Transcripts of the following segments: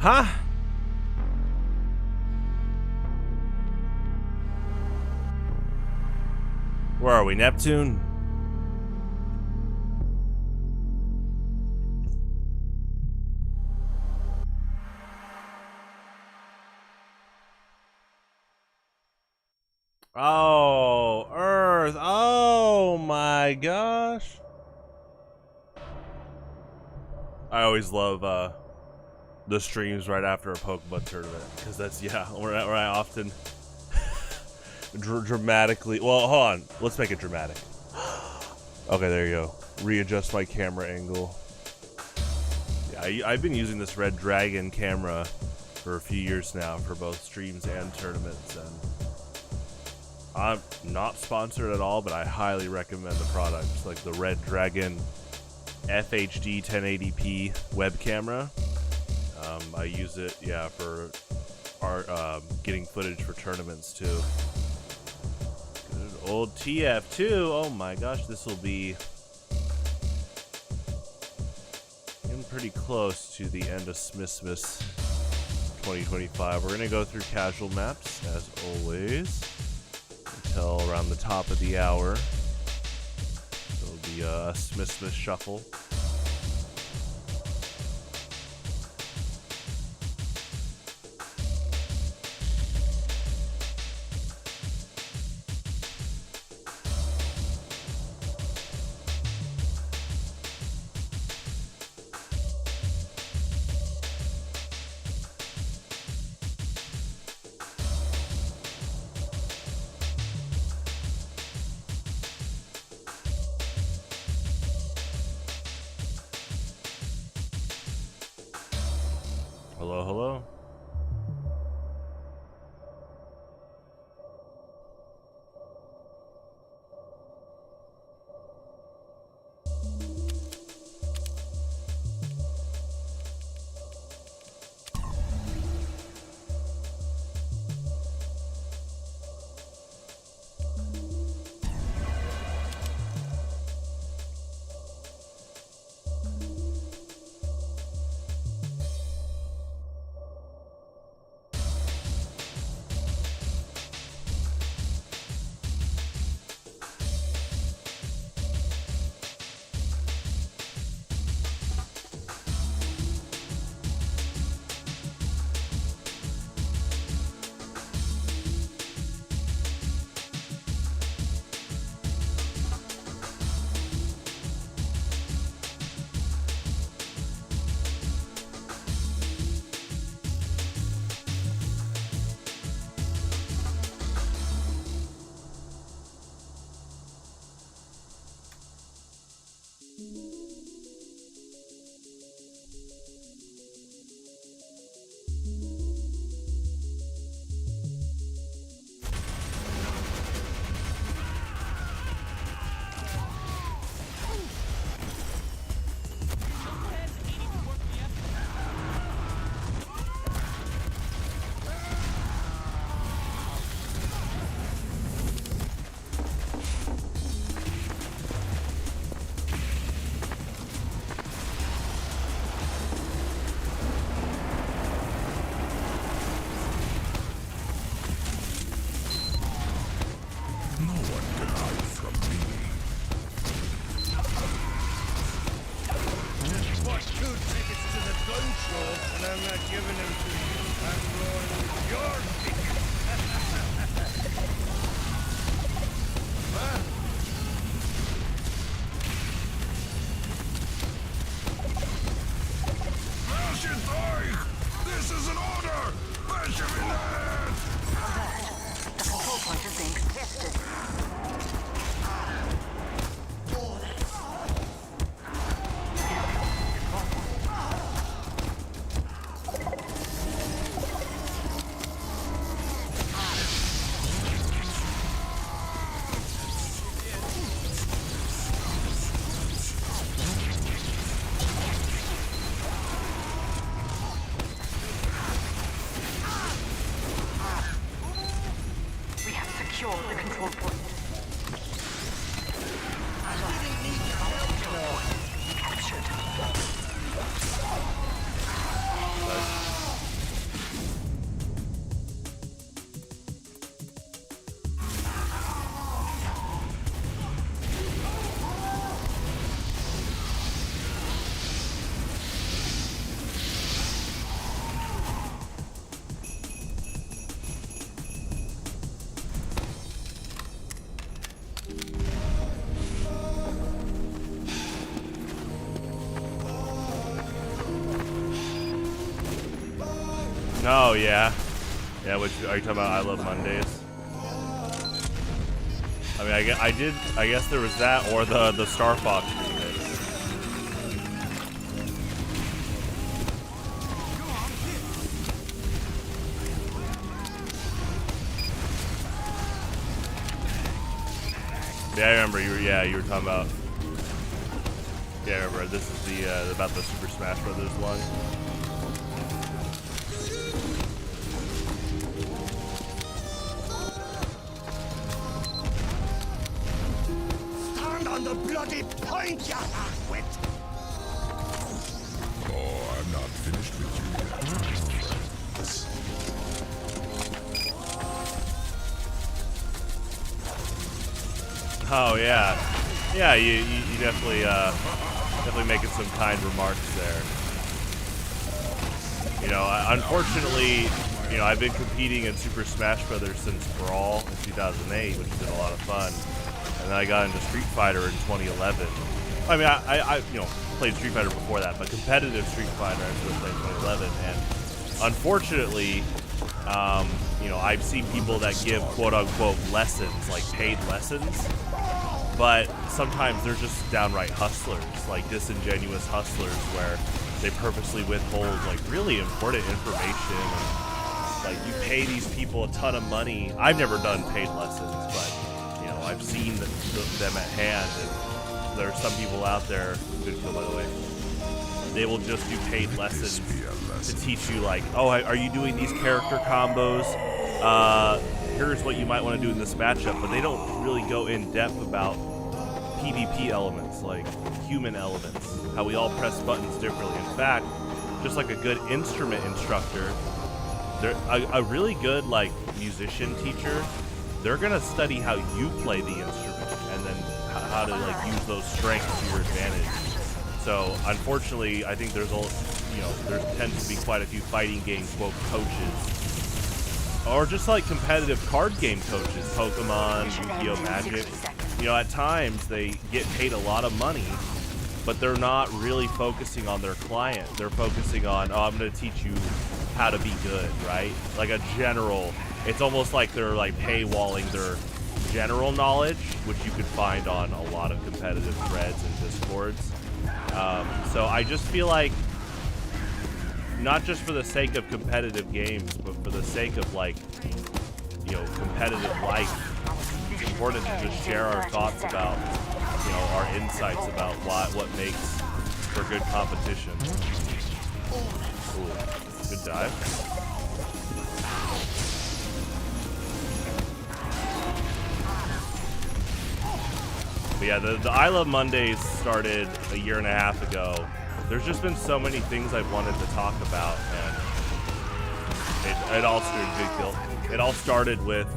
Huh? Where are we, Neptune? Oh, Earth. Oh my gosh. I always love the streams right after a Pokemon tournament, because that's, yeah, where I often dramatically, well, hold on, let's make it dramatic. Okay, there you go. Readjust my camera angle. Yeah, I've been using this Red Dragon camera for a few years now for both streams and tournaments, and I'm not sponsored at all, but I highly recommend the product. It's like the Red Dragon FHD 1080p web camera. I use it, yeah, for getting footage for tournaments too. Good old TF2. Oh my gosh, this will be getting pretty close to the end of Smissmas 2025. We're gonna go through casual maps as always until around the top of the hour. It'll be a Smissmas shuffle. Hello, hello. No, yeah. Yeah, which, are you talking about I Love Mondays? I mean, I guess there was that, or the Star Fox remix. Yeah, I remember you were talking about. Yeah, I remember this is the about the Super Smash Brothers one. Stand on the bloody point, you half-wit! Oh, I'm not finished with you yet. Oh yeah, yeah. You definitely making some kind remarks there. You know, unfortunately, you know, I've been competing in Super Smash Brothers since Brawl in 2008, which has been a lot of fun. And then I got into Street Fighter in 2011. I mean, I you know, played Street Fighter before that, but competitive Street Fighter I started playing in 2011. And unfortunately, you know, I've seen people that give quote-unquote lessons, like paid lessons, but sometimes they're just downright hustlers, like disingenuous hustlers, where they purposely withhold like really important information. And, like, you pay these people a ton of money. I've never done paid lessons, but you know, I've seen them at hand. And there are some people out there, good kill by the way, they will just do paid lessons to teach you, like, oh, are you doing these character combos? Here's what you might want to do in this matchup, but they don't really go in depth about PvP elements, like human elements, how we all press buttons differently. In fact, just like a good instrument instructor, a really good like musician teacher, they're gonna study how you play the instrument and then how to like use those strengths to your advantage. So unfortunately, I think there's there tends to be quite a few fighting game quote coaches, or just like competitive card game coaches, Pokemon, Yu-Gi-Oh! Magic. You know, at times they get paid a lot of money, but they're not really focusing on their client. They're focusing on, oh, I'm going to teach you how to be good, right? Like a general, it's almost like they're like paywalling their general knowledge, which you could find on a lot of competitive threads and discords. So I just feel like, not just for the sake of competitive games, but for the sake of like, you know, competitive life, it's important to just share our thoughts about, you know, our insights about what makes for good competition. Cool. Good dive. But yeah, the I Love Mondays started a year and a half ago. There's just been so many things I've wanted to talk about, and it all started big deal. It all started with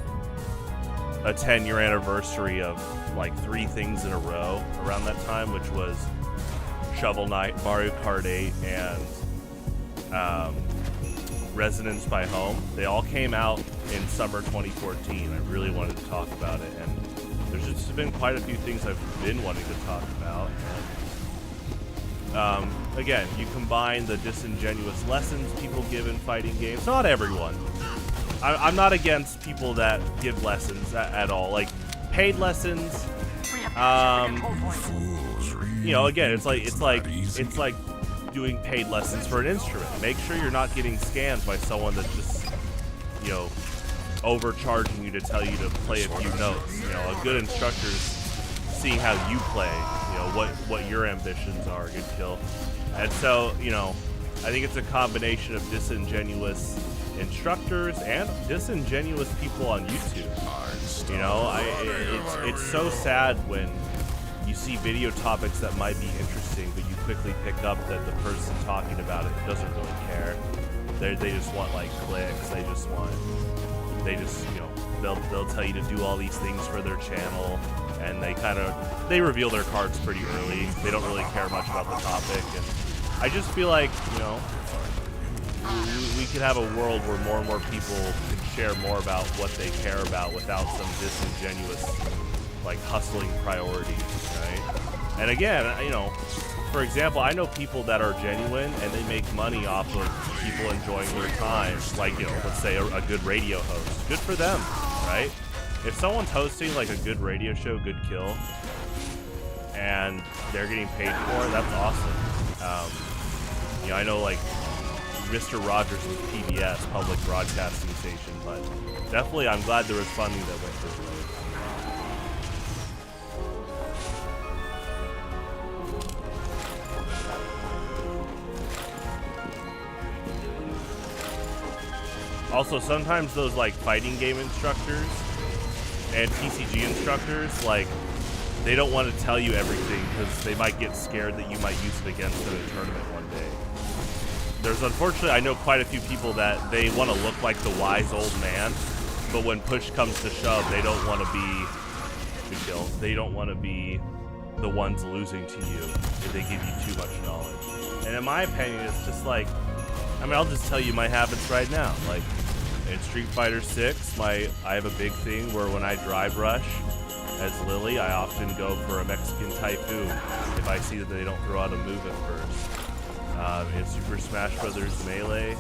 a 10-year anniversary of like 3 things in a row around that time, which was Shovel Knight, Mario Kart 8, and Resonance by Home. They all came out in summer 2014. I really wanted to talk about it, and there's just been quite a few things I've been wanting to talk about. And, again, you combine the disingenuous lessons people give in fighting games. Not everyone. I'm not against people that give lessons at all. Like, paid lessons, you know, again, it's like doing paid lessons for an instrument. Make sure you're not getting scammed by someone that's just, you know, overcharging you to tell you to play a few notes. You know, a good instructor's seeing how you play, you know, what your ambitions are, good kill. And so, you know, I think it's a combination of disingenuous instructors and disingenuous people on YouTube. You know, it's so sad when you see video topics that might be interesting, but you quickly pick up that the person talking about it doesn't really care. They just want like clicks. They just, you know, they'll tell you to do all these things for their channel, and they reveal their cards pretty early. They don't really care much about the topic, and I just feel like, you know, we could have a world where more and more people can share more about what they care about without some disingenuous, like, hustling priorities, right? And again, you know, for example, I know people that are genuine and they make money off of people enjoying their time. Like, you know, let's say a good radio host. Good for them, right? If someone's hosting like a good radio show, Good Kill, and they're getting paid for it, that's awesome. You know, I know like Mr. Rogers with PBS, Public Broadcasting Station, but definitely I'm glad there was funding that went this way. Also, sometimes those like fighting game instructors and TCG instructors, like, they don't want to tell you everything because they might get scared that you might use it against them in a tournament one day. There's unfortunately, I know quite a few people that they want to look like the wise old man, but when push comes to shove, they don't want to be they don't want to be the ones losing to you if they give you too much knowledge. And in my opinion, it's just like, I mean, I'll just tell you my habits right now. Like in Street Fighter 6, I have a big thing where when I dry brush as Lily, I often go for a Mexican Typhoon if I see that they don't throw out a move at first. In Super Smash Bros. Melee,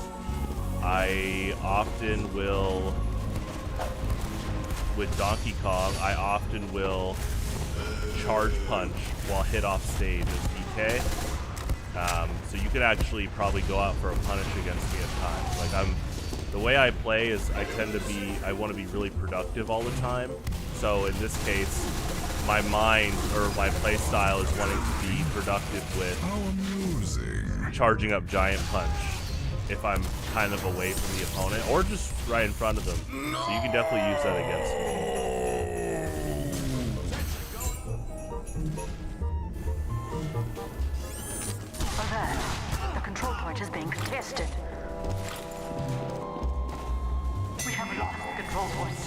I often will, with Donkey Kong, I often will charge punch while hit off stage as DK. So you could actually probably go out for a punish against me at times. Like the way I play is I want to be really productive all the time. So in this case, my mind or my play style is wanting to be productive with charging up giant punch if I'm kind of away from the opponent or just right in front of them. So you can definitely use that against me. Alert. The control point is being contested. We have lost the control point.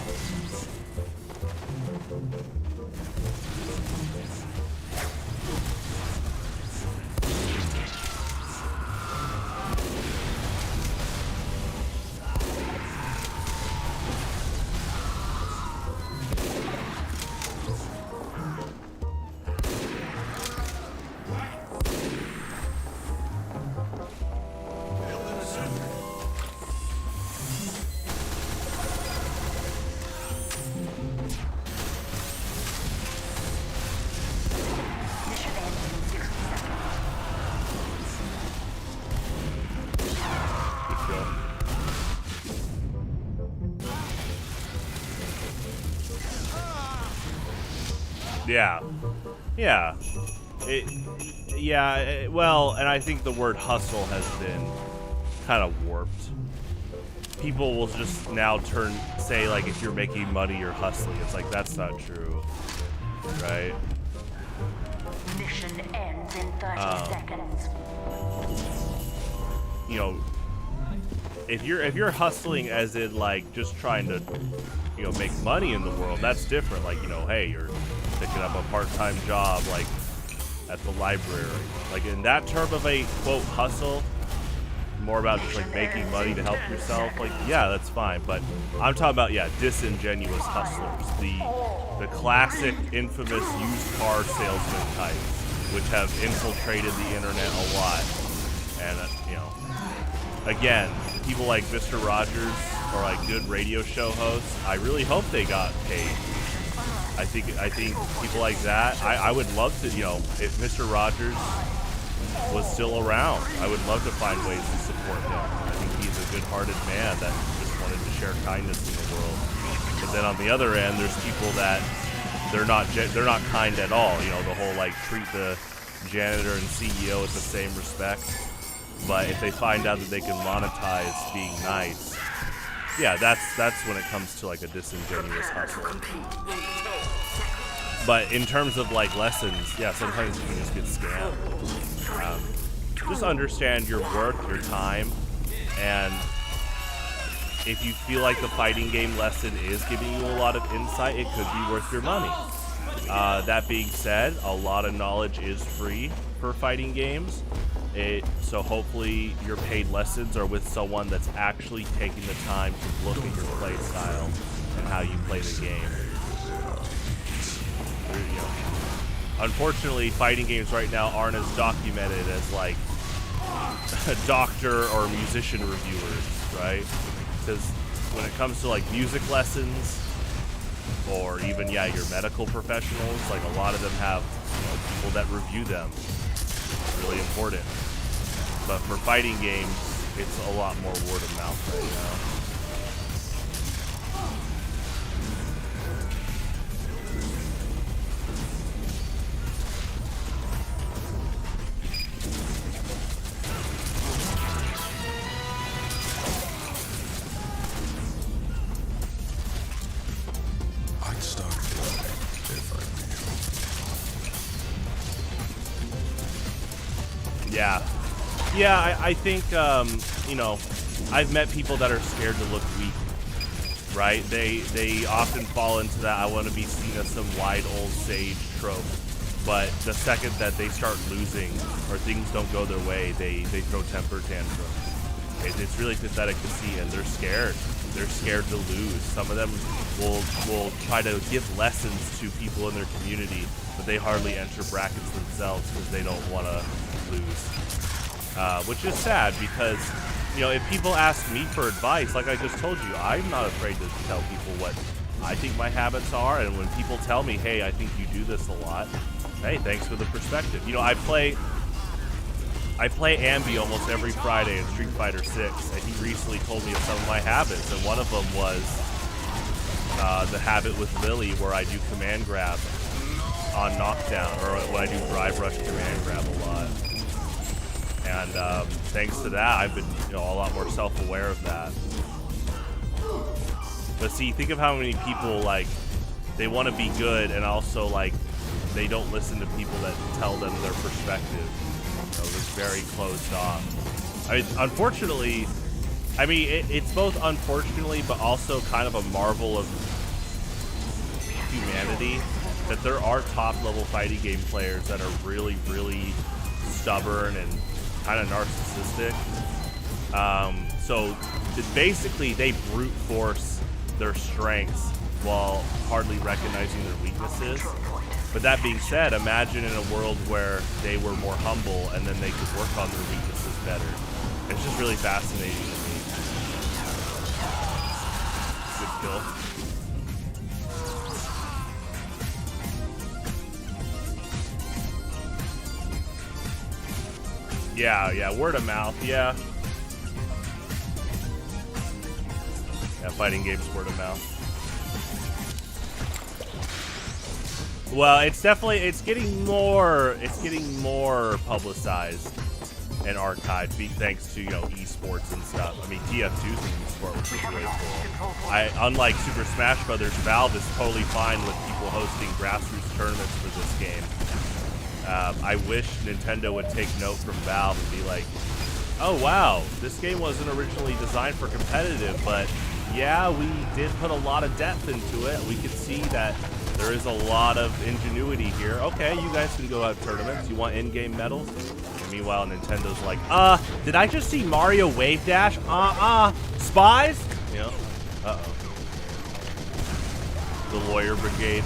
Well, and I think the word hustle has been kind of warped. People will just now say like if you're making money, you're hustling. It's like that's not true, right? Mission ends in 30 seconds. You know, if you're hustling as in like just trying to, you know, make money in the world, that's different. Like, you know, hey, you're picking up a part-time job like at the library. Like in that term of a quote hustle, more about just like making money to help yourself. Like, yeah, that's fine. But I'm talking about, yeah, disingenuous hustlers, the classic, infamous used car salesman types, which have infiltrated the internet a lot. And you know, again, people like Mr. Rogers or like good radio show hosts, I really hope they got paid. I think people like that, I would love to, you know, if Mr. Rogers was still around, I would love to find ways to support him. I think he's a good-hearted man that just wanted to share kindness in the world. But then on the other end, there's people that they're not kind at all. You know, the whole like treat the janitor and CEO with the same respect. But if they find out that they can monetize being nice, yeah, that's when it comes to like a disingenuous hustle. But in terms of like lessons, yeah, sometimes you can just get scammed. Just understand your worth, your time, and if you feel like the fighting game lesson is giving you a lot of insight, it could be worth your money. That being said, a lot of knowledge is free for fighting games. So hopefully your paid lessons are with someone that's actually taking the time to look at your play style and how you play the game. You know, unfortunately, fighting games right now aren't as documented as like doctor or musician reviewers, right? Because when it comes to like music lessons or even your medical professionals, like a lot of them have people that review them. It's really important. But for fighting games, it's a lot more word of mouth right now. I'd start flying if I were you. Yeah, I think, I've met people that are scared to look weak, right? They often fall into that I want to be seen as some wide old sage trope. But the second that they start losing or things don't go their way, they throw temper tantrums. It's really pathetic to see, and they're scared. They're scared to lose. Some of them will try to give lessons to people in their community, but they hardly enter brackets themselves because they don't want to lose. Which is sad because, if people ask me for advice, like I just told you, I'm not afraid to tell people what I think my habits are. And when people tell me, hey, I think you do this a lot, hey, thanks for the perspective. I play Ambi almost every Friday in Street Fighter 6, and he recently told me of some of my habits, and one of them was the habit with Lily where I do command grab on knockdown, or when I do drive rush command grab a lot. And thanks to that, I've been a lot more self-aware of that. But see, think of how many people, like, they want to be good, and also, like, they don't listen to people that tell them their perspective. It's very closed off. I mean, unfortunately, it's both unfortunately, but also kind of a marvel of humanity that there are top-level fighting game players that are really, really stubborn and kind of narcissistic. So basically, they brute force their strengths while hardly recognizing their weaknesses. But that being said, imagine in a world where they were more humble and then they could work on their weaknesses better. It's just really fascinating to me. Good kill. Yeah, word of mouth, yeah. Yeah, fighting games, word of mouth. Well, it's getting more publicized and archived, thanks to esports and stuff. I mean, TF2 is an esport, which is really cool. Unlike Super Smash Brothers, Valve is totally fine with people hosting grassroots tournaments for this game. I wish Nintendo would take note from Valve and be like, oh wow, this game wasn't originally designed for competitive, but yeah, we did put a lot of depth into it. We could see that there is a lot of ingenuity here. Okay, you guys can go have tournaments. You want in-game medals? And meanwhile, Nintendo's like, did I just see Mario wave dash? Spies? Uh-oh. The lawyer brigade.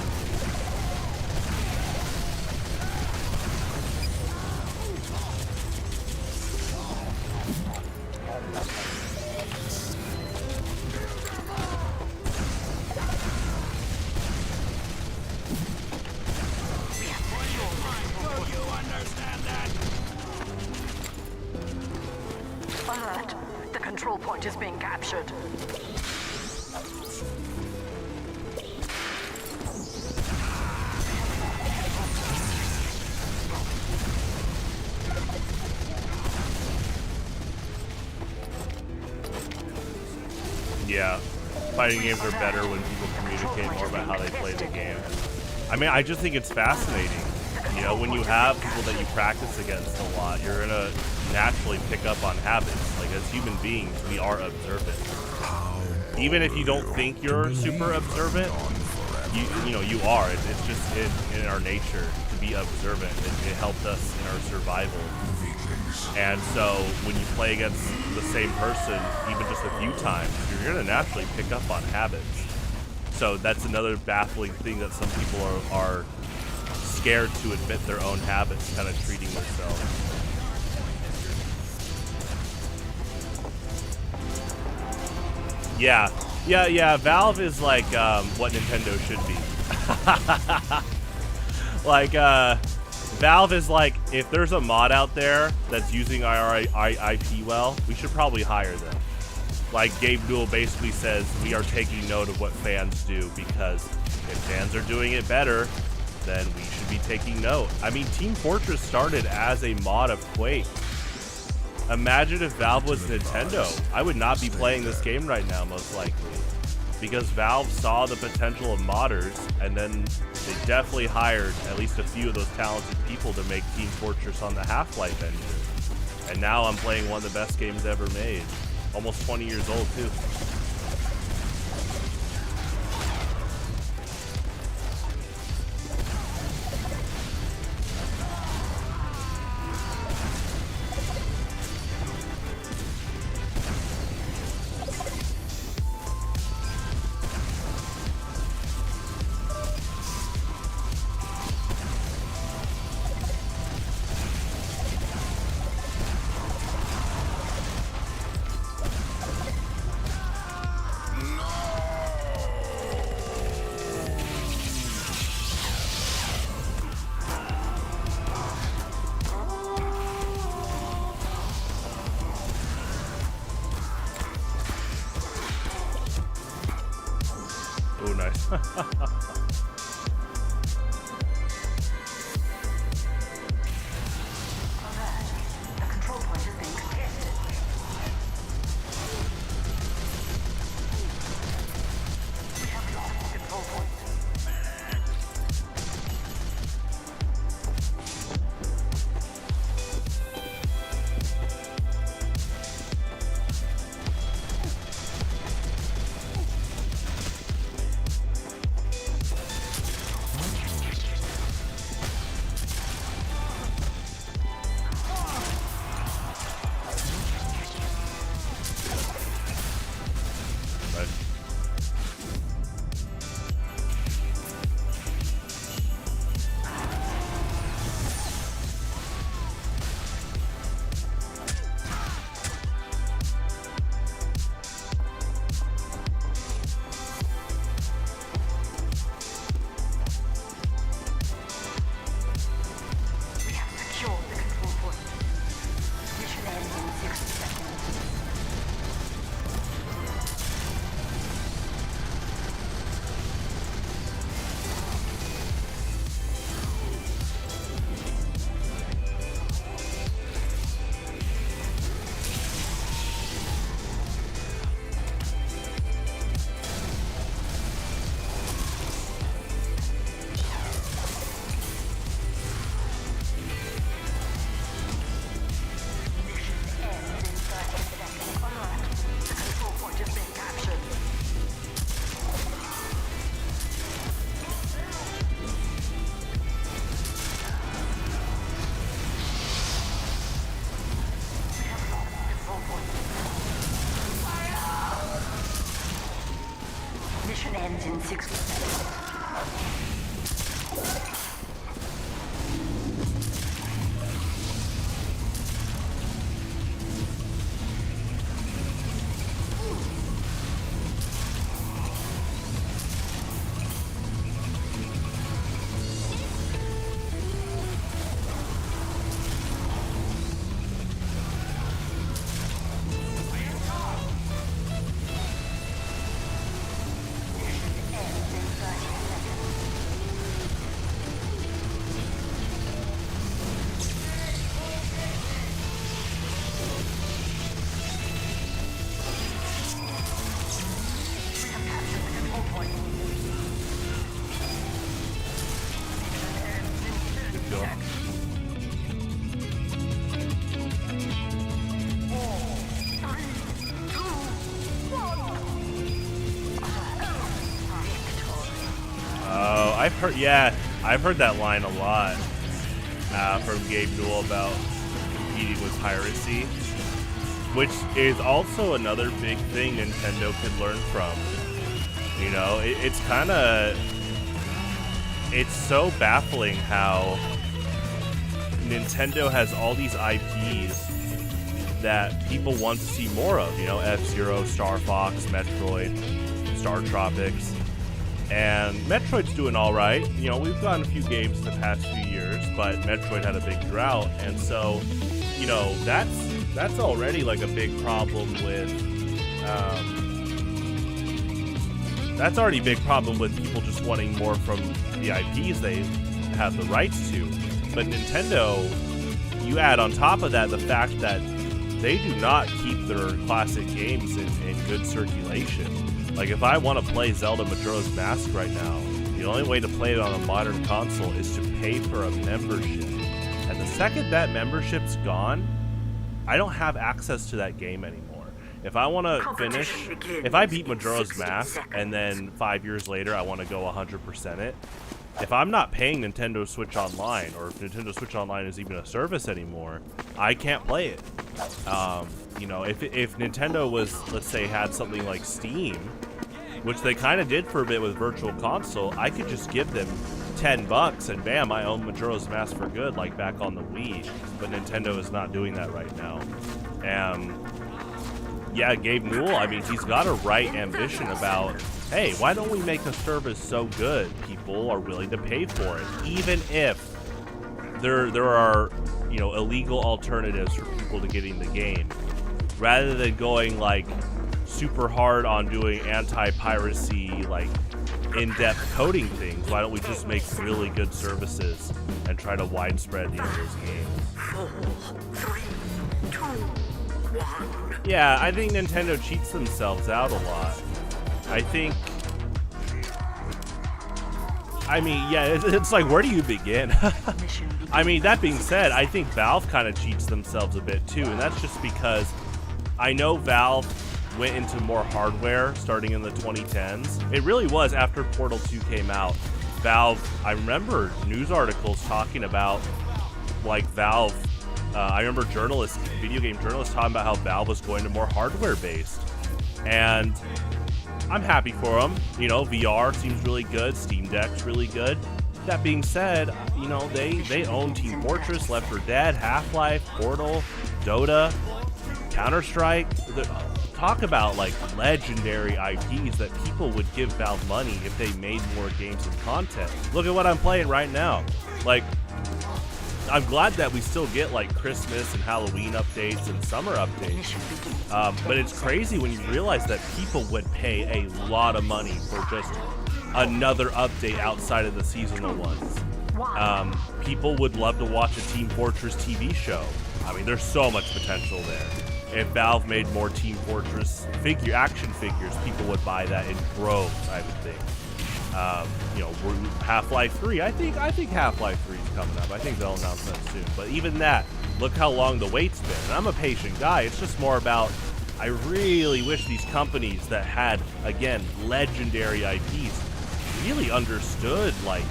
Alert! The control point is being captured. Yeah, fighting games are better when people communicate more about how they play the game. I mean, I just think it's fascinating. When you have people that you practice against a lot, you're gonna naturally pick up on habits. Like, as human beings, we are observant. Even if you don't think you're super observant, you are. It's just in our nature to be observant. It helped us in our survival. And so when you play against the same person, even just a few times, you're gonna naturally pick up on habits. So that's another baffling thing that some people are scared to admit their own habits, kind of treating themselves. Yeah, Valve is like what Nintendo should be. Like, Valve is like, if there's a mod out there that's using our IP well, we should probably hire them. Like Gabe Newell basically says, we are taking note of what fans do, because if fans are doing it better, then we should be taking note. I mean, Team Fortress started as a mod of Quake. Imagine if Valve was Nintendo. I would not be playing this game right now, most likely. Because Valve saw the potential of modders, and then they definitely hired at least a few of those talented people to make Team Fortress on the Half-Life engine. And now I'm playing one of the best games ever made. Almost 20 years old, too. Oh, nice. The control point is being contested. We have lost the control point. Mission ends in 6 seconds. I've heard that line a lot from Gabe Newell about competing with piracy, which is also another big thing Nintendo could learn from. You know, it's kind of it's so baffling how Nintendo has all these IPs that people want to see more of. You know, F-Zero, Star Fox, Metroid, Star Tropics. And Metroid's doing all right. You know, we've gotten a few games the past few years, but Metroid had a big drought, and so, you know, that's already like a big problem with. That's already a big problem with people just wanting more from the IPs they have the rights to. But Nintendo, you add on top of that the fact that they do not keep their classic games in good circulation. Like, if I want to play Zelda Majora's Mask right now, the only way to play it on a modern console is to pay for a membership. And the second that membership's gone, I don't have access to that game anymore. If I want to finish, if I beat Majora's Mask and then 5 years later I want to go 100% it, if I'm not paying Nintendo Switch Online, or if Nintendo Switch Online is even a service anymore, I can't play it. You know, if Nintendo was, let's say, had something like Steam, which they kind of did for a bit with Virtual Console, I could just give them $10 and bam, I own Majora's Mask for good, like back on the Wii. But Nintendo is not doing that right now. And yeah, Gabe Newell, I mean, he's got a right ambition about, hey, why don't we make a service so good people are willing to pay for it, even if there are, you know, illegal alternatives for people to getting the game, rather than going like super hard on doing anti-piracy, like in-depth coding things. Why don't we just make really good services and try to widespread these games? 4, 3, 2, 1. Yeah, I think Nintendo cheats themselves out a lot. I think, I mean, yeah, it's like, where do you begin? I mean, that being said, I think Valve kind of cheats themselves a bit too, and that's just because I know Valve went into more hardware starting in the 2010s. It really was after Portal 2 came out. Valve, I remember news articles talking about, like, Valve, I remember video game journalists talking about how Valve was going to more hardware-based. And I'm happy for them. You know, VR seems really good. Steam Deck's really good. That being said, you know, they own Team Fortress, Left 4 Dead, Half-Life, Portal, Dota, Counter-Strike. Talk about, like, legendary IPs that people would give Valve money if they made more games and content. Look at what I'm playing right now. Like, I'm glad that we still get, like, Christmas and Halloween updates and summer updates. But it's crazy when you realize that people would pay a lot of money for just another update outside of the seasonal ones. People would love to watch a Team Fortress TV show. I mean, there's so much potential there. If Valve made more Team Fortress action figures, people would buy that in droves, I would think. You know, Half-Life 3, I think Half-Life 3 is coming up. I think they'll announce that soon. But even that, look how long the wait's been. And I'm a patient guy. It's just more about, I really wish these companies that had, again, legendary IPs really understood, like,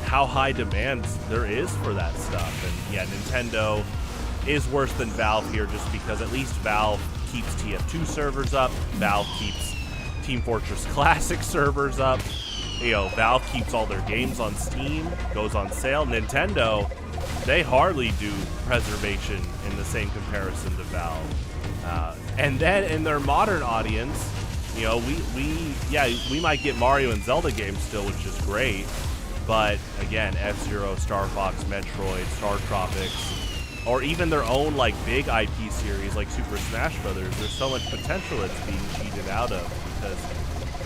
how high demand there is for that stuff. And yeah, Nintendo is worse than Valve here, just because at least Valve keeps TF2 servers up. Valve keeps Team Fortress Classic servers up. You know, Valve keeps all their games on Steam, goes on sale. Nintendo, they hardly do preservation in the same comparison to Valve. And then in their modern audience, you know, we might get Mario and Zelda games still, which is great. But again, F-Zero, Star Fox, Metroid, Star Tropics, or even their own, like, big IP series like Super Smash Brothers, there's so much potential that's being cheated out of because,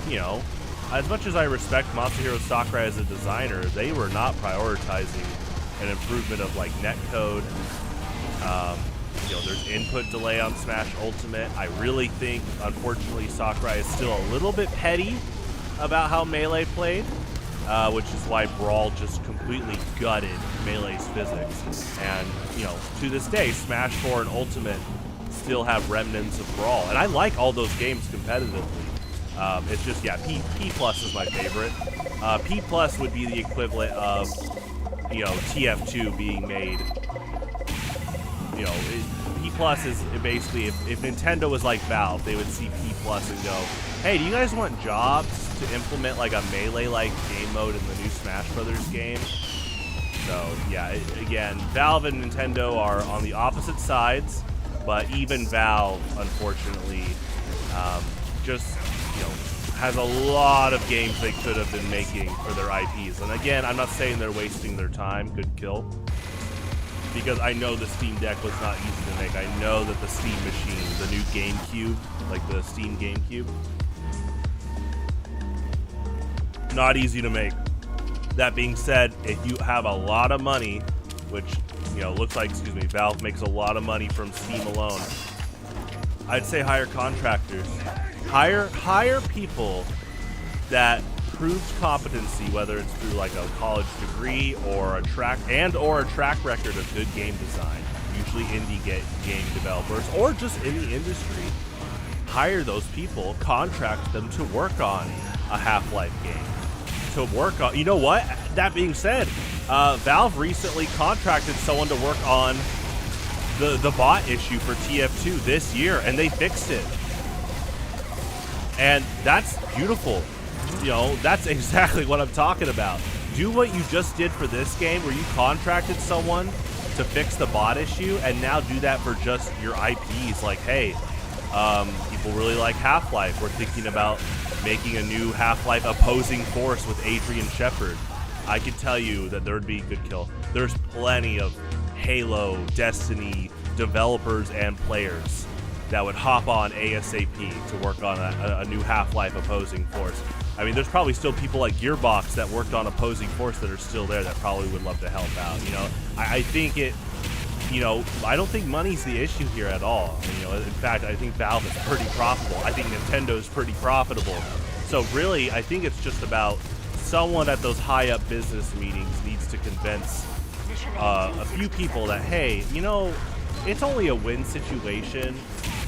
you know, as much as I respect Masahiro Sakurai as a designer, they were not prioritizing an improvement of, like, netcode. You know, there's input delay on Smash Ultimate. I really think, unfortunately, Sakurai is still a little bit petty about how Melee played, which is why Brawl just completely gutted Melee's physics. And, you know, to this day, Smash 4 and Ultimate still have remnants of Brawl. And I like all those games competitively. It's just, yeah, P Plus is my favorite. P Plus would be the equivalent of, you know, TF2 being made. You know, P Plus is basically, if Nintendo was like Valve, they would see P Plus and go, hey, do you guys want jobs to implement like a melee-like game mode in the new Smash Brothers game. So yeah, again, Valve and Nintendo are on the opposite sides, but even Valve, unfortunately, just, you know, has a lot of games they could have been making for their IPs. And again, I'm not saying they're wasting their time, good kill, because I know the Steam Deck was not easy to make. I know that the Steam machine, the new GameCube, like the Steam GameCube, not easy to make. That being said, if you have a lot of money, which, you know, looks like, excuse me, Valve makes a lot of money from Steam alone, I'd say hire contractors. Hire people that proved competency, whether it's through like a college degree or a track record of good game design, usually indie game developers or just in the industry. Hire those people, contract them to work on a Half-Life game. To work on, you know what? That being said, Valve recently contracted someone to work on the bot issue for TF2 this year, and they fixed it. And that's beautiful. You know, that's exactly what I'm talking about. Do what you just did for this game, where you contracted someone to fix the bot issue, and now do that for just your IPs. Like, hey, people really like Half-Life. We're thinking about making a new Half-Life opposing force with Adrian Shepard. I can tell you that there would be a good kill. There's plenty of Halo, Destiny developers and players that would hop on ASAP to work on a new Half-Life opposing force. I mean, there's probably still people like Gearbox that worked on opposing force that are still there that probably would love to help out. You know, I think it, you know, I don't think money's the issue here at all. You know, in fact, I think Valve is pretty profitable. I think Nintendo's pretty profitable. So really, I think it's just about someone at those high-up business meetings needs to convince a few people that, hey, you know, it's only a win situation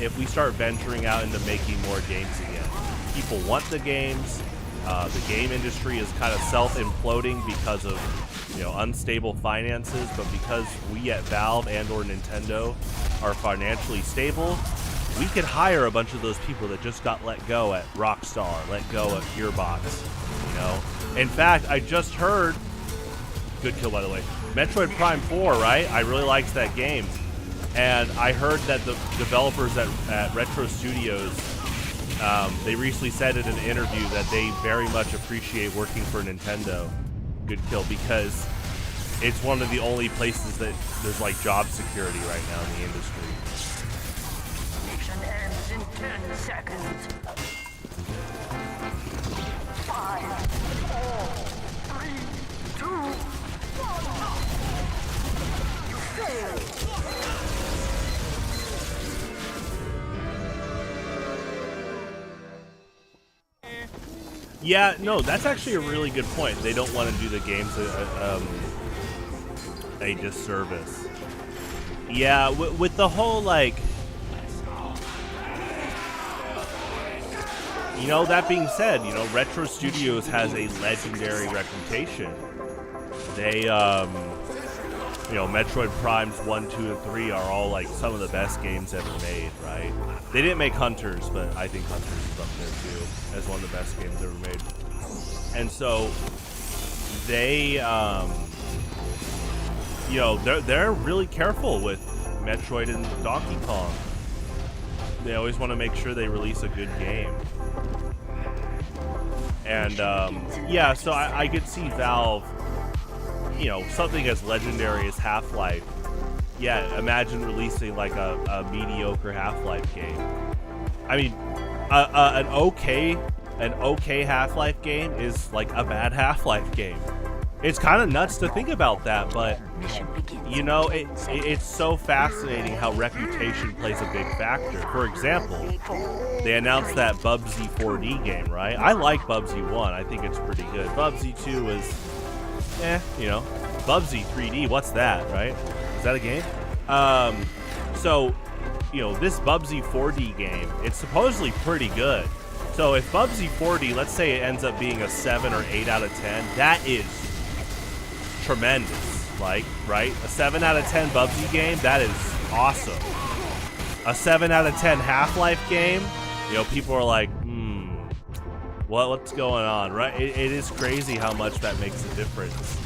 if we start venturing out into making more games again. People want the games. The game industry is kind of self-imploding because of, you know, unstable finances, but because we at Valve and or Nintendo are financially stable, we could hire a bunch of those people that just got let go at Rockstar, let go at Gearbox, you know. In fact, I just heard, good kill by the way, Metroid Prime 4, right? I really liked that game. And I heard that the developers at Retro Studios, they recently said in an interview that they very much appreciate working for Nintendo. Good kill, because it's one of the only places that there's like job security right now in the industry. Mission ends in 10 seconds. 5, 4, 3, 2, 1. You failed. Yeah, no, that's actually a really good point. They don't want to do the games a disservice. Yeah, with the whole, like, you know, that being said, you know, Retro Studios has a legendary reputation. They, you know, Metroid Primes 1, 2, and 3 are all, like, some of the best games ever made, right? They didn't make Hunters, but I think Hunters is up there, too, as one of the best games ever made. And so, they, you know, they're really careful with Metroid and Donkey Kong. They always want to make sure they release a good game. And, yeah, so I could see Valve, you know, something as legendary as Half-Life. Yeah, imagine releasing like a mediocre Half-Life game. I mean, an okay Half-Life game is like a bad Half-Life game. It's kind of nuts to think about that, but you know, it's so fascinating how reputation plays a big factor. For example, they announced that Bubsy 4D game, right? I like Bubsy 1. I think it's pretty good. Bubsy 2 is, you know. Bubsy 3D, what's that, right? Is that a game? So, you know, this Bubsy 4D game, it's supposedly pretty good. So if Bubsy 4D, let's say it ends up being a 7 or 8 out of 10, that is tremendous. Like, right? A 7 out of 10 Bubsy game, that is awesome. A 7 out of 10 Half-Life game, you know, people are like, what's going on, right? It is crazy how much that makes a difference.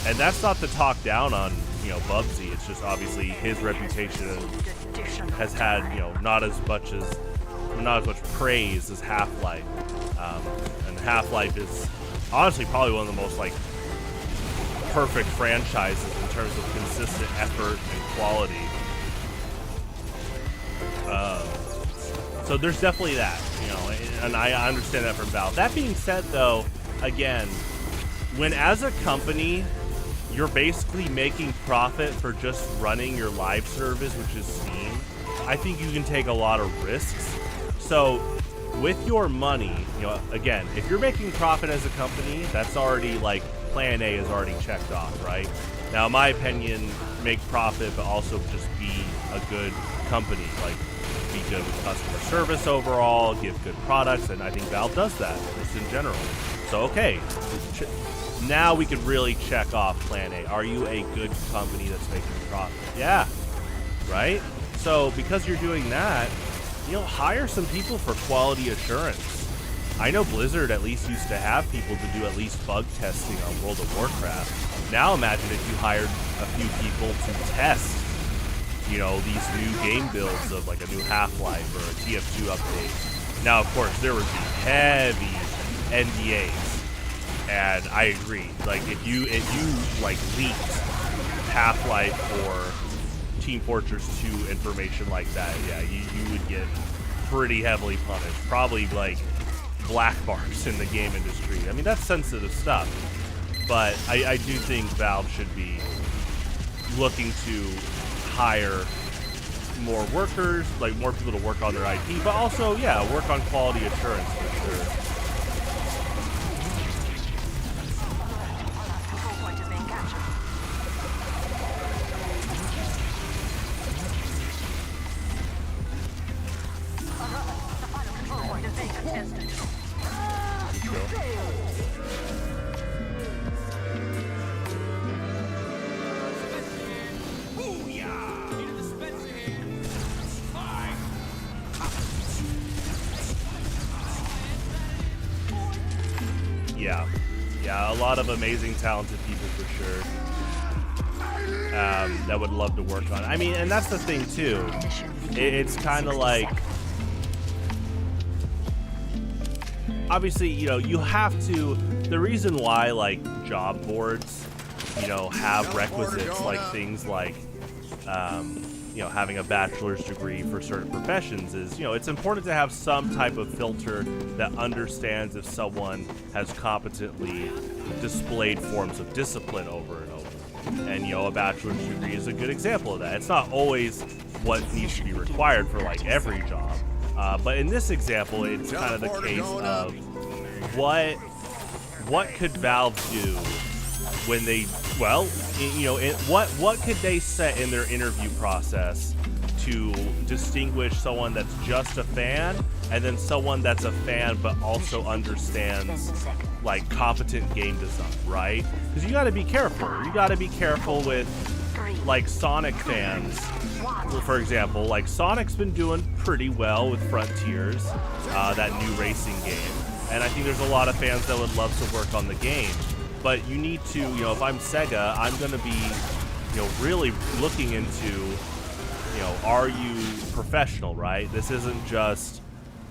And that's not to talk down on, you know, Bubsy. It's just obviously his reputation has had, you know, not as much praise as Half-Life. And Half-Life is honestly probably one of the most like perfect franchises in terms of consistent effort and quality. So there's definitely that, you know, and I understand that from Valve. That being said, though, again, when as a company you're basically making profit for just running your live service, which is Steam, I think you can take a lot of risks. So with your money, you know, again, if you're making profit as a company, that's already like plan A is already checked off, right? Now, in my opinion, make profit, but also just be a good company, like be good with customer service overall, give good products, and I think Valve does that just in general. So, okay, now we can really check off plan A. Are you a good company that's making profit? Yeah, right? So, because you're doing that, you know, hire some people for quality assurance. I know Blizzard at least used to have people to do at least bug testing on World of Warcraft. Now imagine if you hired a few people to test, you know, these new game builds of like a new Half-Life or a TF2 update. Now, of course, there would be heavy NDAs, and I agree. Like, if you like leaked Half-Life or Team Fortress 2 information like that, yeah, you would get pretty heavily punished. Probably like black marks in the game industry. I mean, that's sensitive stuff, but I do think Valve should be looking to hire more workers, like more people to work on their IP, but also, yeah, work on quality assurance for sure. Yeah, a lot of amazing, talented people for sure that would love to work on it. I mean, and that's the thing too. It's kind of like, obviously, you know, you have to. The reason why like job boards, you know, have requisites like things like, you know, having a bachelor's degree for certain professions is, you know, it's important to have some type of filter that understands if someone has competently displayed forms of discipline over and over. And, you know, a bachelor's degree is a good example of that. It's not always what needs to be required for, like, every job. But in this example, it's kind of the case of what could Valve do when they, well, you know, what could they set in their interview process to distinguish someone that's just a fan and then someone that's a fan but also understands like competent game design, right? Because you got to be careful. You got to be careful with like Sonic fans. For example, like Sonic's been doing pretty well with Frontiers, that new racing game, and I think there's a lot of fans that would love to work on the game. But you need to, you know, if I'm Sega, I'm going to be, you know, really looking into, you know, are you professional, right? This isn't just,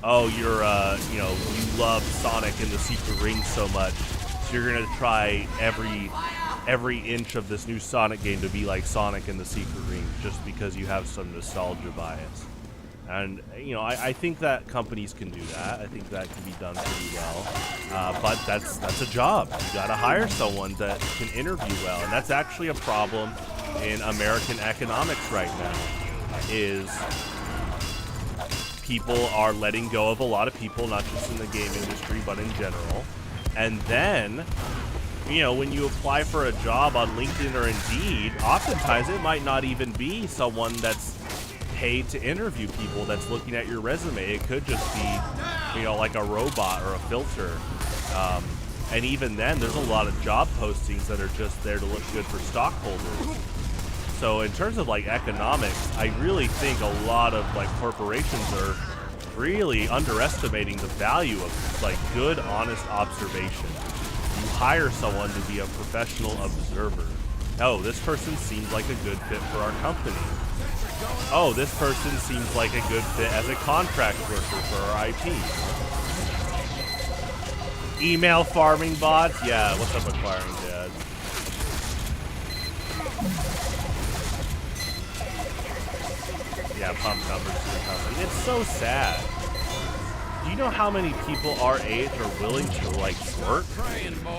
oh, you're, you know, you love Sonic in the Secret Ring so much, so you're going to try every inch of this new Sonic game to be like Sonic in the Secret Ring just because you have some nostalgia bias. And, you know, I think that companies can do that. I think that can be done pretty well. But that's a job. You got to hire someone that can interview well. And that's actually a problem in American economics right now, is people are letting go of a lot of people, not just in the game industry, but in general. And then, you know, when you apply for a job on LinkedIn or Indeed, oftentimes it might not even be someone that's paid to interview people that's looking at your resume. It could just be, you know, like a robot or a filter. And even then, there's a lot of job postings that are just there to look good for stockholders. So in terms of like economics, I really think a lot of like corporations are really underestimating the value of like good, honest observation. You hire someone to be a professional observer. Oh, this person seems like a good fit for our company. Oh, this person seems like a good fit as a contract worker for our IP. Email farming bots? Yeah, what's up, Acquiring Dad? Yeah, pump numbers to the company. It's so sad. Do you know how many people our age are willing to like work?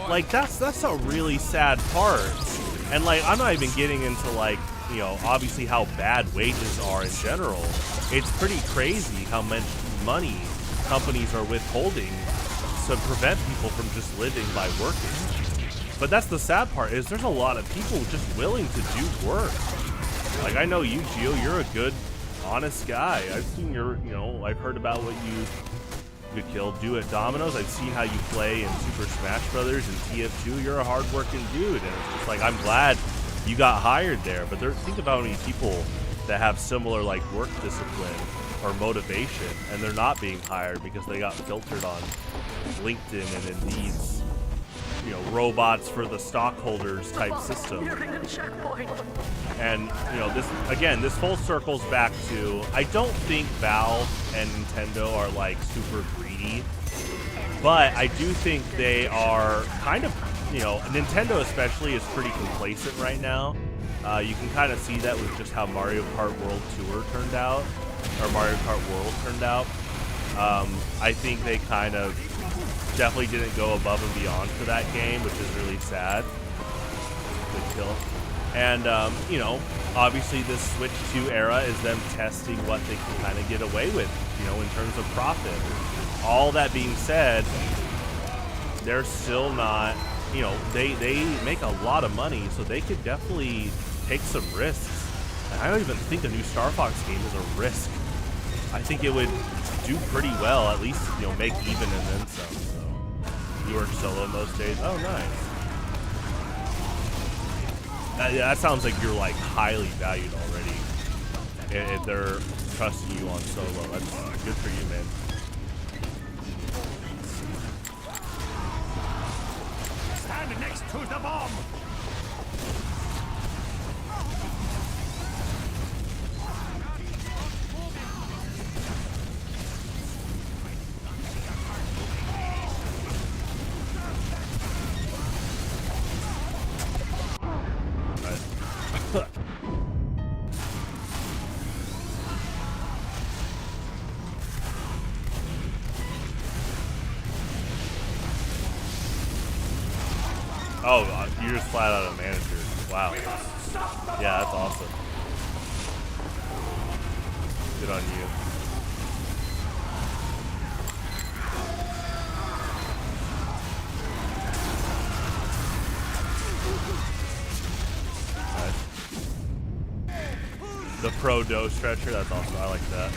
Like that's a really sad part. And like I'm not even getting into like, you know, obviously how bad wages are in general. It's pretty crazy how much money companies are withholding to prevent people from just living by working. But that's the sad part, is there's a lot of people just willing to do work. Like I know you, Gio, you're a good, honest guy. I've seen your, you know, I've heard about what you could do at Domino's. I've seen how you play in Super Smash Brothers and TF2. You're a hard-working dude, and it's just like I'm glad you got hired there. But think about how many people that have similar like work discipline or motivation, and they're not being hired because they got filtered on LinkedIn and Indeed's, you know, robots for the stockholders type system. Nearing a checkpoint. And, you know, this full circles back to, I don't think Valve and Nintendo are like super greedy, but I do think they are kind of, you know, Nintendo especially is pretty complacent right now. You can kind of see that with just how Mario Kart World Tour turned out, or Mario Kart World turned out. I think they kind of definitely didn't go above and beyond for that game, which is really sad. Good kill. And, you know, obviously this Switch 2 era is them testing what they can kind of get away with, you know, in terms of profit. All that being said, they're still not, you know, they make a lot of money, so they could definitely take some risks. And I don't even think a new Star Fox game is a risk. I think it would do pretty well, at least, you know, make even and then some. So you work solo most days. Oh, nice. That sounds like you're like highly valued already. If they're trusting you on solo, that's good for you, man. Stand next to the bomb. Oh, God, you're just flat out a manager. Wow. Yeah, that's awesome. Good on you. Nice. The pro dough stretcher, that's awesome. I like that.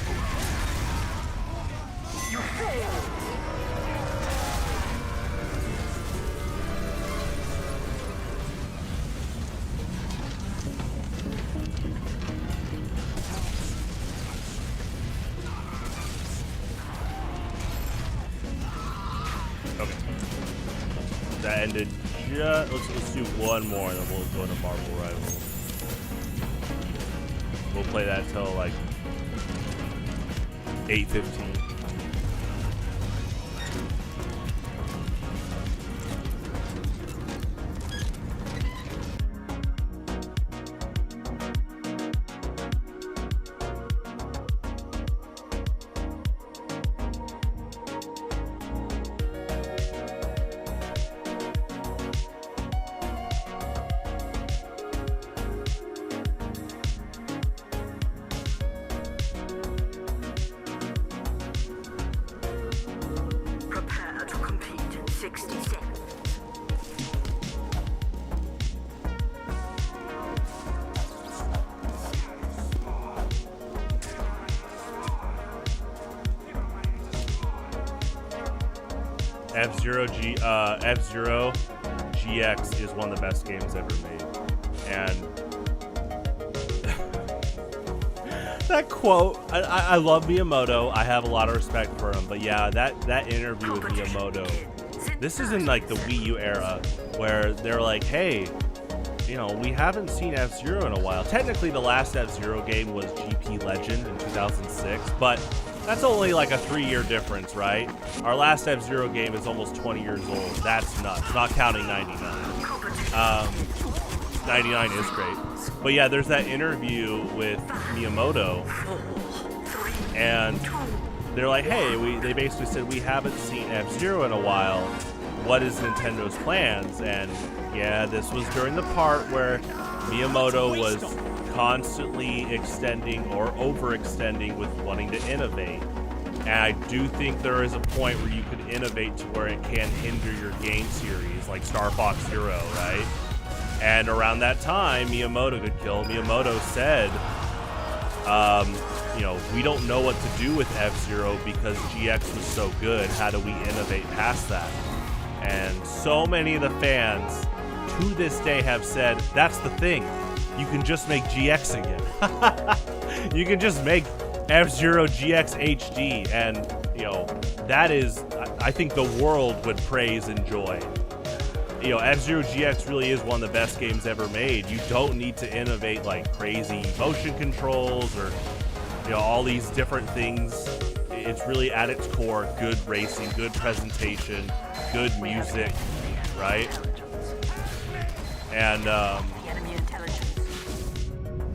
You failed. That ended just, let's do one more and then we'll go to Marvel Rivals. We'll play that till like 8:15. Prepare to compete in 60 seconds. F-Zero GX is one of the best games ever made, and That quote, I love Miyamoto. I have a lot of respect for him. But yeah, that interview with Miyamoto, this is in like the Wii U era where they're like, hey, you know, we haven't seen F-Zero in a while. Technically, the last F-Zero game was GP Legend in 2006, but that's only like a 3-year difference, right? Our last F-Zero game is almost 20 years old. That's nuts, not counting 99. 99 is great. But yeah, there's that interview with Miyamoto, and they're like, hey, they basically said, we haven't seen F-Zero in a while. What is Nintendo's plans? And yeah, this was during the part where Miyamoto was constantly extending or overextending with wanting to innovate. And I do think there is a point where you could innovate to where it can hinder your game series, like Star Fox Zero, right? And around that time, Miyamoto could kill. Miyamoto said, you know, we don't know what to do with F-Zero because GX was so good. How do we innovate past that? And so many of the fans to this day have said, that's the thing. You can just make GX again. You can just make F-Zero GX HD. And, you know, that is, I think the world would praise and enjoy. You know, F-Zero GX really is one of the best games ever made. You don't need to innovate like crazy motion controls or, you know, all these different things. It's really at its core good racing, good presentation, good music, right? And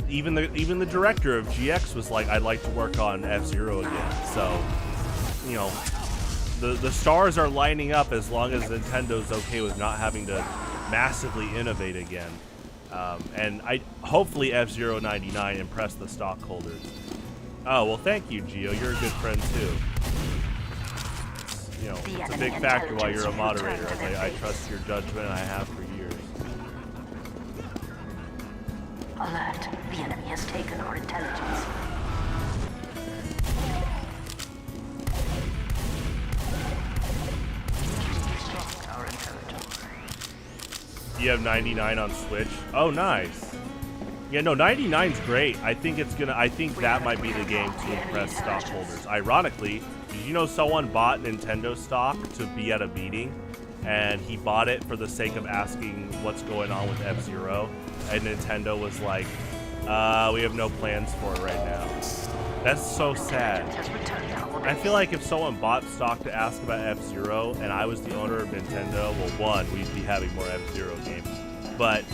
even the director of GX was like, I'd like to work on F-Zero again. So, you know, the stars are lining up as long as Nintendo's okay with not having to massively innovate again. And hopefully F-Zero 99 impressed the stockholders. Oh, well, thank you, Gio. You're a good friend, too. You know, it's a big factor why you're a moderator. I trust your judgment, and I have for years. Alert. The enemy has taken our intelligence. You have 99 on Switch? Oh, nice. Yeah, no, 99's great. I think that might be the game to impress stockholders. Ironically, did you know someone bought Nintendo stock to be at a meeting? And he bought it for the sake of asking what's going on with F-Zero. And Nintendo was like, we have no plans for it right now. That's so sad. I feel like if someone bought stock to ask about F-Zero and I was the owner of Nintendo, well, one, we'd be having more F-Zero games. But,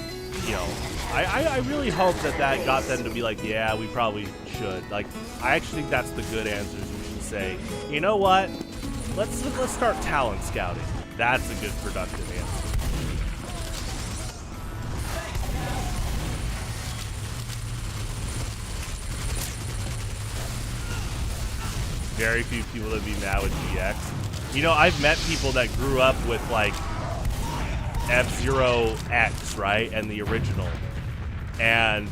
you know, I really hope that got them to be like, yeah, we probably should. Like, I actually think that's the good answer. We should say, you know what? Let's start talent scouting. That's a good productive answer. Very few people that be mad with GX. You know, I've met people that grew up with like F-Zero X, right, and the original, and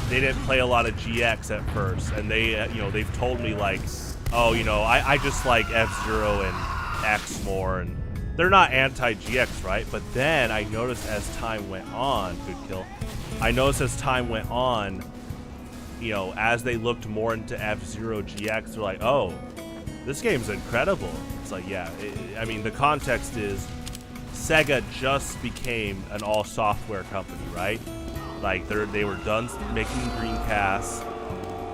they didn't play a lot of GX at first, and they, you know, they've told me like, oh, you know, I just like F-Zero and X more, and they're not anti-GX, right? But then I noticed as time went on, good kill. I noticed as time went on, you know, as they looked more into F-Zero GX, they're like, oh, this game's incredible. It's like, yeah, I mean, the context is Sega just became an all-software company, right? Like, they were done making Dreamcast,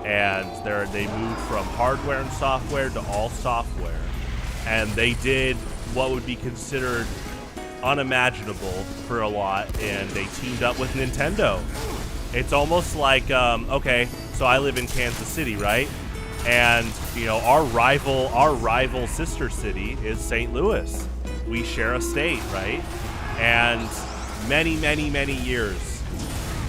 and they moved from hardware and software to all software. And they did what would be considered unimaginable for a lot, and they teamed up with Nintendo. It's almost like, okay, so I live in Kansas City, right? And, you know, our rival sister city is St. Louis. We share a state, right? And many, many, many years,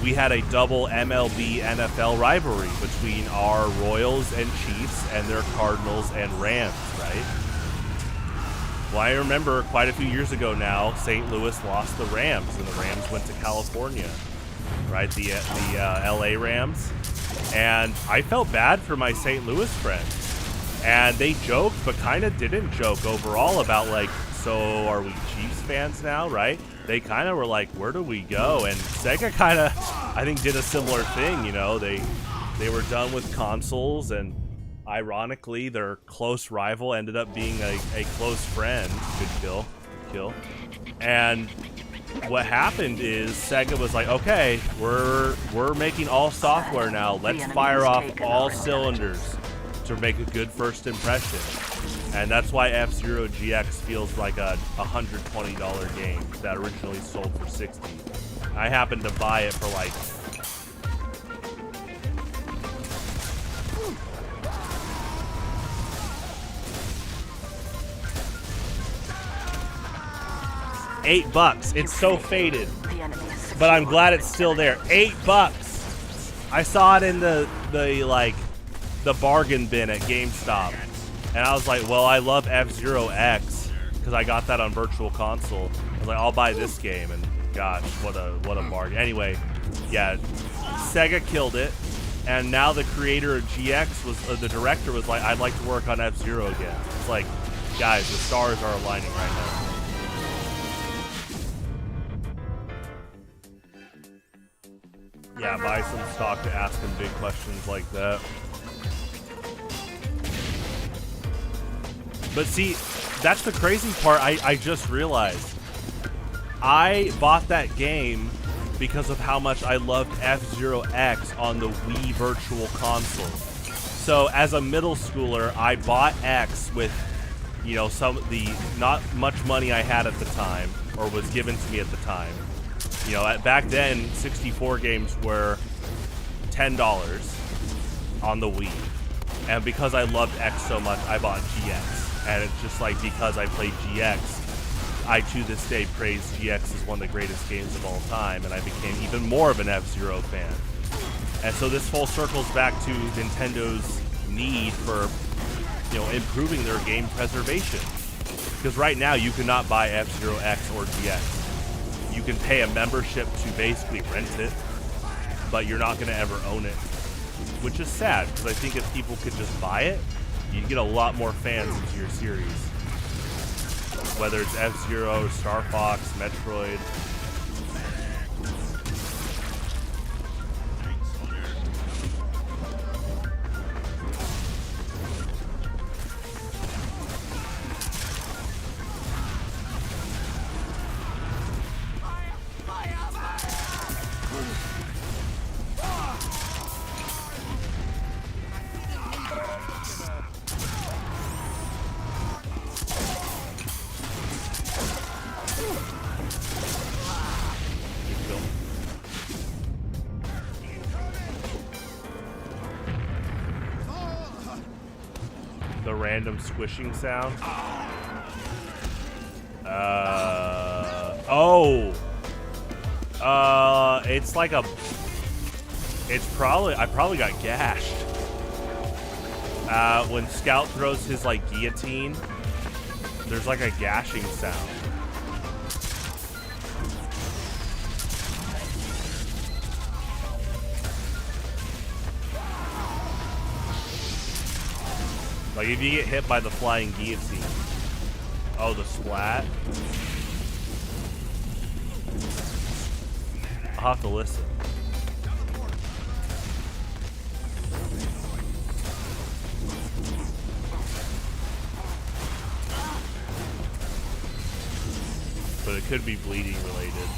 we had a double MLB NFL rivalry between our Royals and Chiefs and their Cardinals and Rams, right? Well, I remember quite a few years ago now, St. Louis lost the Rams, and the Rams went to California, right? The LA Rams. And I felt bad for my St. Louis friends. And they joked, but kind of didn't joke overall about, like, so are we Chiefs fans now, right? They kind of were like, where do we go? And Sega kind of, I think, did a similar thing, you know? They They were done with consoles, and ironically, their close rival ended up being a close friend. Good kill. And what happened is Sega was like, okay, we're making all software now. Let's fire off all cylinders to make a good first impression. And that's why F-Zero GX feels like a $120 game that originally sold for $60. I happened to buy it for like $8. It's so faded, but I'm glad it's still there. $8. I saw it in the bargain bin at GameStop, and I was like, well, I love F-Zero X because I got that on Virtual Console. I was like, I'll buy this game, and gosh, what a bargain. Anyway, yeah, Sega killed it, and now the creator of GX was the director was like, I'd like to work on F-Zero again. It's like, guys, the stars are aligning right now. Yeah, buy some stock to ask them big questions like that. But see, that's the crazy part. I just realized. I bought that game because of how much I loved F-Zero X on the Wii Virtual Console. So as a middle schooler, I bought X with, you know, not much money I had at the time, or was given to me at the time. You know, back then, 64 games were $10 on the Wii. And because I loved X so much, I bought GX. And it's just like, because I played GX, I to this day praise GX as one of the greatest games of all time, and I became even more of an F-Zero fan. And so this full circles back to Nintendo's need for, you know, improving their game preservation. Because right now, you cannot buy F-Zero X or GX. You can pay a membership to basically rent it, but you're not going to ever own it, which is sad, because I think if people could just buy it, you'd get a lot more fans into your series. Whether it's F-Zero, Star Fox, Metroid. The random squishing sound. It's like I probably got gashed. When Scout throws his like guillotine, there's like a gashing sound. Like if you get hit by the flying guillotine. Oh, the splat. I'll have to listen. But it could be bleeding related.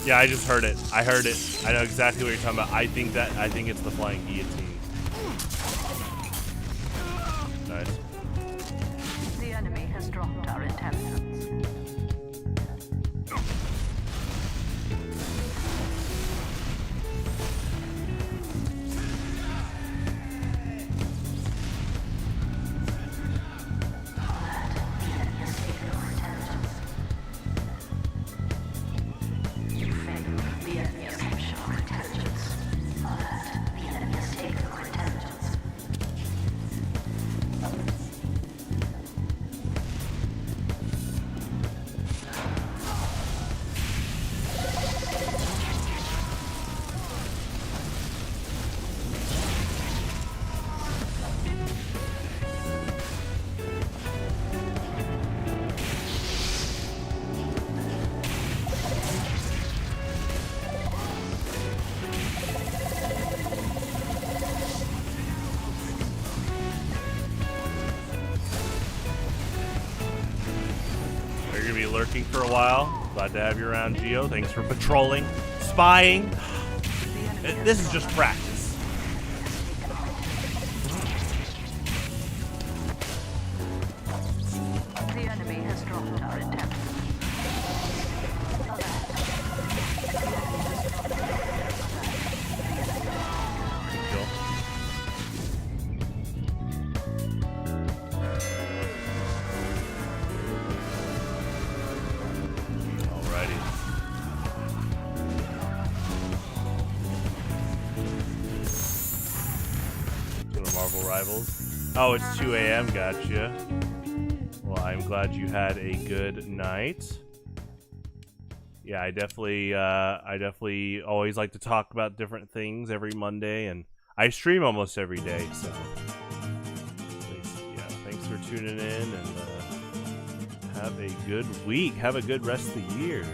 Yeah, I just heard it. I heard it. I know exactly what you're talking about. I think it's the flying guillotine. Nice. The enemy has dropped our intelligence. gonna be lurking for a while. Glad to have you around, Geo. Thanks for patrolling, spying. This is just practice. The enemy has dropped our intent. Cool. Alrighty. Go to Marvel Rivals. Oh, it's 2 a.m. Gotcha. Well, I'm glad you had a good night. Yeah, I definitely always like to talk about different things every Monday, and I stream almost every day. So, yeah, thanks for tuning in, and have a good week. Have a good rest of the year.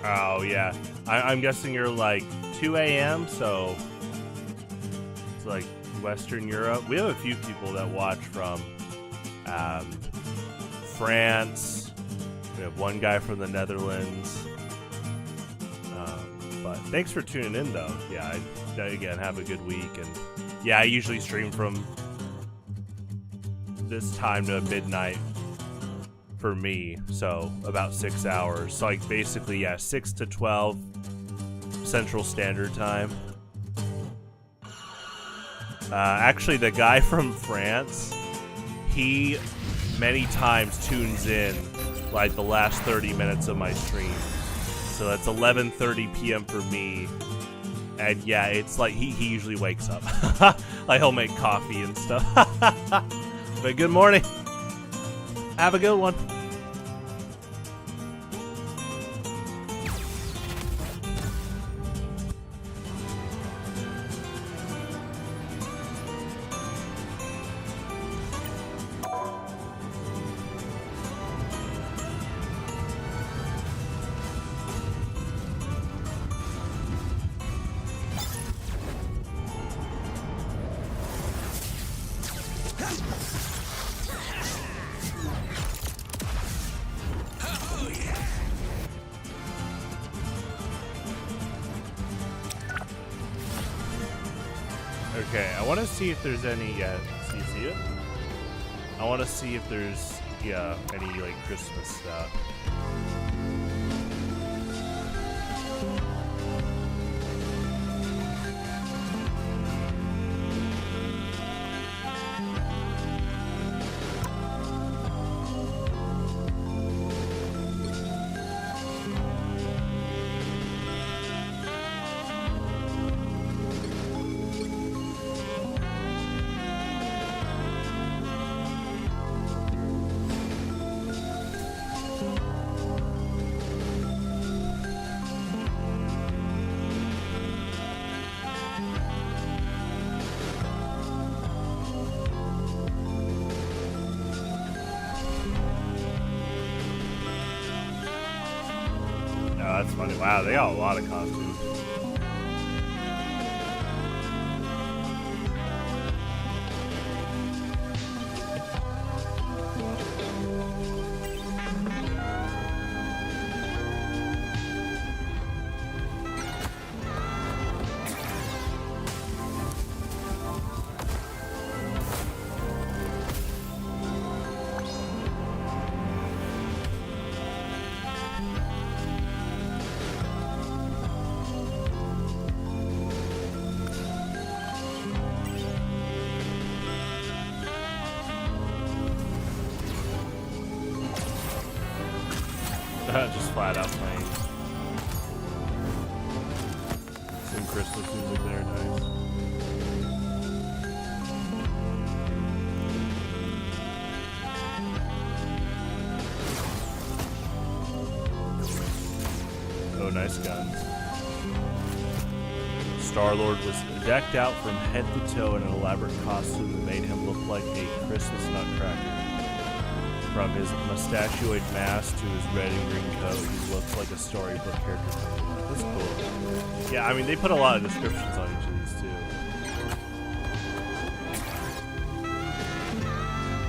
Oh, yeah. I'm guessing you're like 2 a.m., so it's like Western Europe. We have a few people that watch from France. We have one guy from the Netherlands. But thanks for tuning in, though. Yeah, again, have a good week. And yeah, I usually stream from this time to midnight for me, so about 6 hours. So like basically, yeah, 6 to 12 Central Standard Time. Actually, the guy from France, he many times tunes in like the last 30 minutes of my stream. So that's 11:30 p.m. for me. And yeah, it's like he usually wakes up. Like he'll make coffee and stuff. But good morning. Have a good one. Okay, I want to see if there's any, so you see it? I want to see if there's, any, like, Christmas stuff. That's funny. Wow, they got a lot of costumes. Just flat out playing. Some Christmas music there, nice. Oh, nice guns. Star-Lord was decked out from head to toe in an elaborate costume that made him look like a Christmas nutcracker. From his mustachioid mask to his red and green coat, he looks like a storybook character. That's cool. Yeah, I mean, they put a lot of descriptions on each of these, too.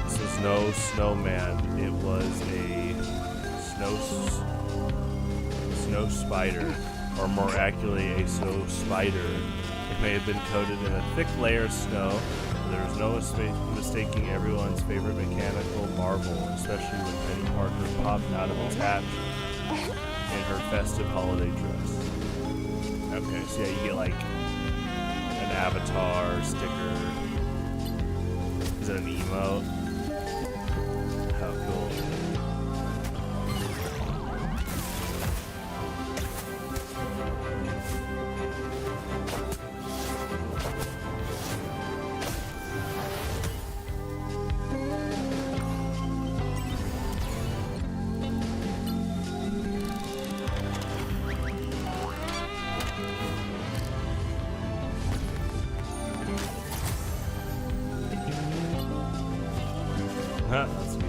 This was no snowman. It was a snow spider, or more accurately, a snow spider. It may have been coated in a thick layer of snow. There was no mistaking everyone's favorite mechanical marvel, especially when Penny Parker popped out of its hatch in her festive holiday dress. Okay, so yeah, you get like an avatar sticker. Is it an emote? How cool. That's good.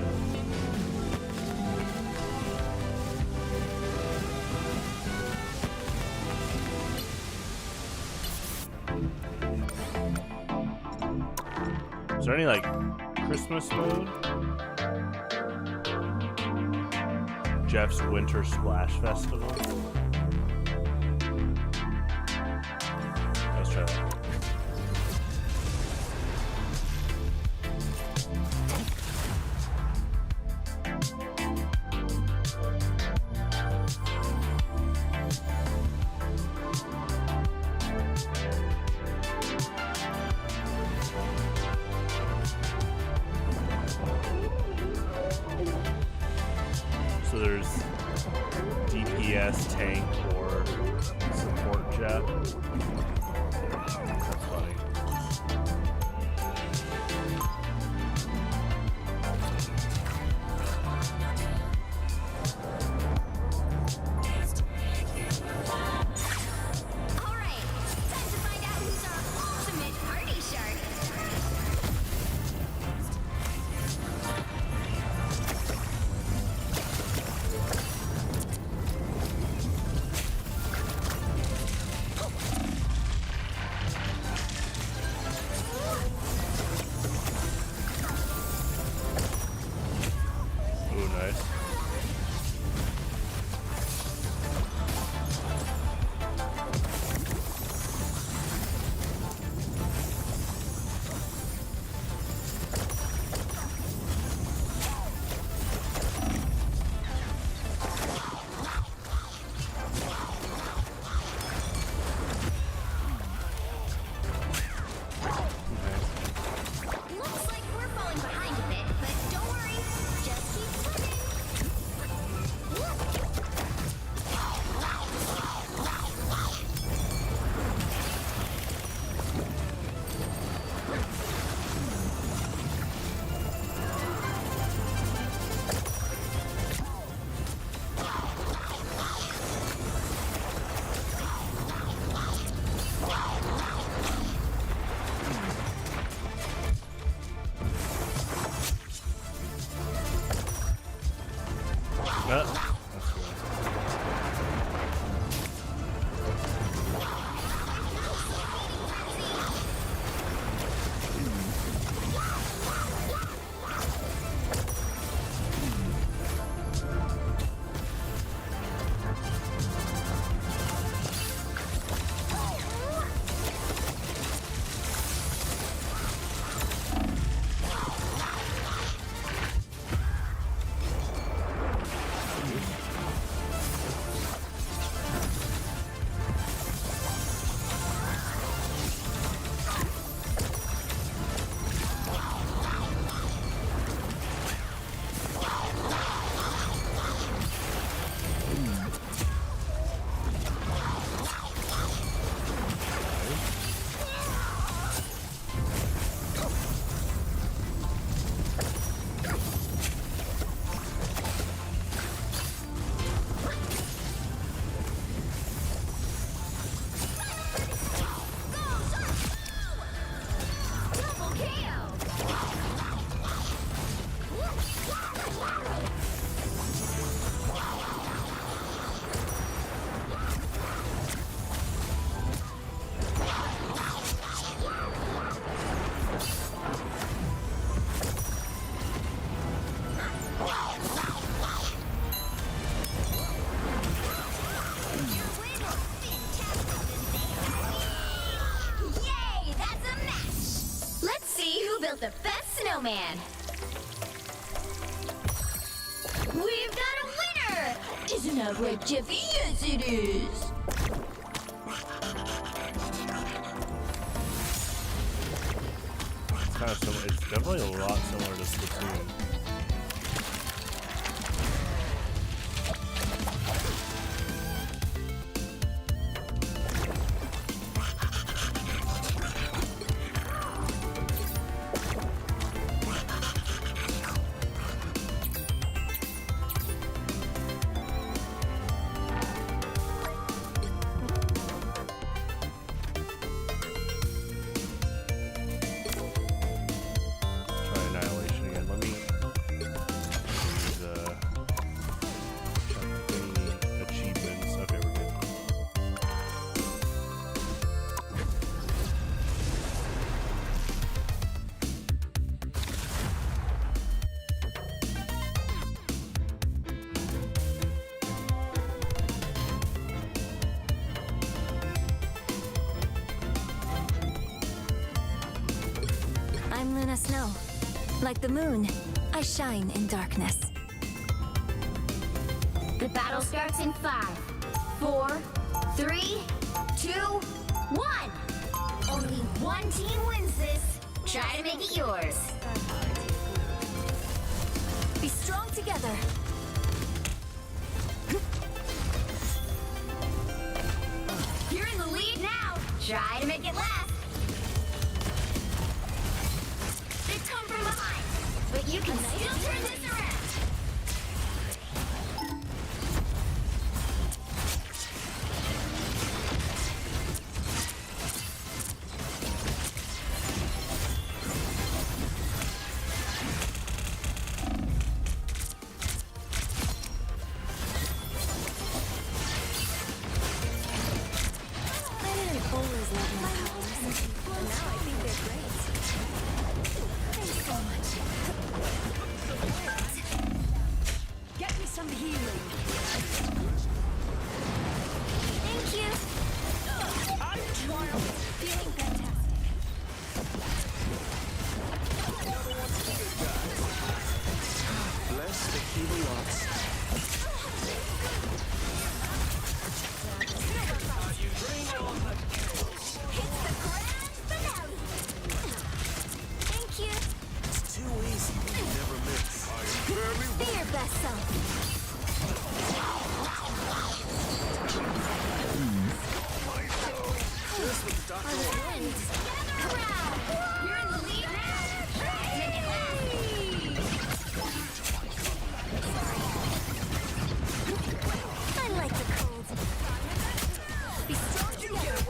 Is there any like Christmas mode? Jeff's Winter Splash Festival. Let's try that. So there's DPS, tank, or support jet. That's funny. Alright, time to find out who's our ultimate party shark. built the best snowman. We've got a winner! Isn't that right, Jeffy? Yes, it is. It's kind of similar. It's definitely a lot similar to Splatoon. Snow. Like the moon, I shine in darkness. The battle starts in 5, 4, 3, 2, 1. Only one team wins this. Try to make it yours. Be strong together. You're in the lead now. Try to make it last. Come from behind, but you can still turn this around. I didn't always love my powers, but now I think they're great. So much. Get me some healing. Thank you. I'm trying. Feeling fantastic. Bless the evil lots. It's the grand finale. Thank you. Too easy. You never miss. I am very Be your best self. just with the doctor. Friends, gather around. You're in the lead now. Try to make it last. I like the cold. Be strong together.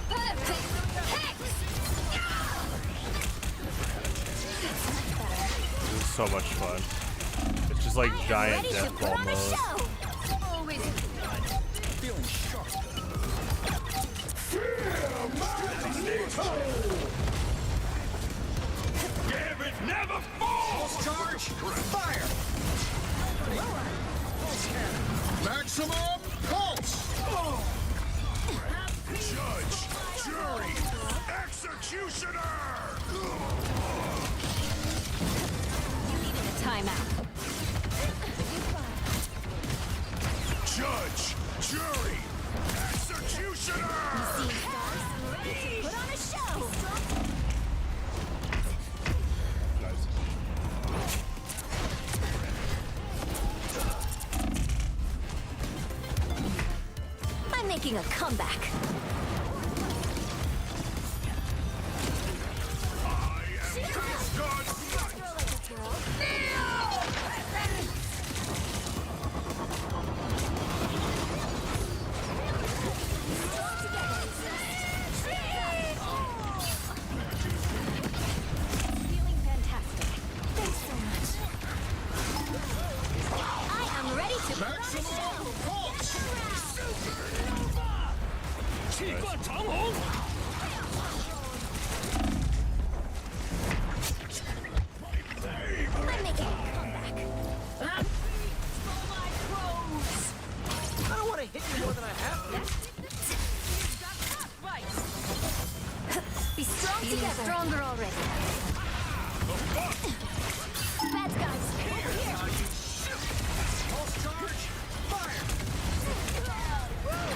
Perfect. Hex. This is so much fun. It's just like giant Ready to death put ball on a mode. show. Always Feeling sharp. Gambit never falls! Charge! Fire! Maximum pulse! Judge, jury, executioner! Timeout. Judge, jury, executioner! put on a show. I'm making a comeback. I am Prescott Feeling fantastic. Thanks so much. I am ready to put on a Maximum show. pulse! I'm making a comeback. I don't want to hit you more than I have to. together. Stronger already. Bad guys, over here. Pulse charge, fire!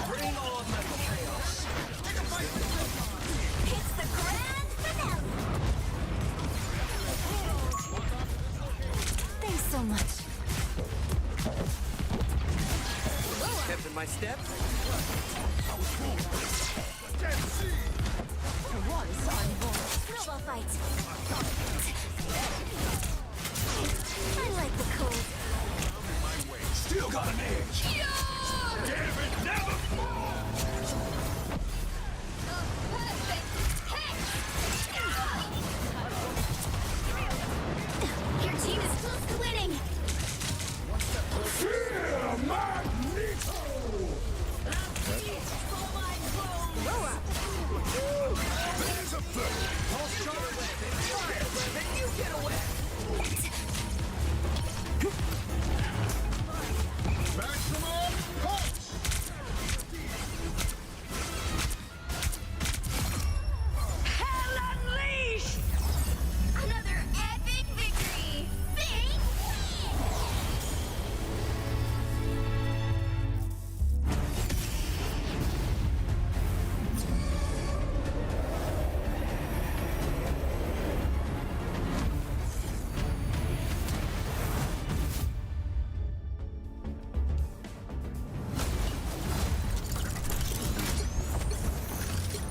Bring on the chaos. Take a fight. It's the grand finale. Thanks so much. Stepping my steps. For once on board. Snowball fight. I like the cold. Still got an edge. Damn it, never fall. Your team is close to winning. Yeah, Magneto. There's a third. Pulse charge, fire! Then you get away. Maximum pulse. Hell unleashed! Another epic victory. Big win!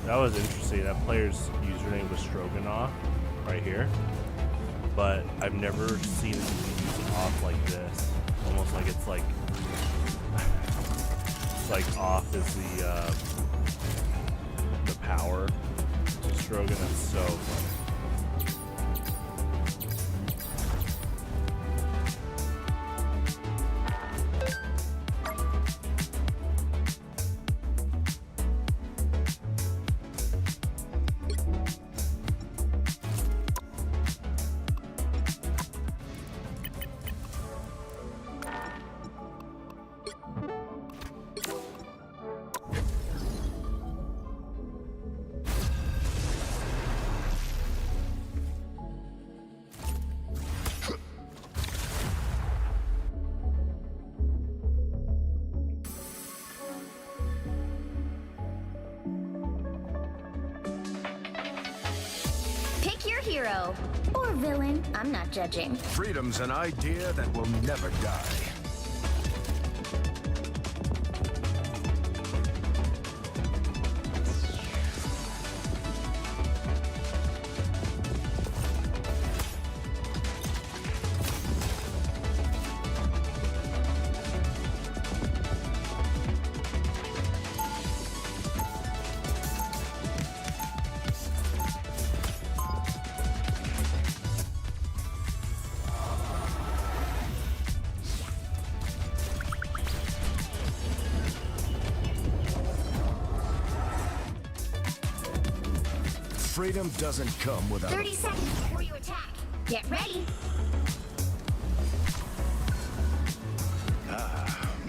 That was interesting. That player's username was Stroganoff right here, but I've never seen it use off like this. Almost like it's like off is the power to Strogan. That's so funny. Pick your hero. Or villain. I'm not judging. Freedom's an idea that will never die. Freedom doesn't come without 30 seconds before you attack. Get ready.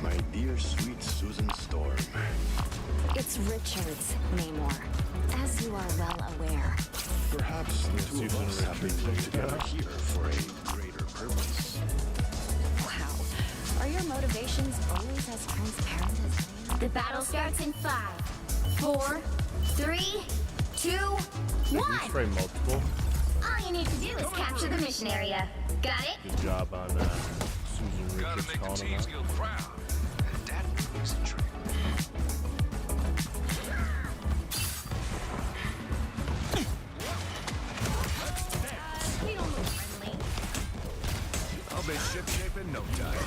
My dear sweet Susan Storm. It's Richards, Namor. As you are well aware. Perhaps the two of us have been put together here for a greater purpose. Wow. Are your motivations always as transparent as I am? The battle starts in 5, 4, 3, 2, 1. Spray multiple. All you need to do is capture the mission area. Got it? Good job on Susan Gotta Richards make the calling him team out. feel proud. And that is a trick. We don't look friendly. I'll be shipshape in no time.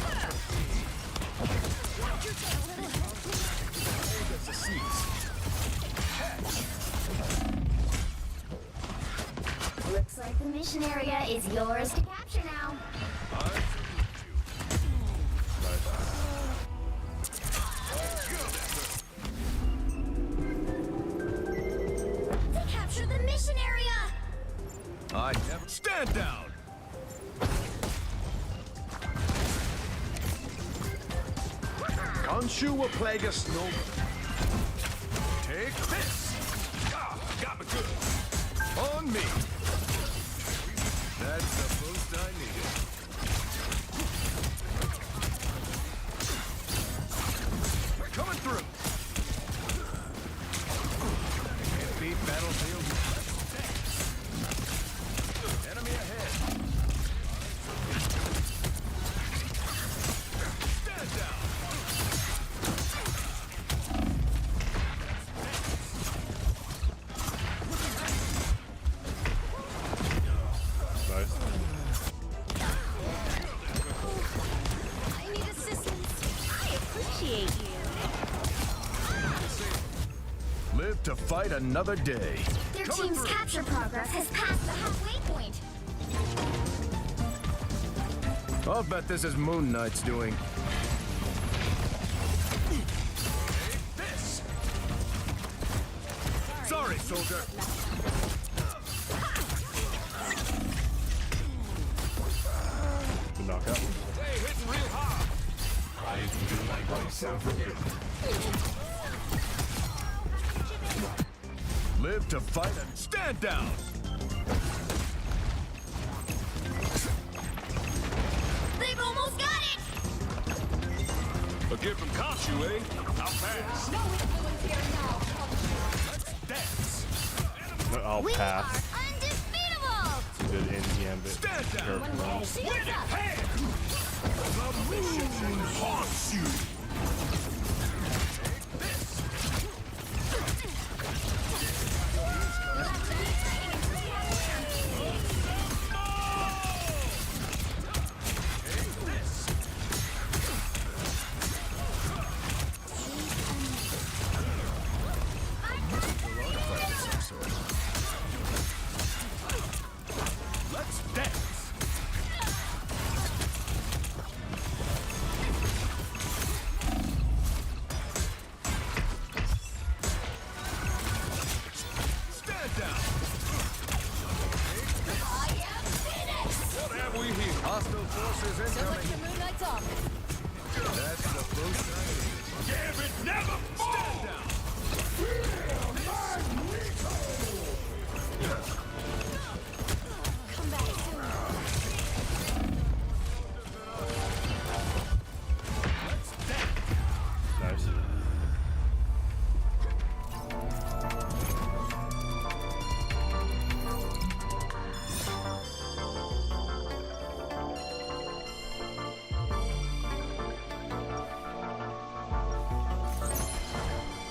That's a seize. Looks like the mission area is yours to capture now. To capture the mission area! I never stand down. Khonshu will plague us no Take this. Ah, got me good. On fight another day. Their team's capture progress has passed the halfway point. I'll bet this is Moon Knight's doing. This. Sorry, soldier. Good knockout. They hitting real hard. I feel like myself again. Live to fight and stand down. They've almost got it! A gift from caught you, eh? I'll pass. No influence here now. Dance. I'll We pass. are undefeatable! Good in gambit. Stand down. Careful. Shields up! The moon haunts you. Let's dance. Stand down. I am finished! What have we here? Hostile forces incoming. The Moon Knight's off. That's the boost I need. Gambit never Stand falls. down. Come back soon. Nice.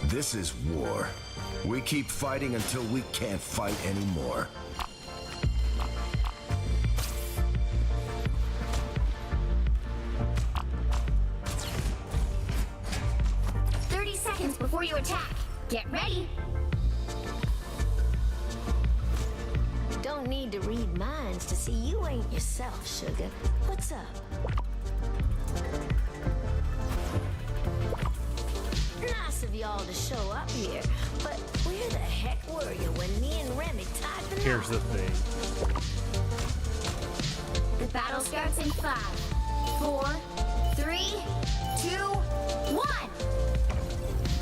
This is war. We keep fighting until we can't fight anymore. Seconds before you attack. Get ready. Don't need to read minds to see you ain't yourself, sugar. What's up? Nice of y'all to show up here, but where the heck were you when me and Remy tied the knot? Here's the thing. The battle starts in 5, 4, 3, 2, 1.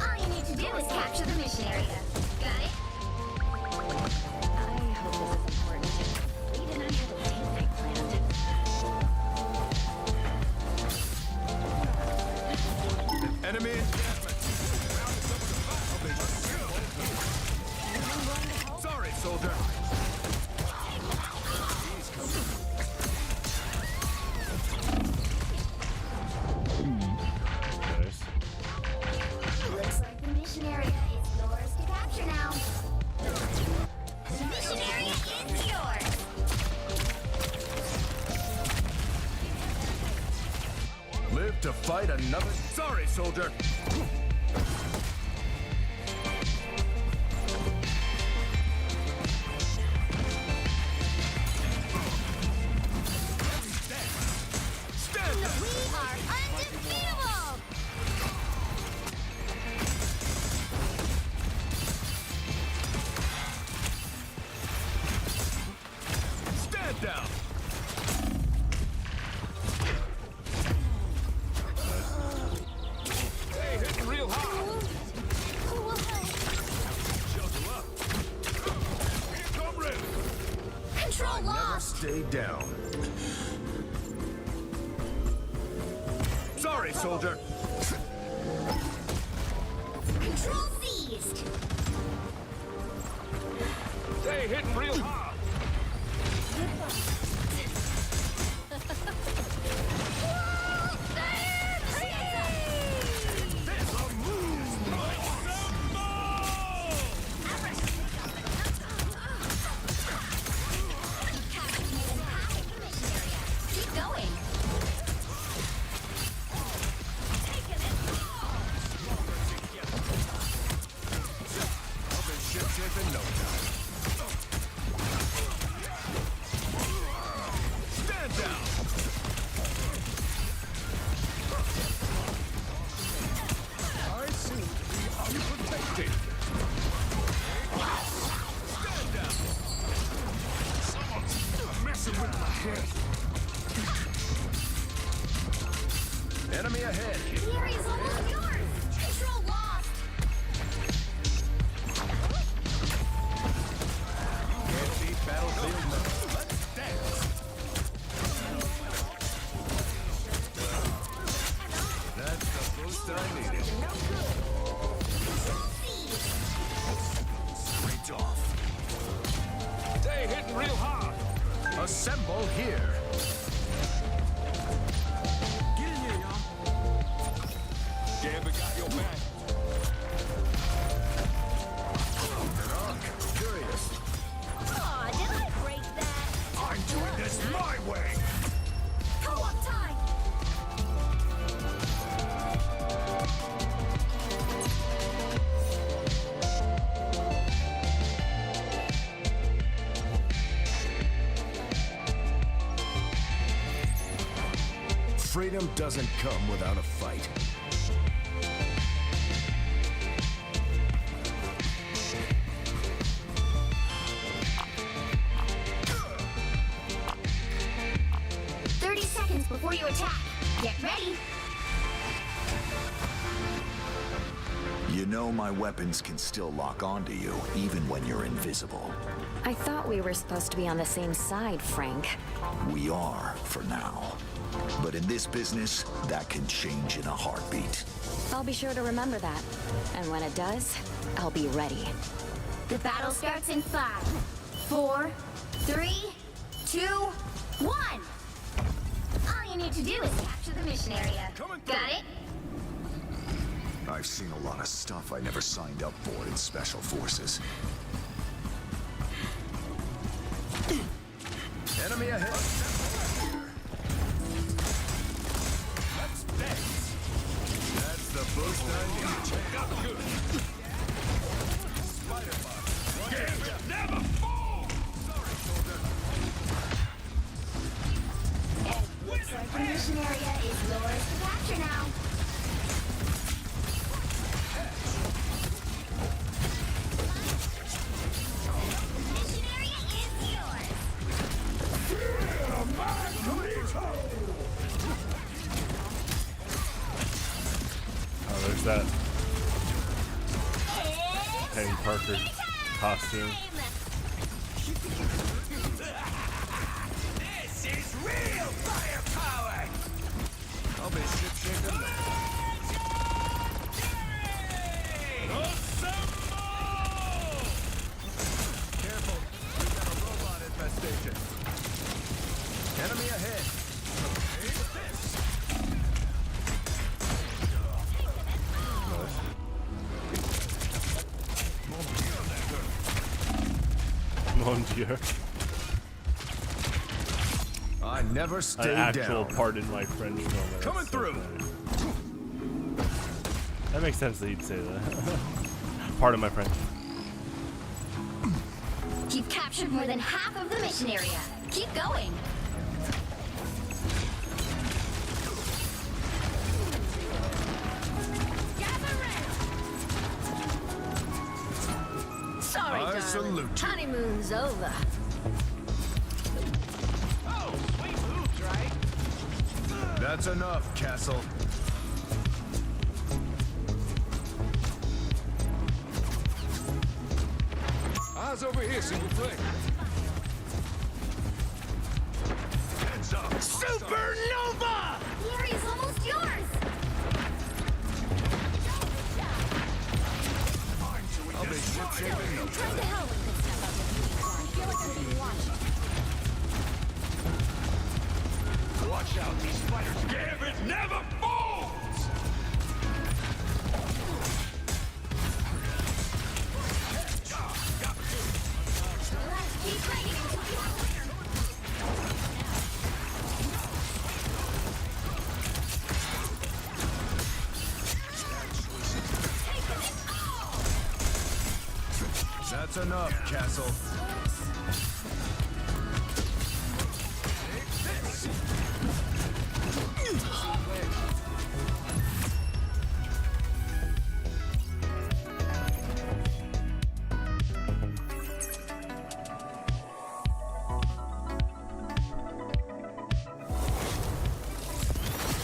All you need to do is capture the mission area. Got it? I hope this is important. Reed and I have a date night planned. Enemy encampment. Sorry, soldier. Nice. Looks like the mission area is yours to capture now. The mission area is yours. Live to fight another. Sorry, soldier. Stand down. We are undefeatable! Stand down. They hitting real hard. Who will help? Shelter up. Here come Red. Control Never lost! stay down. Sorry, soldier. Control seized! They hitting real hard. Keep going! shape in no time. Stand down. I seem to be unprotected. Stand down. Someone's messing with my head. Enemy ahead. Fury is almost yours! Control lost! Can't beat battlefield mode. Let's dance. That's the boost I needed. Straight off. They hitting real hard. Assemble here. Get in here, y'all. Gambit got your back. Curious. Aw, did I break that? I'm doing this my way. Co-op time! Freedom doesn't come without a fight. Before you attack, get ready. You know my weapons can still lock onto you, even when you're invisible. I thought we were supposed to be on the same side, Frank. We are, for now. But in this business, that can change in a heartbeat. I'll be sure to remember that. And when it does, I'll be ready. The battle starts in 5, 4, 3, 2, 1. All you need to do is capture the mission area. Got it? I've seen a lot of stuff I never signed up for in Special Forces. Enemy ahead. Let's dance. That's the boost I need. Got good. Spider bot. Gambit never fall. Sorry, soldier. Looks like the mission area is yours to capture now. Mission area is yours. Oh, there's that Penny Parker costume. This is real firepower. I'll be ship-shaking. Careful, we've got a robot infestation. Enemy ahead. Take this. Mon Dieu. I never stay An actual down. pardon my French moment. Coming through. That makes sense that he'd say that. Pardon my French. You've captured more than half of the mission area. Keep going. Gather round. Sorry, I darling. salute you. Honeymoon's over. Oh, sweet boobs, right? That's enough, Castle. Eyes over here, Super Flick. Heads up. Supernova! The area's almost yours. I'll be ship-shaping no Time to hell with this stuff up with you. I feel like I'm being watched. Watch out, these spiders. Gambit never falls! Keep fighting until you are winner. Take it all. That's enough, Castle.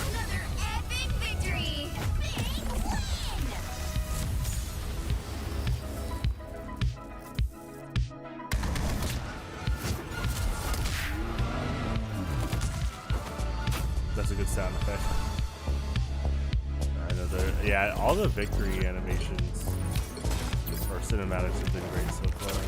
Another epic victory! Big win! That's a good sound effect. I know yeah, all the victory animations or cinematics have been great so far.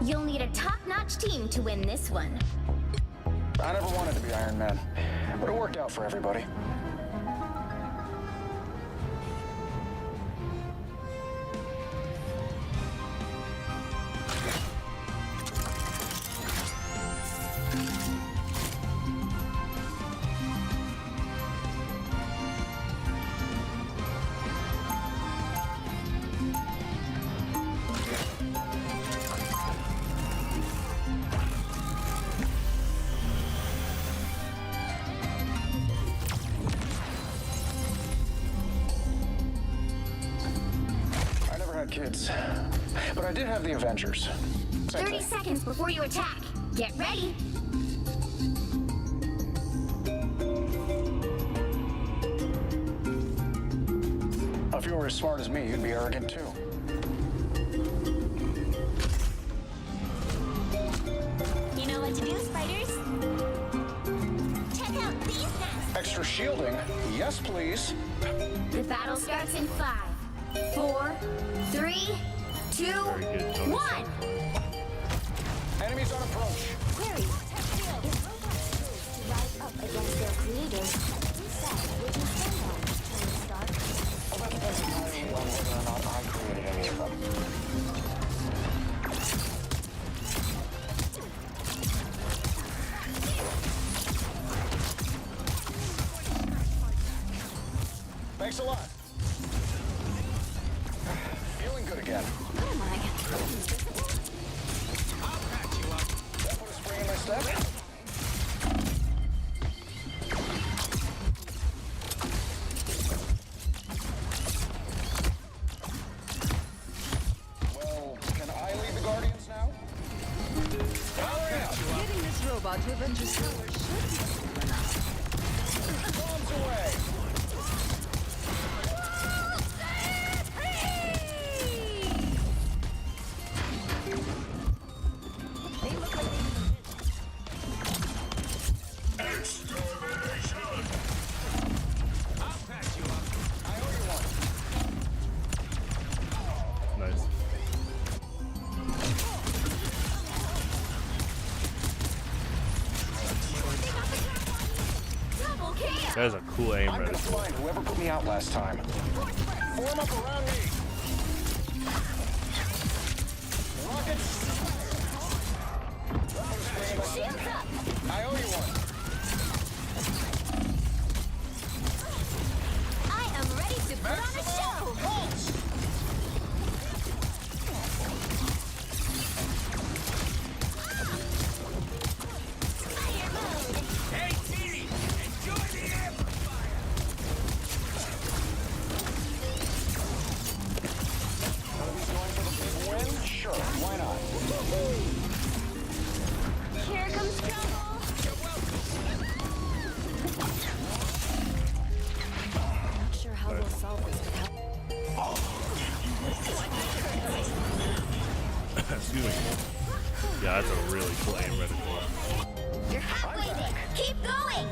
You'll need a top-notch team to win this one. I never wanted to be Iron Man, but it worked out for everybody. Kids. But I did have the Avengers. 30 seconds before you attack. Get ready. If you were as smart as me, you'd be arrogant too. You know what to do, spiders? Check out these nests. Extra shielding? Yes, please. The battle starts in 5, 4, 3, 2, 1. Enemies on approach. Query. If robots chose to rise up against their creators, whose side would you stand on, Tony Stark? Well, that depends entirely on whether or not I created any of them. Thanks a lot. Feeling good again. What am I? That put a spring in my step. Well, can I lead the Guardians now? Oh, yeah. Getting this robot to Avengers Tower should be simple enough. Bombs away. Nice. Double kill. That is a cool aim I'm gonna reticle. find whoever put me out last time. Form up around me. Rockets. Shields up. I owe you one. I am ready to put on a show. Pulse. Fire mode. Hey, T! Enjoy the amplifier! Going for the big win? Sure, why not? Here comes trouble. Not sure how we'll solve this without. Excuse me. Yeah, that's a really cool aim reticle. You're halfway there. Keep going.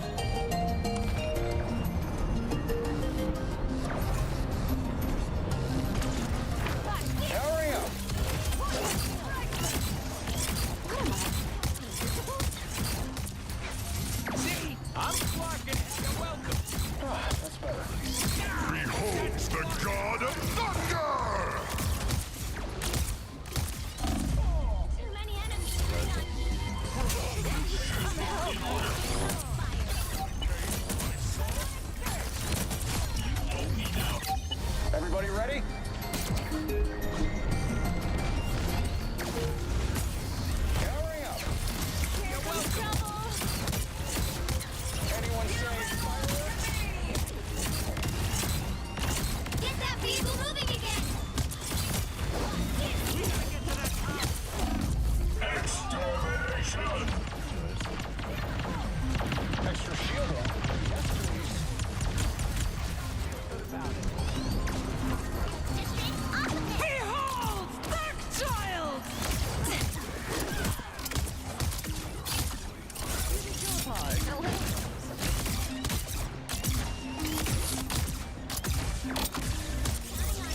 ready? Powering up. Here comes trouble. Anyone say fireworks? Get that vehicle moving again. Extermination! Extra shield on. Yes, please. Behold, Dark Child!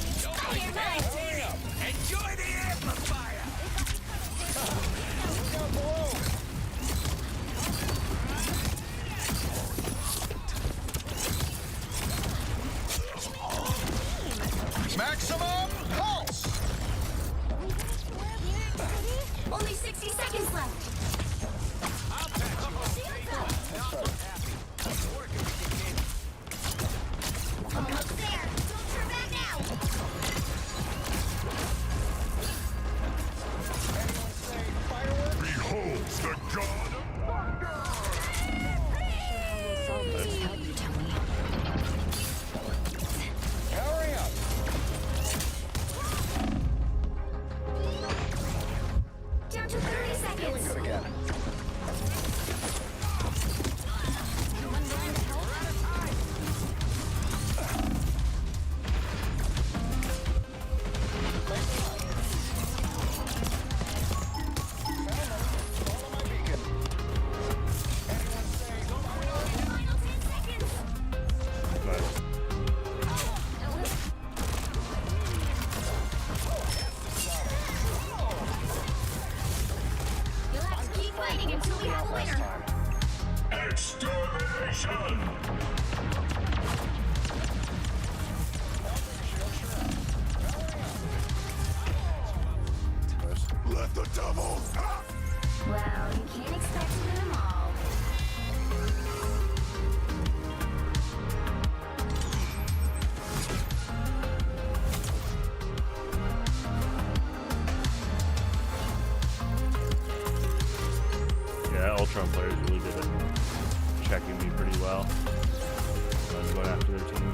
Hurry up! Enjoy the amplifier! Look out below. Maximum pulse! Only 60 seconds left. Almost there. Don't turn back now. Anyone say fireworks? Behold the god of thunder! Help you, Tony. Powering up. Down to 30 Feeling seconds. good again. Follow my beacon. Anyone say Final 10 seconds. Nice. You'll have to keep fighting until we have a last winner. time? Extermination! Let the devils out! Well, you can't expect to win them all. Yeah, Ultron players really good at checking me pretty well. I was going after their team.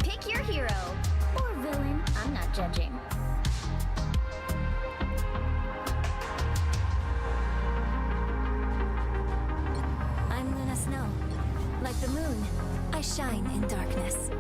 Pick your hero. Or villain. I'm not judging. I'm Luna Snow. Like the moon, I shine in darkness.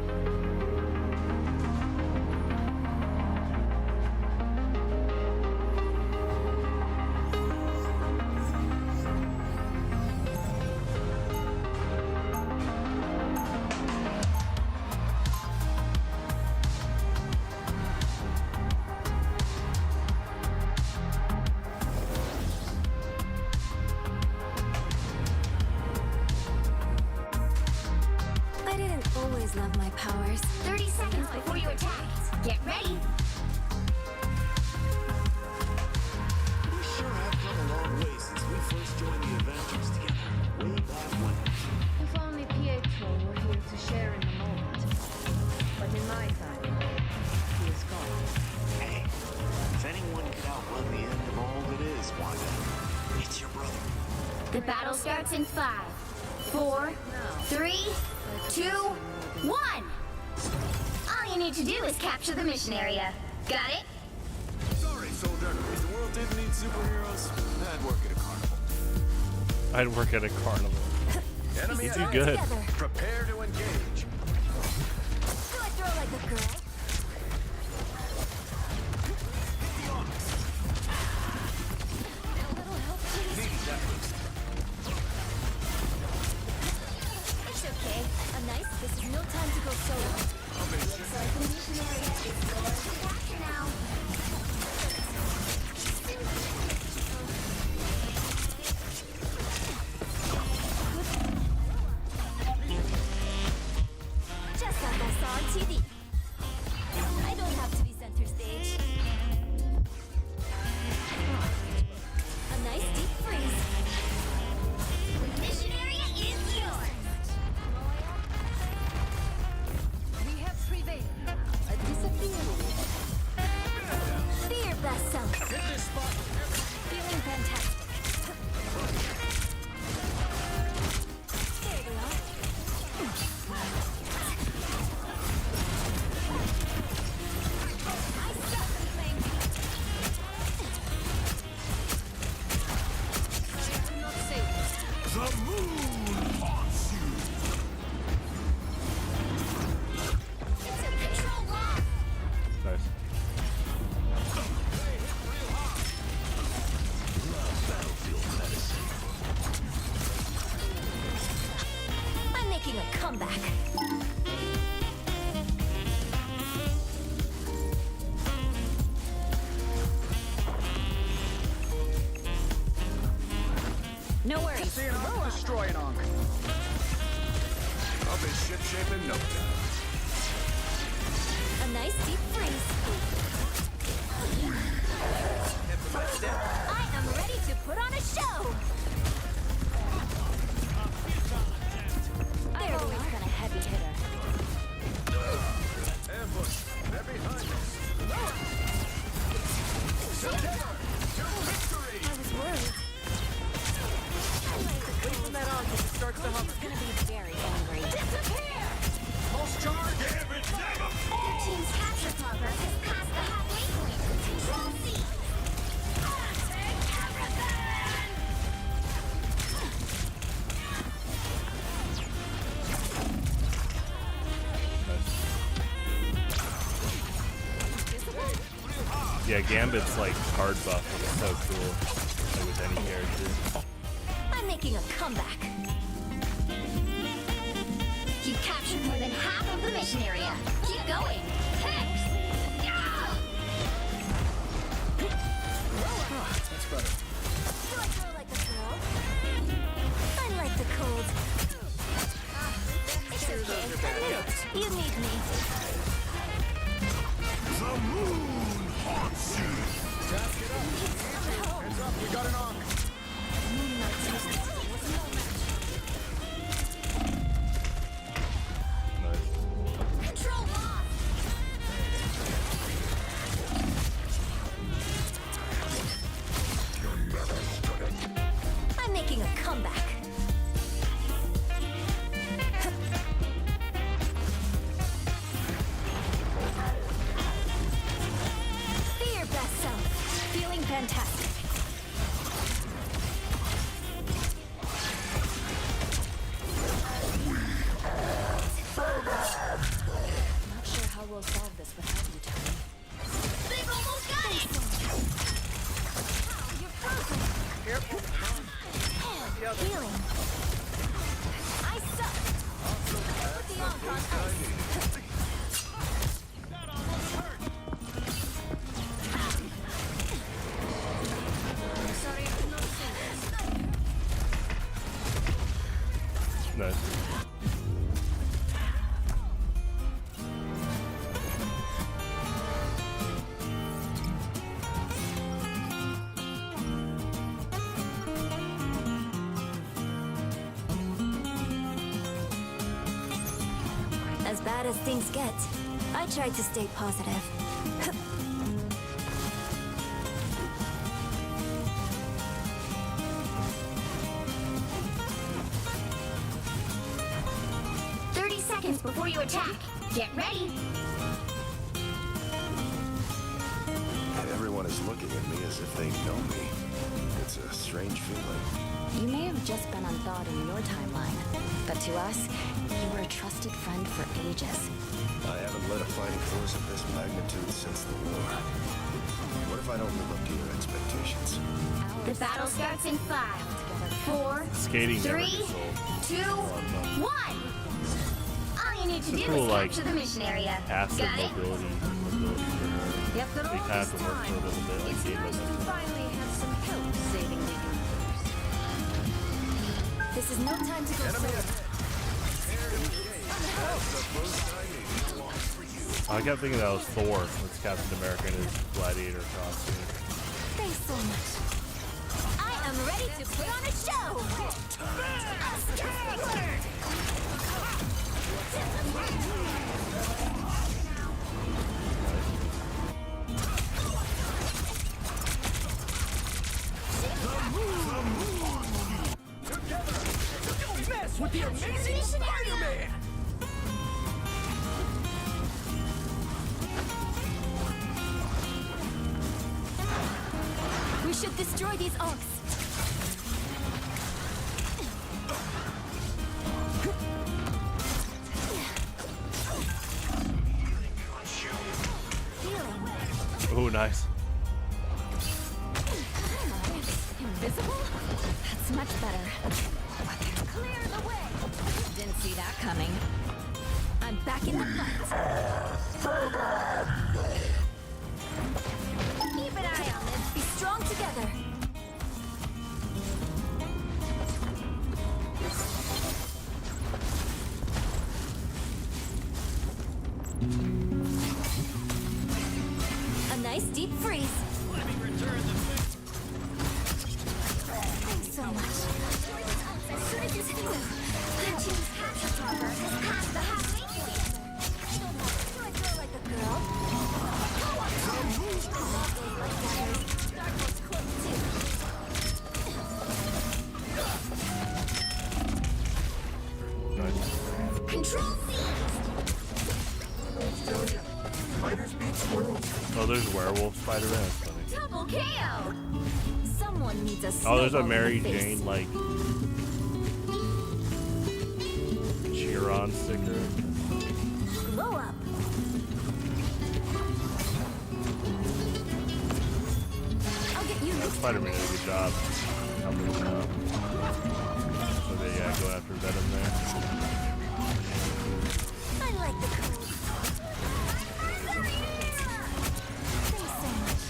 I didn't always love my powers. 30 seconds before you attack. Get ready. We sure have come a long way since we first joined the Avengers together. Way back when. If only Pietro were here to share in the moment. But in my time, he is gone. Hey, if anyone could outrun the end of all that is, Wanda, it's your brother. The battle starts in 5, 4, 3, 2, 1. All you need to do is capture the mission area. Got it? Sorry, soldier. If the world didn't need superheroes, I'd work at a carnival. I'd work at a carnival. Enemy You do attack. good. Together. Prepare to engage. Do I throw like a girl? A little help, please. It's okay. I'm nice. This is no time to go solo. Looks like the mission area is yours to capture now. Just like I saw on TV. I don't have to be center stage. A nice deep freeze. The mission area is yours. We have prevailed. A disappearing. Be your best self. Hit this spot. Feeling fantastic. There we are. I suck at playing Peach. Do not say this. The moon haunts you. It's a control lock. Nice. I'm making a comeback. No worries. See an Ankh destroy an Ankh. I'll be shipshape in no time. A nice deep freeze. I am ready to put on a show. I've always been a heavy hitter. Ambush. They're behind us. Together to victory. I was worried. Wait from that on till it starts to hover. He's gonna be very angry. Disappear. Pulse charge. Damn it, never Your falls. team's capture progress has passed the halfway point. Control C. Take everything. Yeah, Gambit's like card buff is so cool. Like with any character. I'm making a comeback. You've captured more than half of the mission area. Keep going. Hex. Yeah. That's better. Do I throw like a girl? I like the cold. It's okay. Admit it. You need me. The moon haunts you. Task it up. Hands up. We got an Ankh. Moonlight's useless. What's no match? Nice. Control lock. I'm making a comeback. Be your best self. Feeling fantastic. Not sure how we'll solve this without you, Tony. They've almost got it. You're frozen. Careful. Healing. I suck. Put the Ankh on ice. Sorry, I could not say this. Nice. As bad as things get, I tried to stay positive. Seconds before you attack. Get ready. Everyone is looking at me as if they know me. It's a strange feeling. You may have just been unthawed in your timeline, but to us, you were a trusted friend for ages. I haven't led a fighting force of this magnitude since the war. What if I don't live up to your expectations? The battle starts in 5, 4, Skating never 3, gets old. 2, 1. All you need to do Cool, is like, capture the mission area. Acid Got it? mobility for her. After They all kind of have this to work for a time, little bit like it's game nice to does. finally have some help saving the universe. This is no time to go solo. That's the boost I needed. I kept thinking that was Thor. That's Captain America in his gladiator costume. Thanks so much. I am ready to put on a show! Don't mess with the amazing Spider-Man! We should destroy these orcs. Ooh, nice. Invisible? That's much better. Clear the way! Didn't see that coming. I'm back in the fight. Keep an eye on this. Be strong together. A nice deep freeze. Let me return the Thanks so much. As soon as you see the team's capture topper has passed the halfway point. I don't have to do it girl like a girl. Go on, Tom. Like that. Dark was quick too. Nice. Control Oh, there's werewolf Spider-Man. That's funny. Double KO. Someone needs a Oh, there's a snowball Mary in the face. Jane like cheer-on sticker. Blow up. I'll get you next Spider-Man did a good job. Numbers now. So they going after Venom there. I like the code. Thanks so much.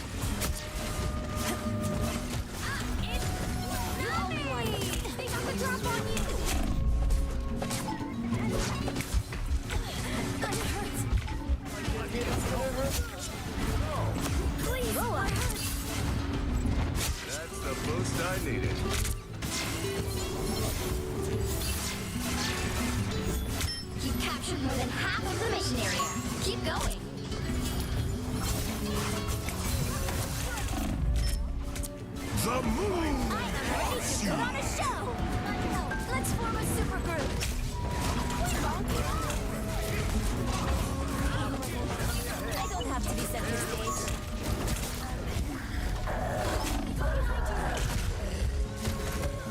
They got the drop on you. I'm hurt. Please, roll up. That's the boost I needed. You've captured more than half of the mission area. Keep going. The moon! I am ready to put on a show. Let's form a super group. I don't have to be center stage.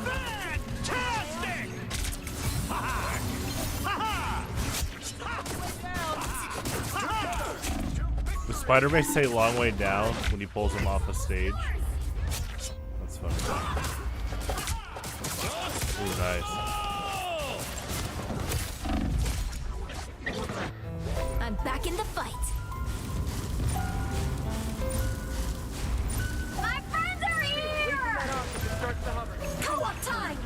Fantastic! Ha-ha! Ha-ha! Does Spider-Man say long way down when he pulls him off a stage? That's funny. Ooh, nice. I'm back in the fight. My friends are here! Co-op time!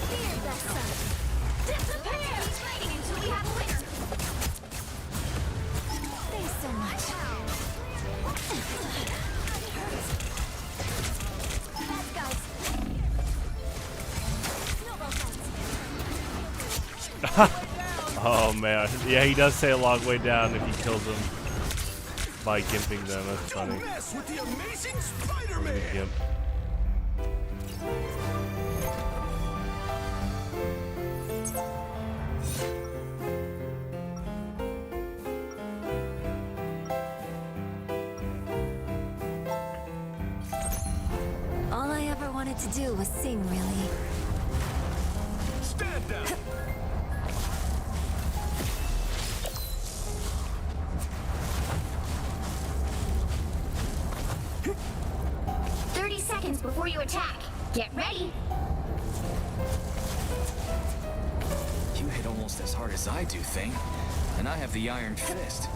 Fear that sun. Disappear! Waiting until we have a winner. Thanks so much. Bad guys. Snowball fight. Oh man, yeah, he does say a long way down if he kills him by gimping them. That's funny. Don't mess with the amazing Look Spider-Man! at Gimp. All I ever wanted to do was sing, really. Stand down! 30 seconds before you attack. Get ready. You hit almost as hard as I do, Thing. And I have the iron fist.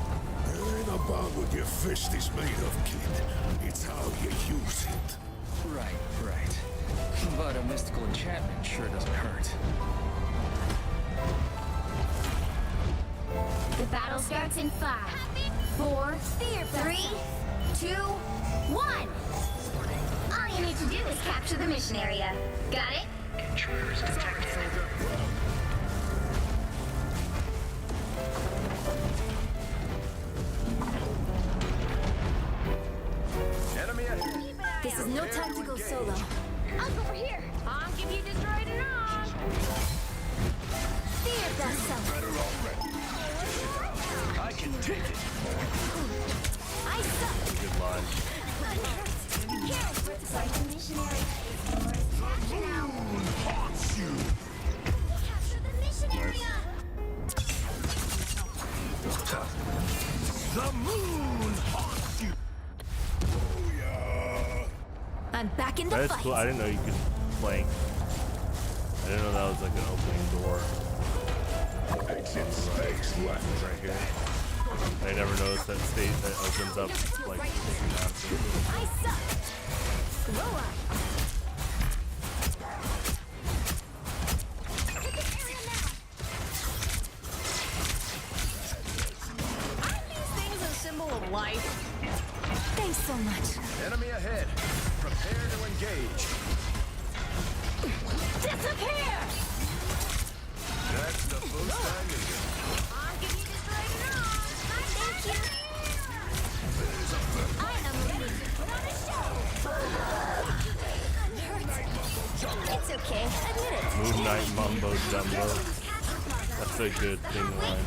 It ain't about what your fist is made of, kid. It's how you use it. Right, right. But a mystical enchantment sure doesn't hurt. The battle Scouts in 5, 4, 3, 2, 1. All you need to do is capture the mission area. Got it? Intruders detected. Enemy ahead. This is no time to go solo. I'll go over here. I'll give you destroyed and all. Fear thyself. Better already. I can take it. I suck. Good line. The mission area is yours. Capture now. Haunts you. Capture the mission area. The moon haunts you. Booyah. I'm back in the That's fight. cool. I didn't know you could flank. I didn't know that was like an opening door. Exit space left. Right here. I never noticed that state that opens up like massive. I suck. Grow up. Hit this area now. Aren't these things a symbol of life? Thanks so much. Enemy ahead. Prepare to engage. Disappear! That's the boost I needed. I'll give you destroyed and all. Thank you. I am ready to put on a show. I'm hurt. It's okay. Admit it. Moon Knight Mumbo Jumbo. That's a good thing line.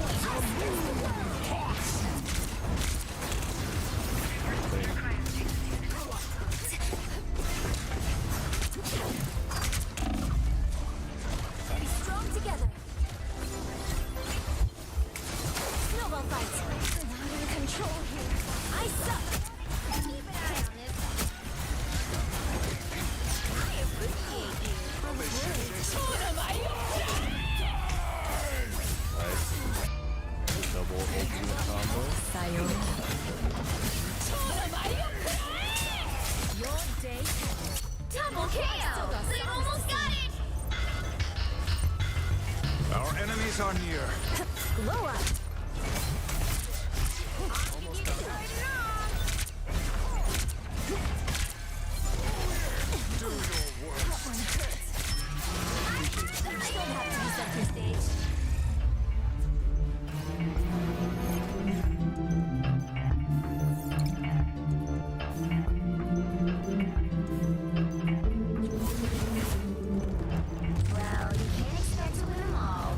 Be strong together. Snowball fight. I'm not in control here. I suck. Keep an eye on it. I appreciate you. Nice. Double ultimate combo. Your day. Double KO. They almost got it. Our enemies are near. Glow up. Do your worst. One hurts. I don't have to be center stage. Well, you can't expect to win them all.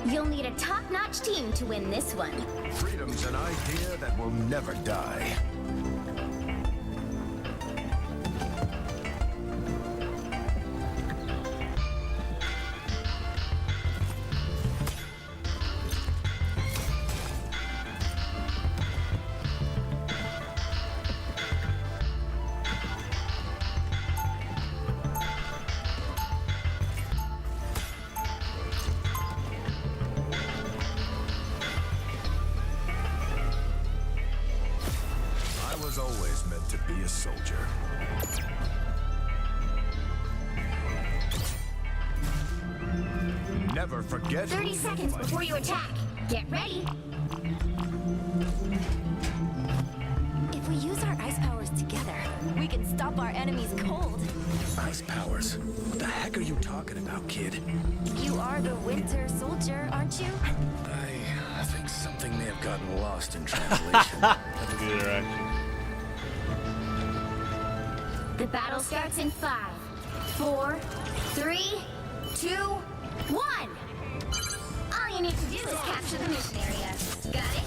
You'll need a top-notch team to win this one. Freedom's an idea that will never die. I was always meant to be a soldier. Never forget 30 who you seconds fight. before you attack. Get ready. If we use our ice powers together, we can stop our enemies cold. Ice powers? What the heck are you talking about, kid? You are the winter soldier, aren't you? I think something may have gotten lost in translation. That's a good interaction. The battle starts in 5, 4, 3, 2, 1. All you need to do is capture the mission area. Got it?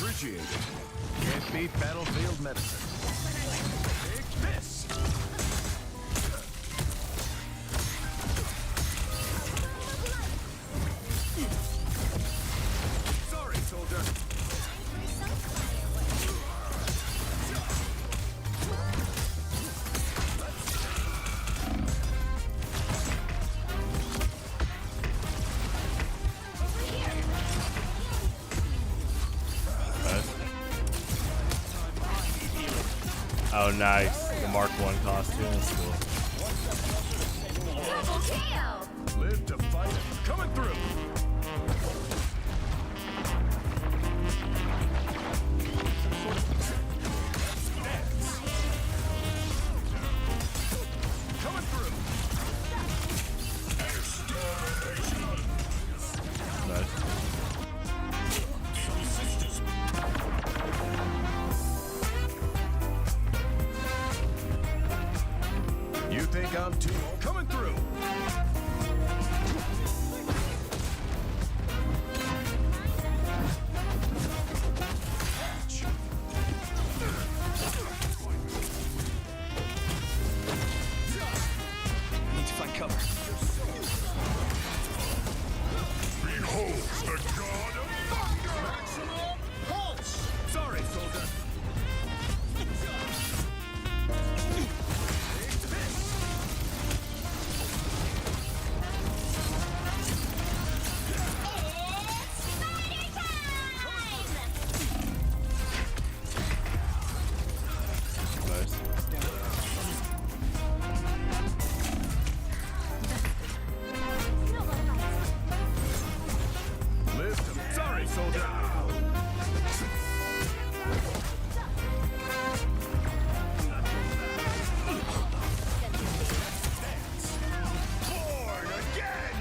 Appreciate it. Can't beat battlefield medicine. Take this! Sorry, soldier. Oh, nice. The Mark 1 costume is cool. Double kill! Live to fight. Coming through. Coming through. Nice. You think I'm too old? Coming through. Need to find cover. Behold the god of thunder! Maximum pulse! Sorry, soldier. Nice. Lift him. Sorry, soldier. Born again!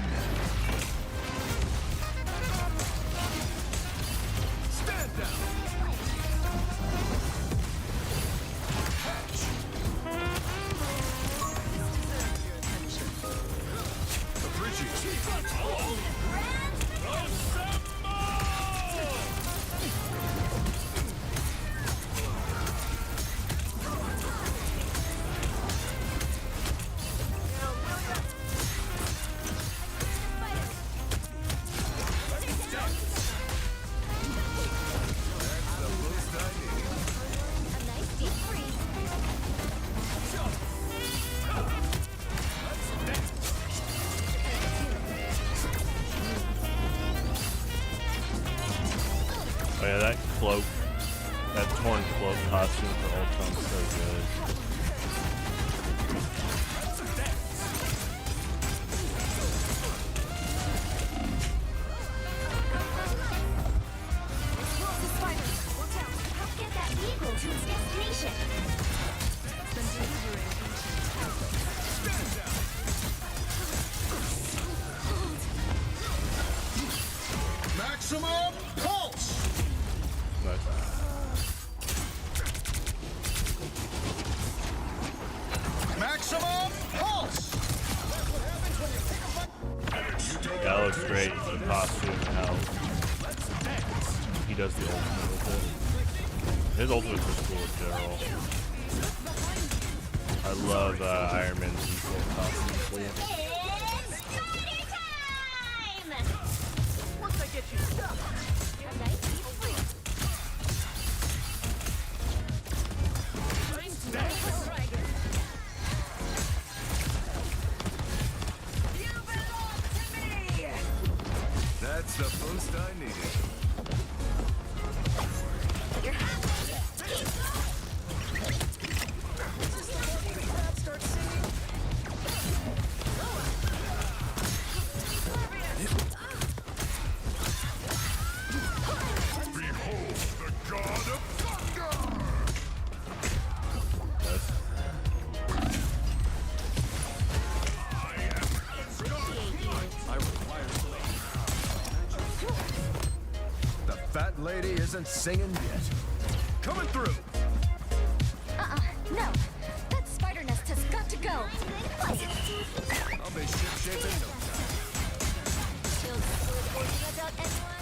Stand down! Appreciate A nice deep freeze. Oh yeah, that cloak, that torn cloak costume for Ultron's so good. Explosive spiders. Watch out. Help get that eagle to its destination. maximum pulse! Nice. Maximum pulse! Yeah, that looks great. The costume and how he does the ultimate with it. His ultimate is cool in general. I love Iron Man's default costume too. It's party time! Once I get you stuck. A nice deep freeze. You belong to me! That's the boost I needed. You're happy. Start singing. Behold the god of thunder! I require the fat lady isn't singing yet. Coming through! No. That spider nest has got to go. I'll be ship-shape in no time. Feels good working about anyone?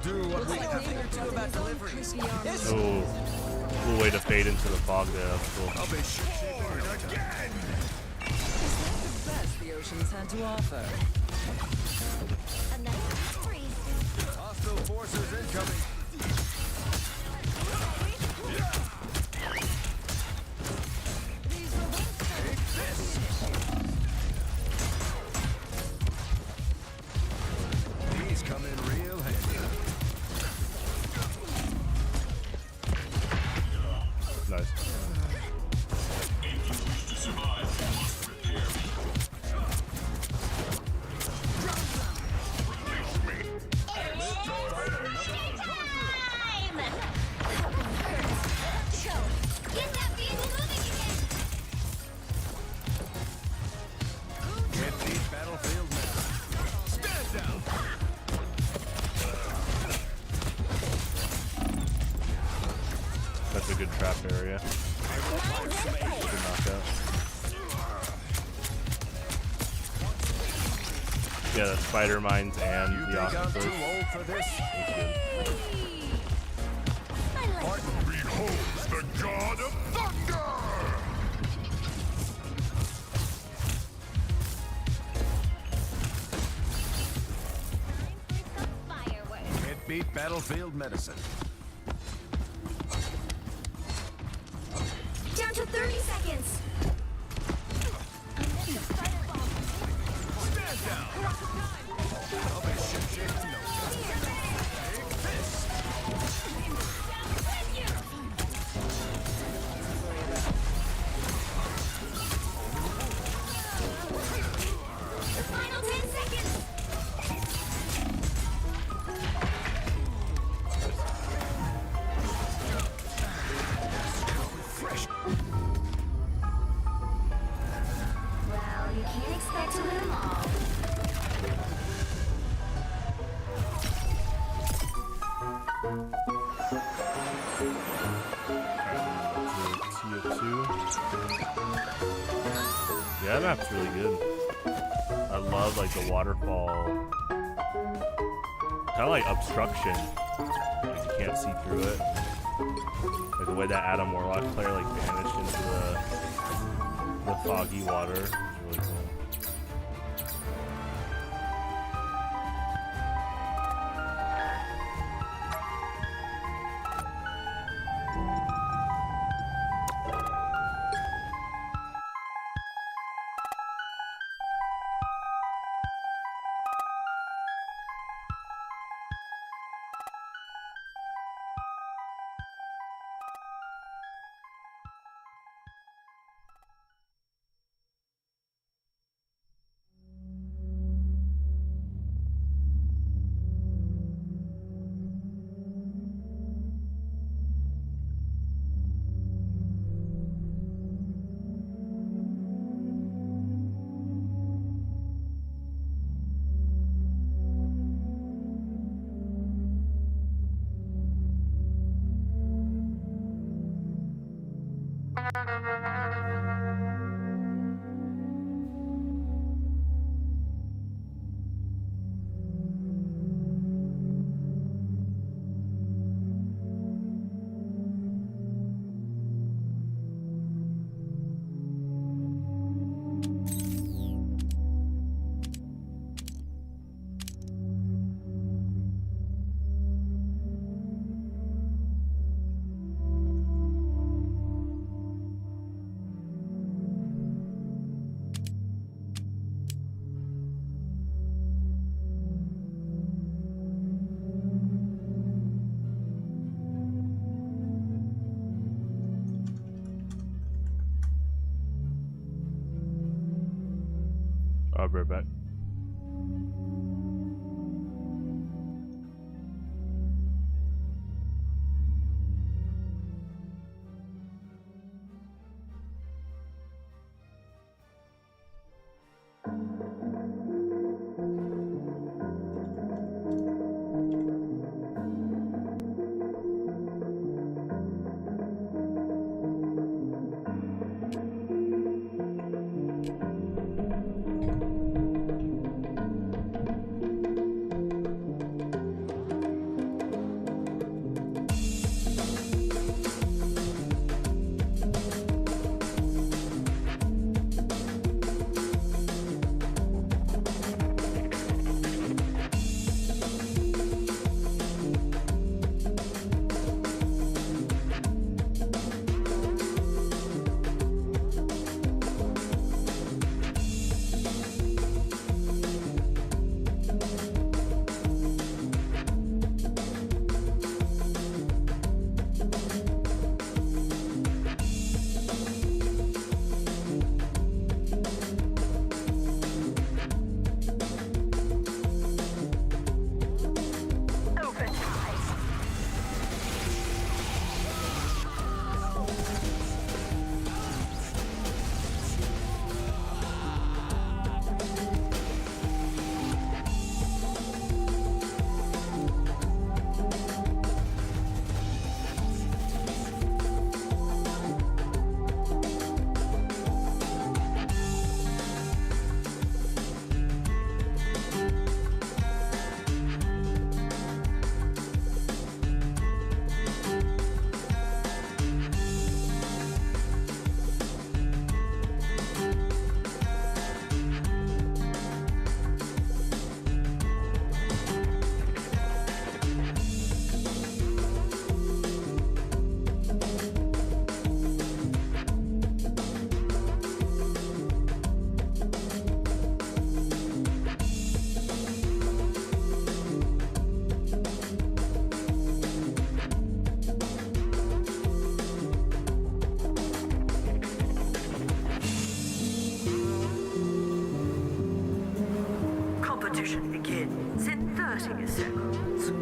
do what we have to do about deliveries. Oh, cool way to fade into the fog there. That's cool. I'll be shit-shaking again. The best the oceans had to offer. Hostile forces incoming. Take this. These come in real handy. Nice. Get these battlefield men. Stand down. That's a good trap area. Good knockout. Yeah, the spider mines and You the think I'm octopus. too old for this? That's good. Behold the god of thunder! Get beat battlefield medicine. Down to 30 seconds. Stand down. I'll be shit-shaking no time. Take this. Final 10 seconds. Fresh. Well, you can't expect to win them all. TF2. Yeah, that map's really good. I love like the waterfall. Kind of like obstruction. Like you can't see through it. Like the way that Adam Warlock player like vanished into the foggy water. It was really cool. I'll be right back. 30 seconds.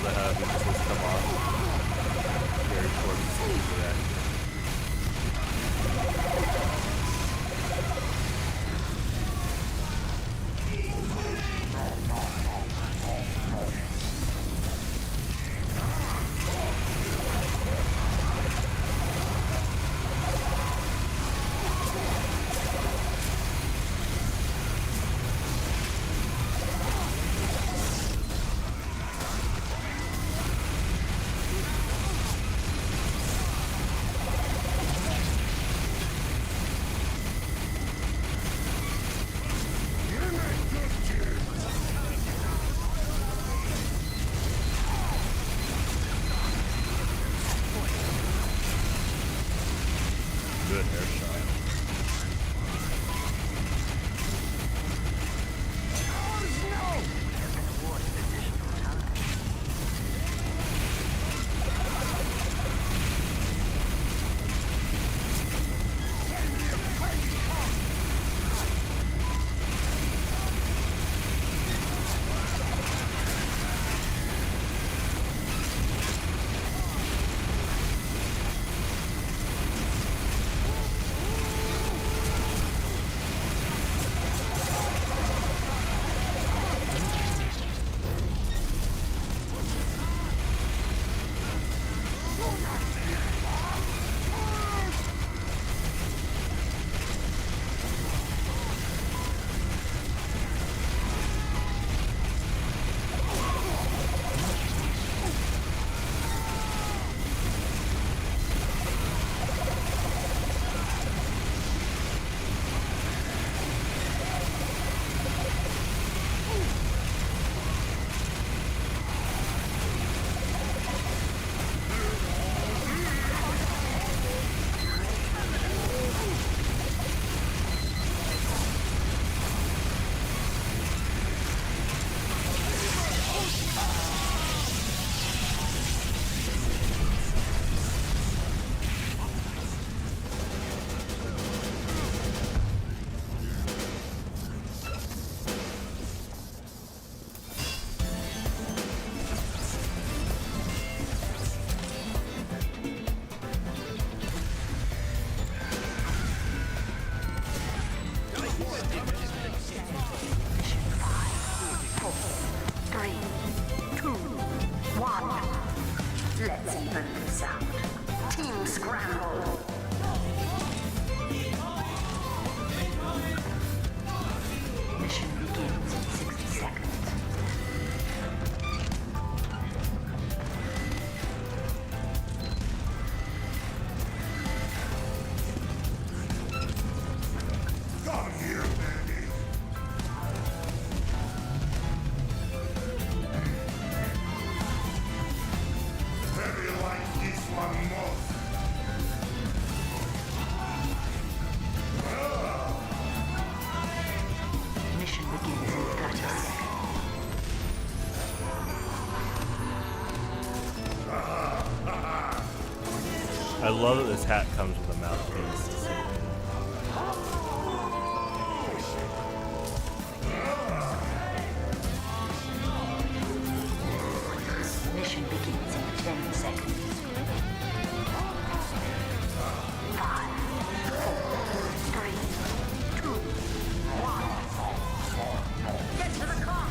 I have, it just has come off very short and sweet for that. Good air shot. Let's even this out. Team scramble. Mission begins in 60 seconds. Come here, baby. Maybe you like this one most. Mission begins in 30 seconds. I love that this hat comes with a mouthpiece. Mission begins in 10 seconds. 5, 4, 3, 2, 1. Get to the car!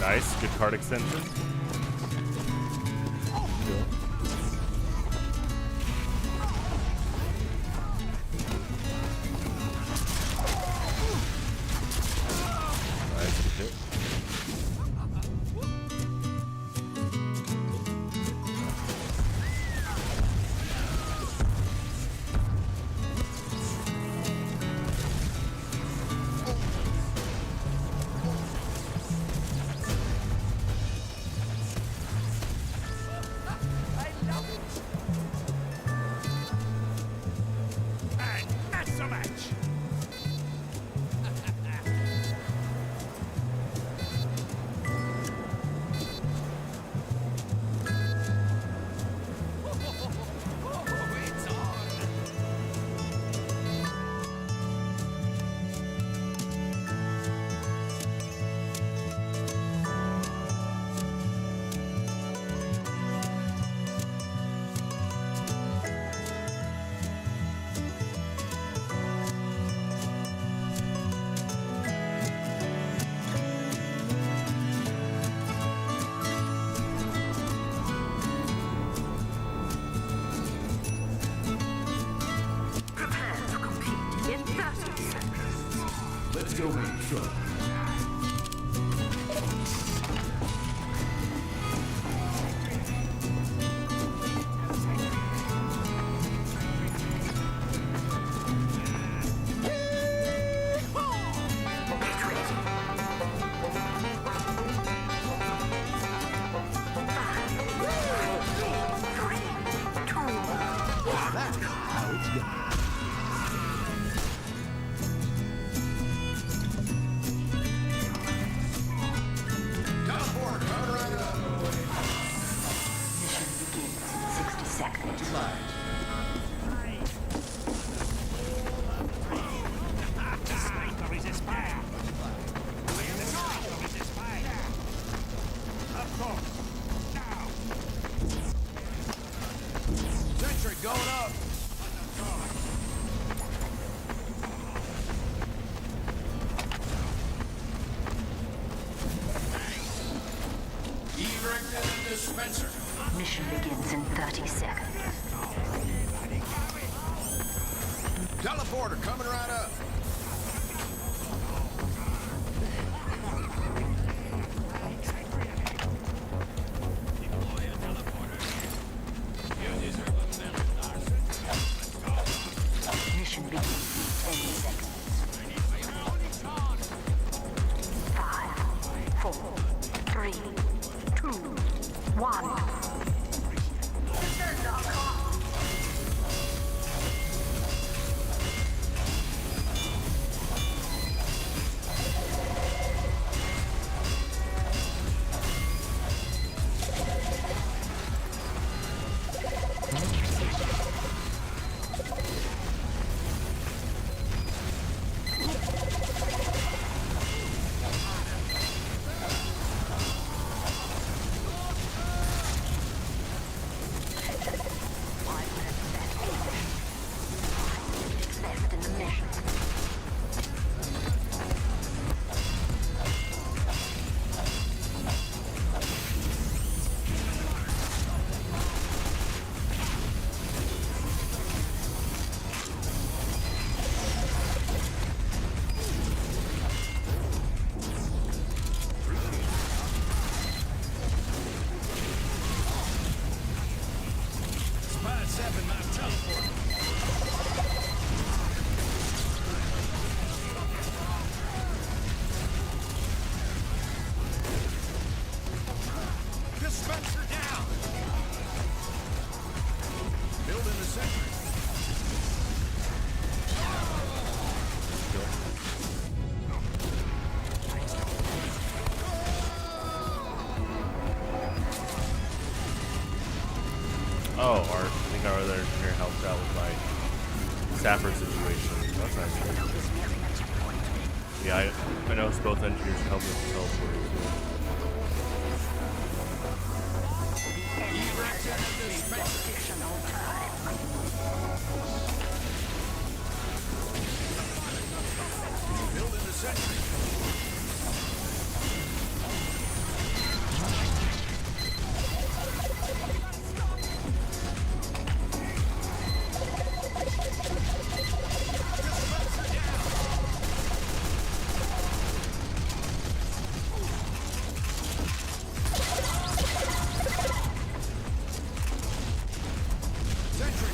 Nice, good card extension. Cool. Nice, good hit. Not so much. It's on. Prepare to compete in 30 seconds. Let's go make trouble. Get ready. 5, 4, 3, 2, 1. That's how it's done. Teleport, cover it up. Mission begins in 60 seconds. Sniper is expired. The sniper is expired. Of course. Now. Sentry going up. Erected a dispenser. Mission begins in 30 seconds. Teleporter coming right up. Mission begins in 10 seconds. 5, 4, 3, 2, 1. Left in the mission. Spot 7, my teleport. Dispenser down. Building the sentry. Oh, Art. I think our other engineer helped out with my sapper situation. That's nice. Yeah, I know it's both engineers help with the teleport too. Additional time. Building the sentry.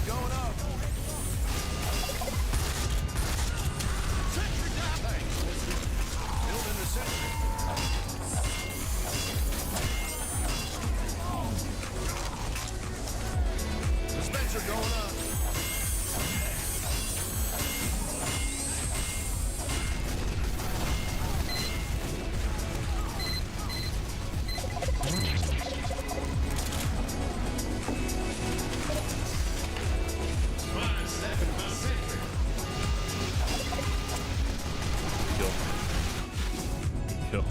going up. Sentry down. Thanks, mister. Building the sentry. Dispenser going up. Kill.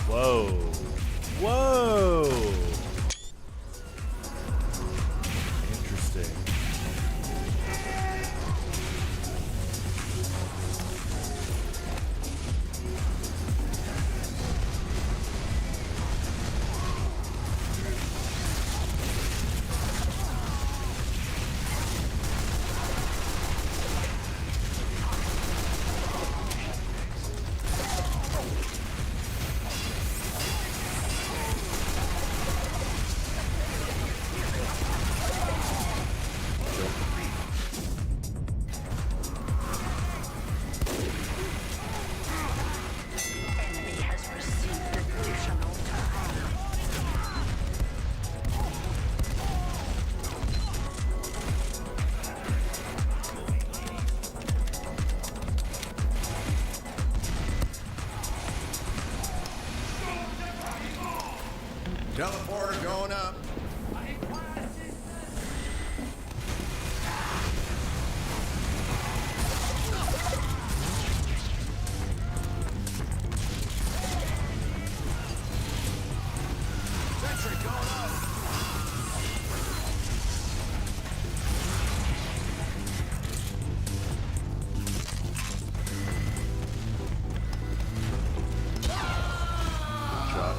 Whoa. Whoa. Interesting. Enemy has received additional time. Teleporter going up. Sentry going up. Shot.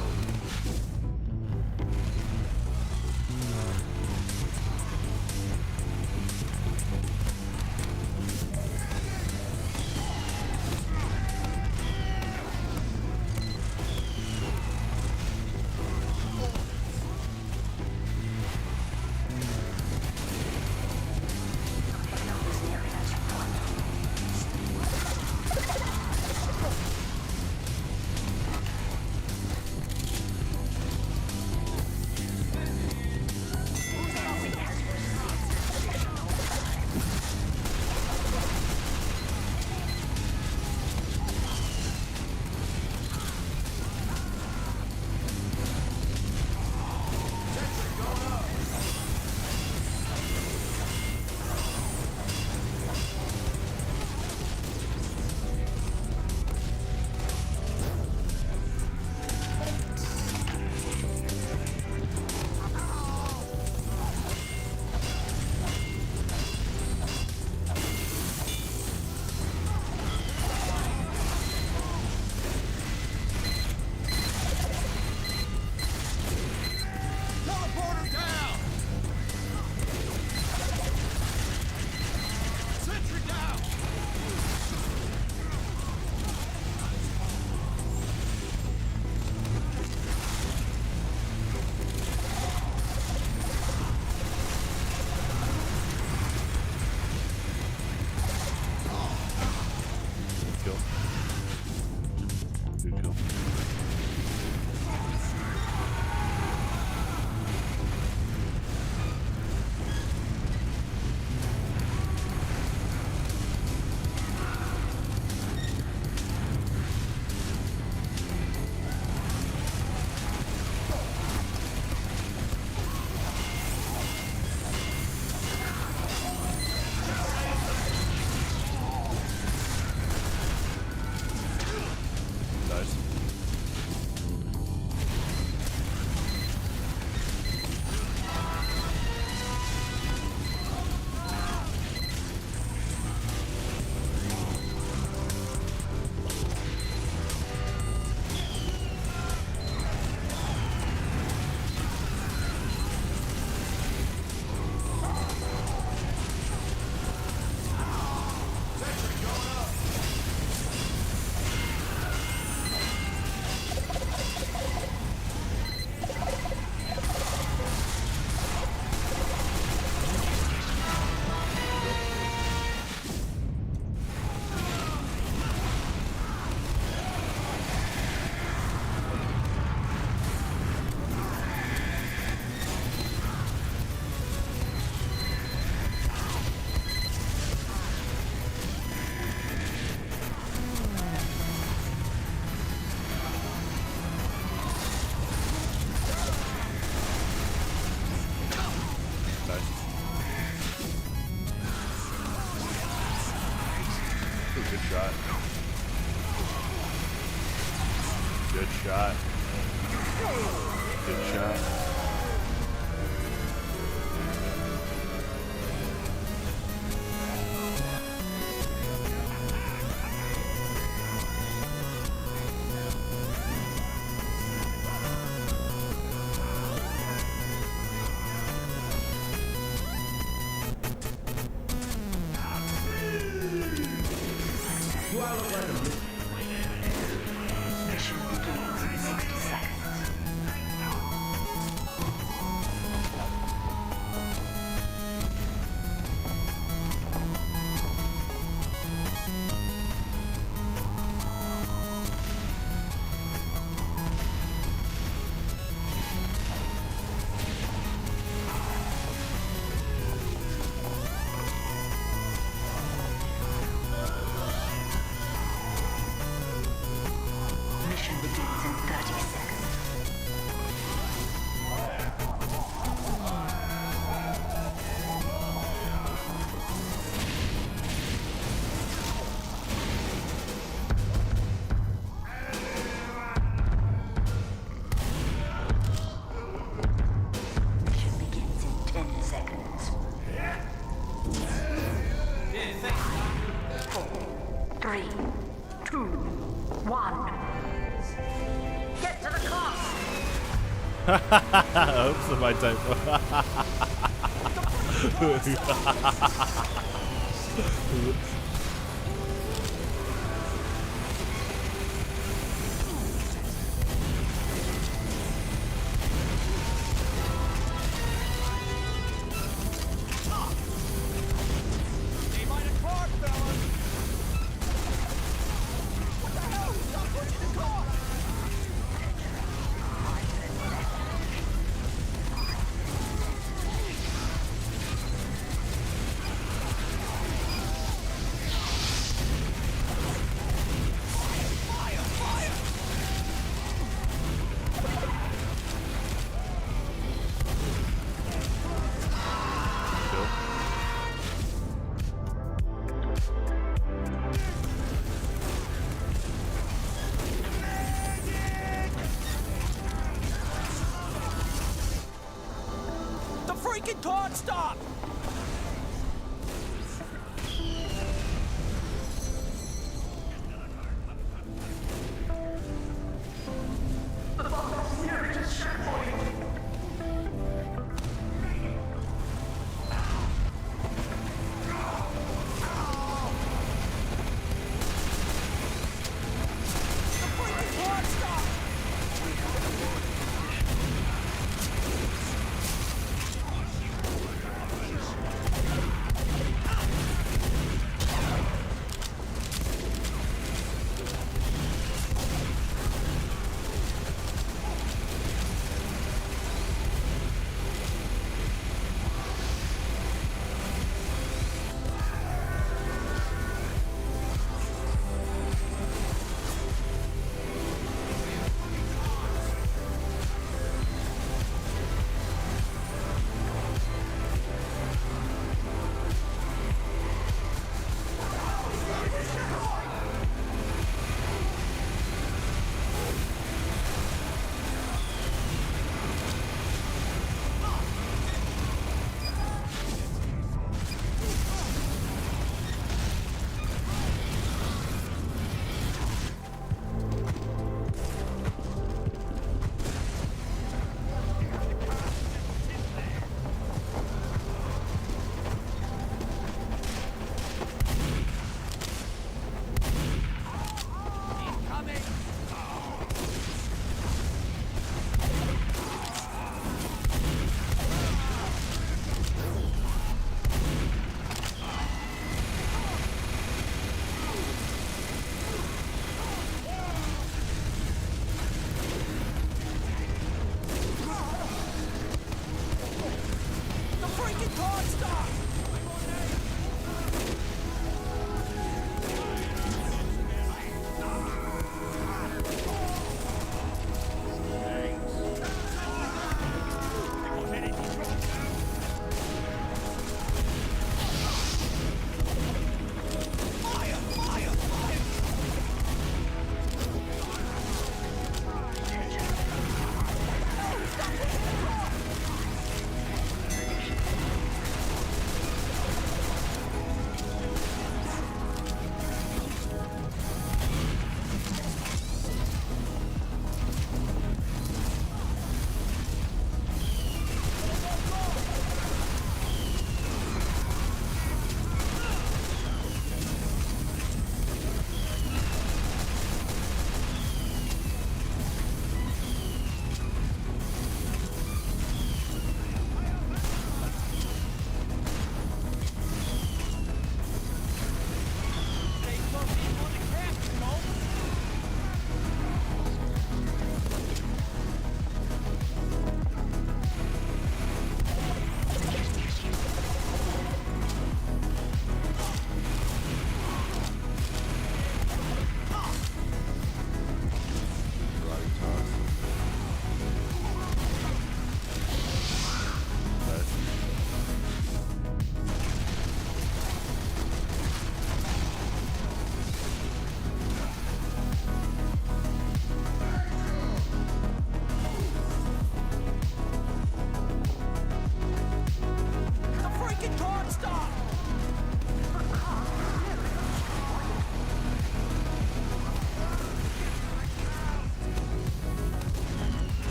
Good shot. Good shot. Good shot. Mission begins in 60 seconds. Mission begins in 30 seconds. Mission begins in 10 seconds. 4, 3, 2, 1. Get to the cost! Oops, my typo. The freaking card stop!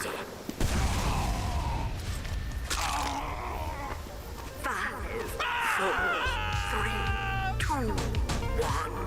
ready. 5, 4, 3, 2, 1.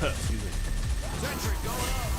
Excuse me. Sentry going up.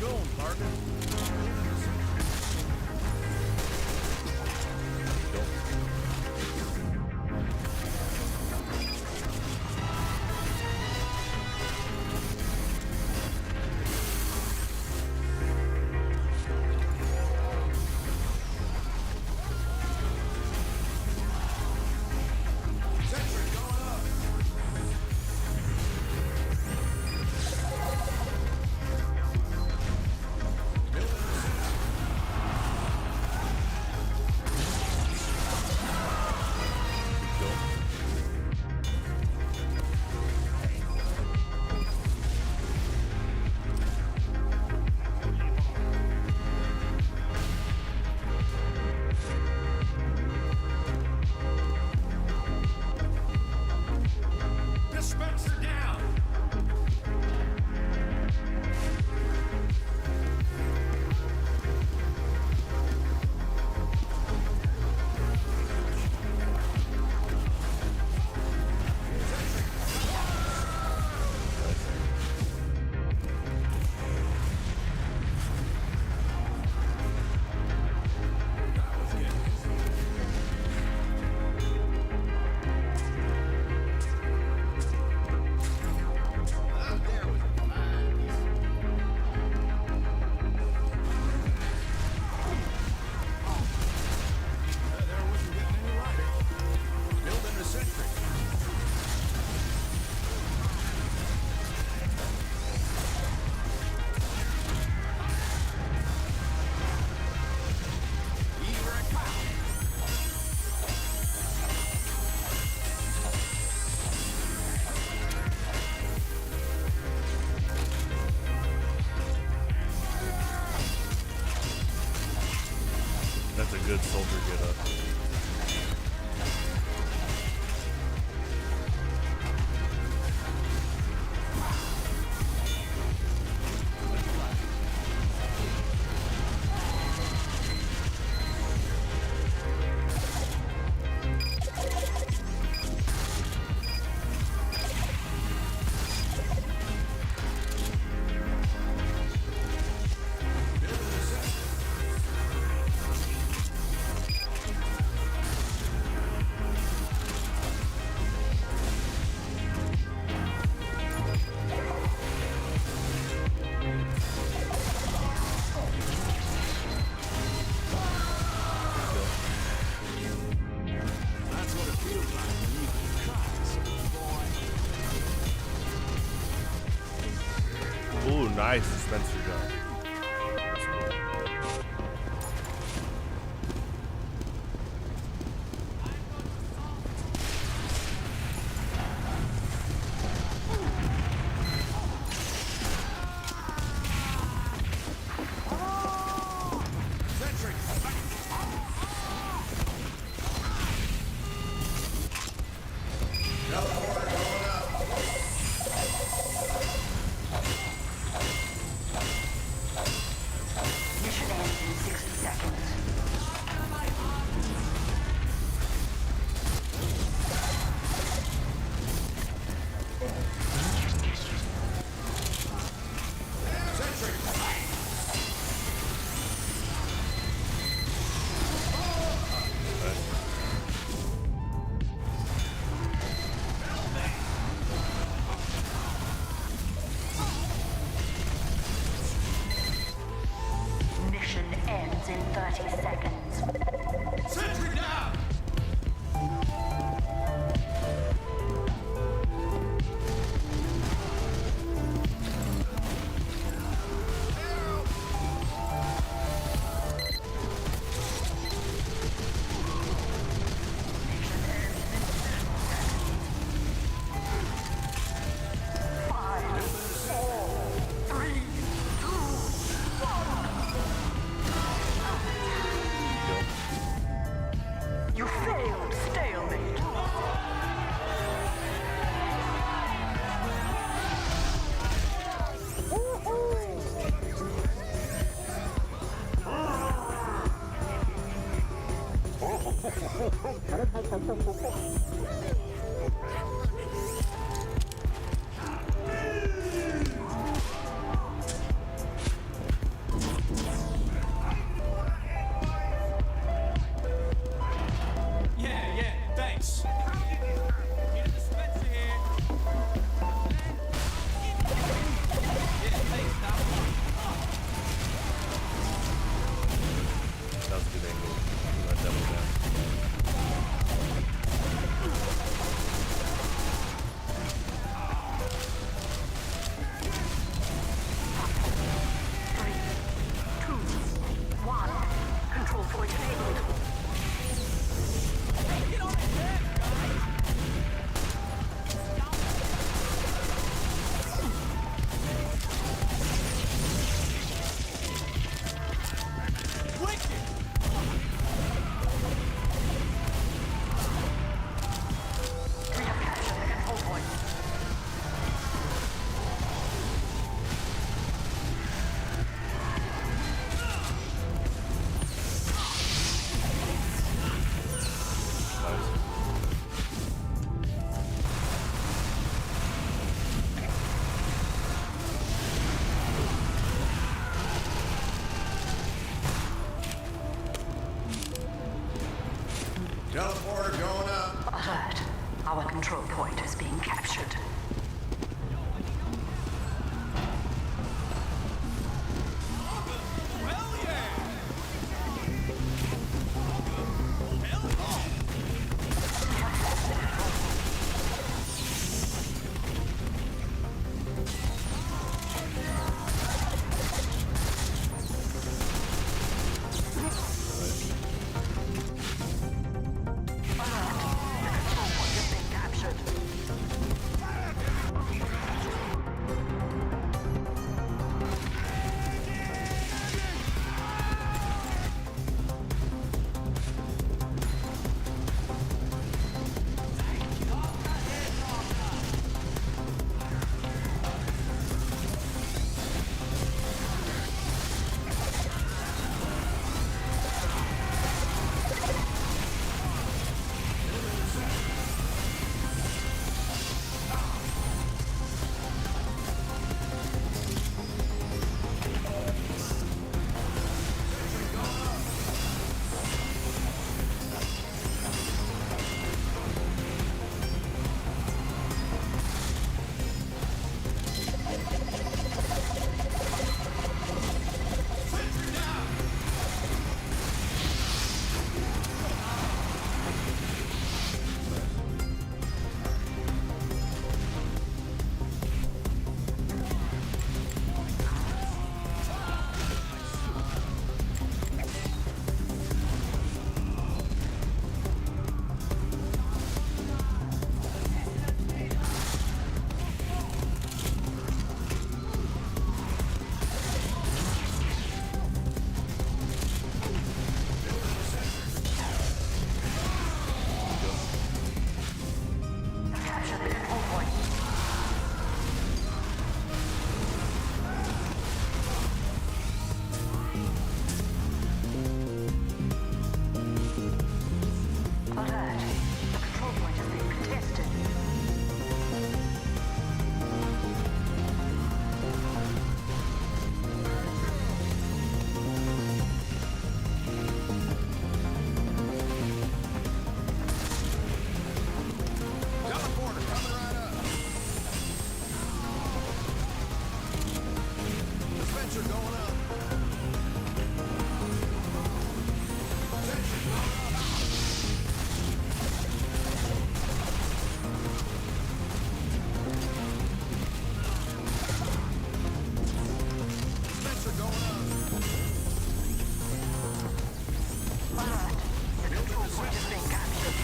going, partner. That's a good soldier get up. Ooh, nice dispenser gun. That's cool. Mission ends in 60 seconds. Mission ends in 30 seconds. Sentry down! Sensor going up. Sensor going up. Alert. The control point is being captured.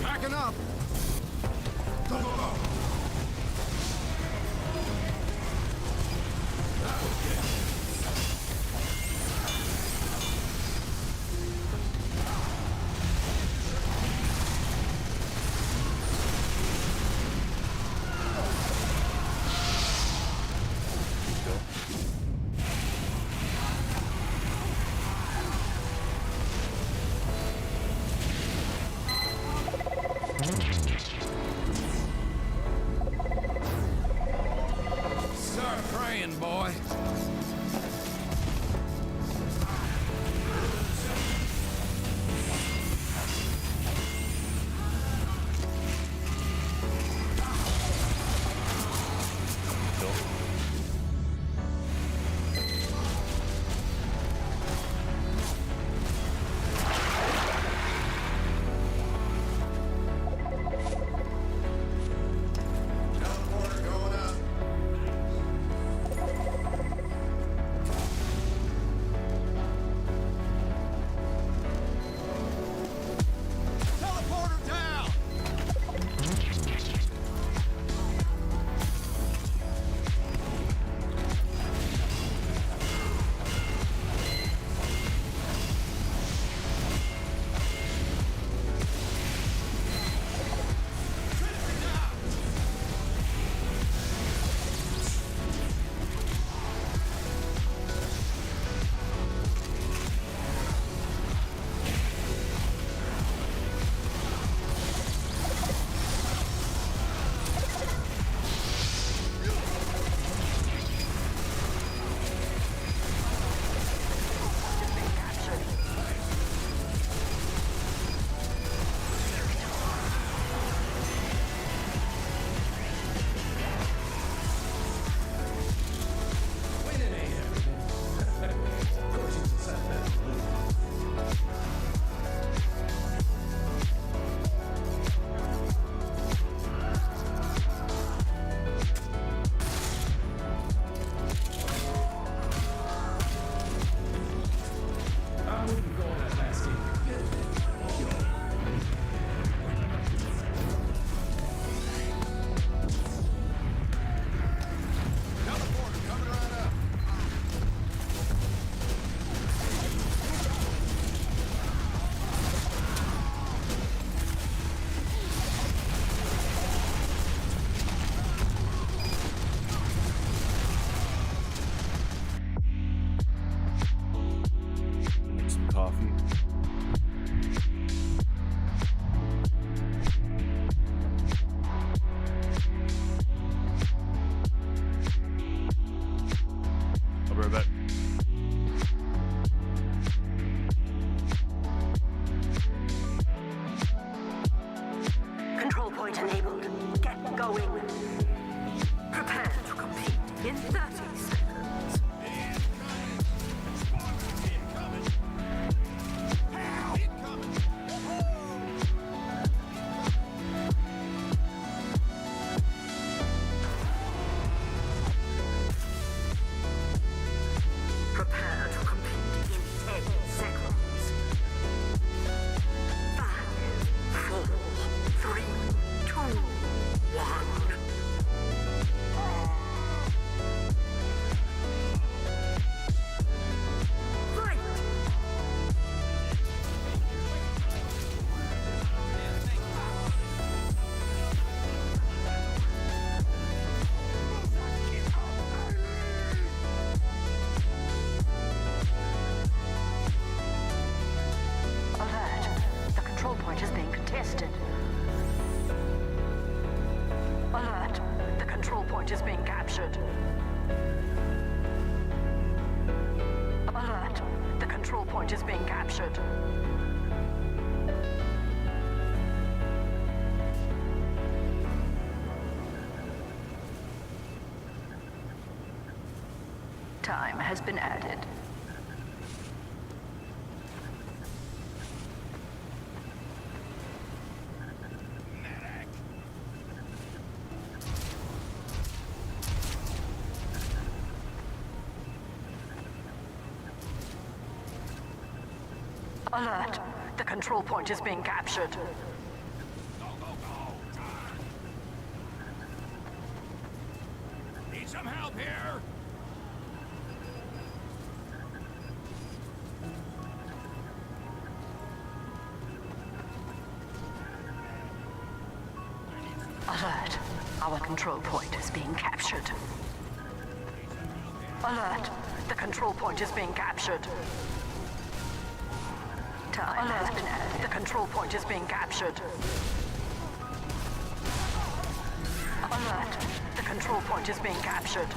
Packing up. Go, go, go. Start praying, boy. contested. Alert! The control point is being captured. Alert! The control point is being captured. Time has been added. Alert! The control point is being captured. Need some help here? Alert! Our control point is being captured. Alert! The control point is being captured. Time has been added. The control point is being captured. Alert! The control point is being captured.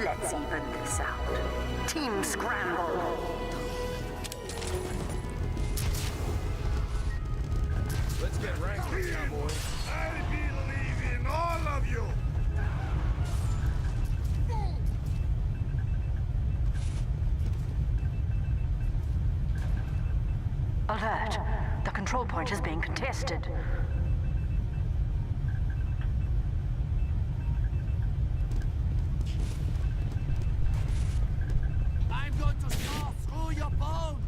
Let's even this out. Team scramble. Let's get ranking, cowboy. I believe in all of you! Alert! The control point is being contested. I'm going to saw through your bones!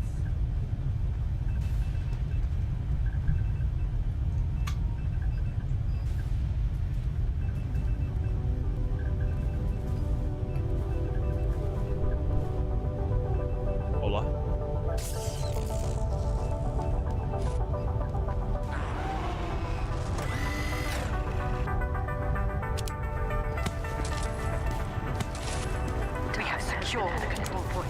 Hola. We have secured the control point.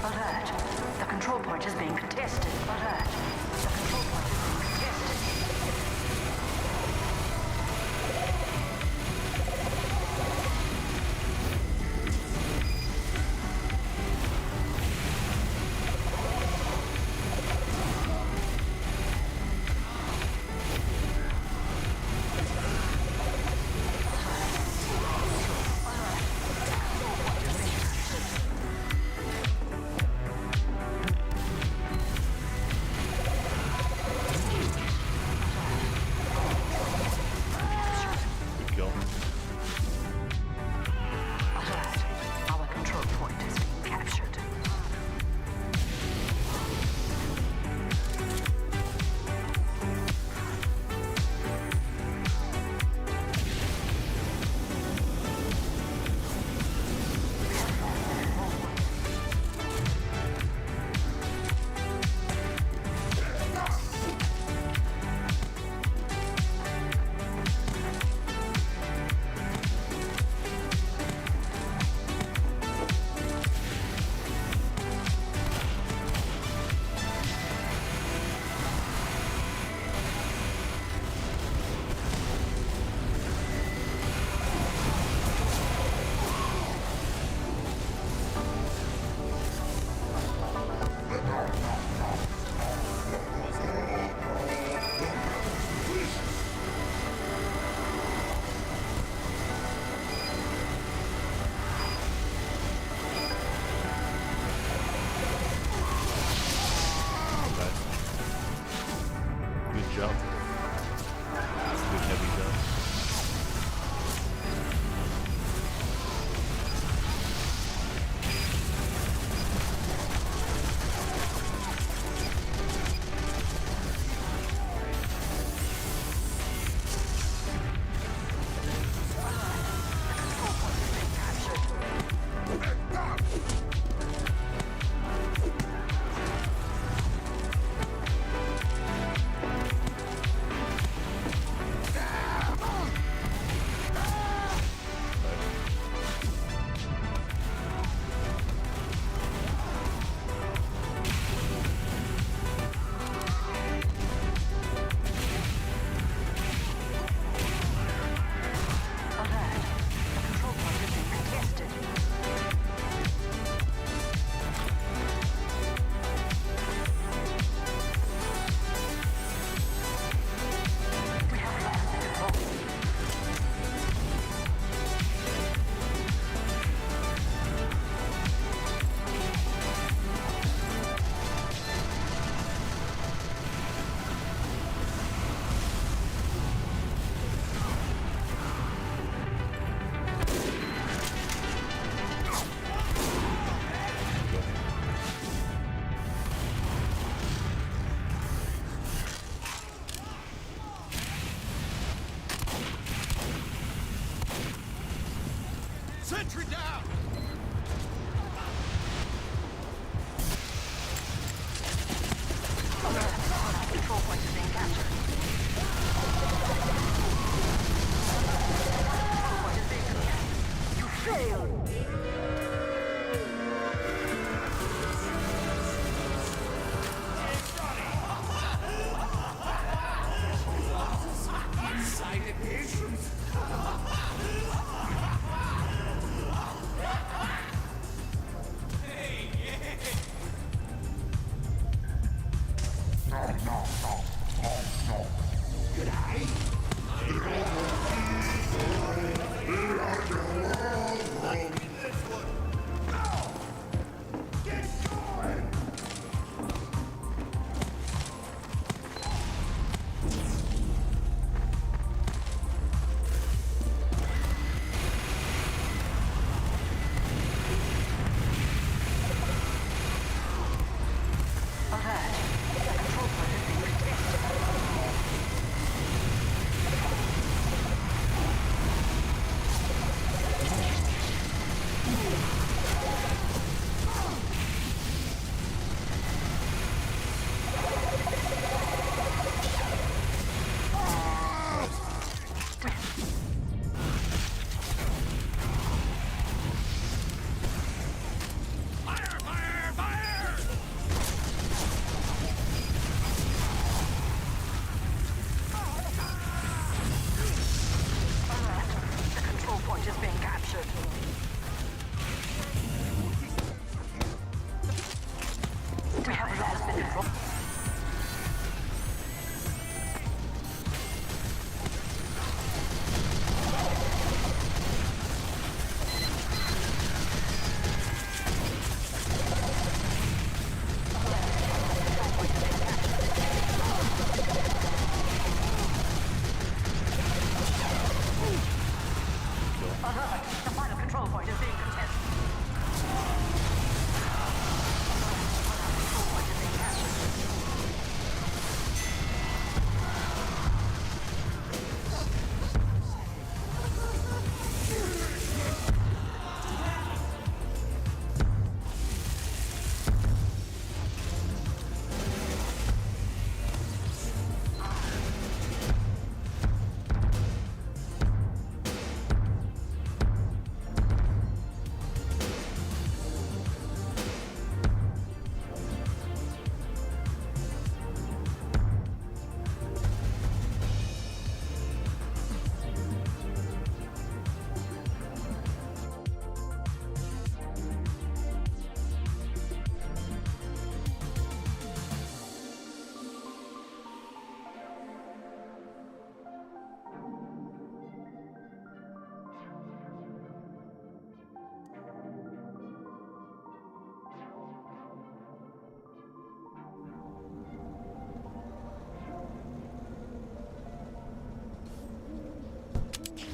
Alert! The control point is being contested. Alert! The control point is being contested. Sentry down! Control point is being captured. Control point is being contested. You failed! Excited patience!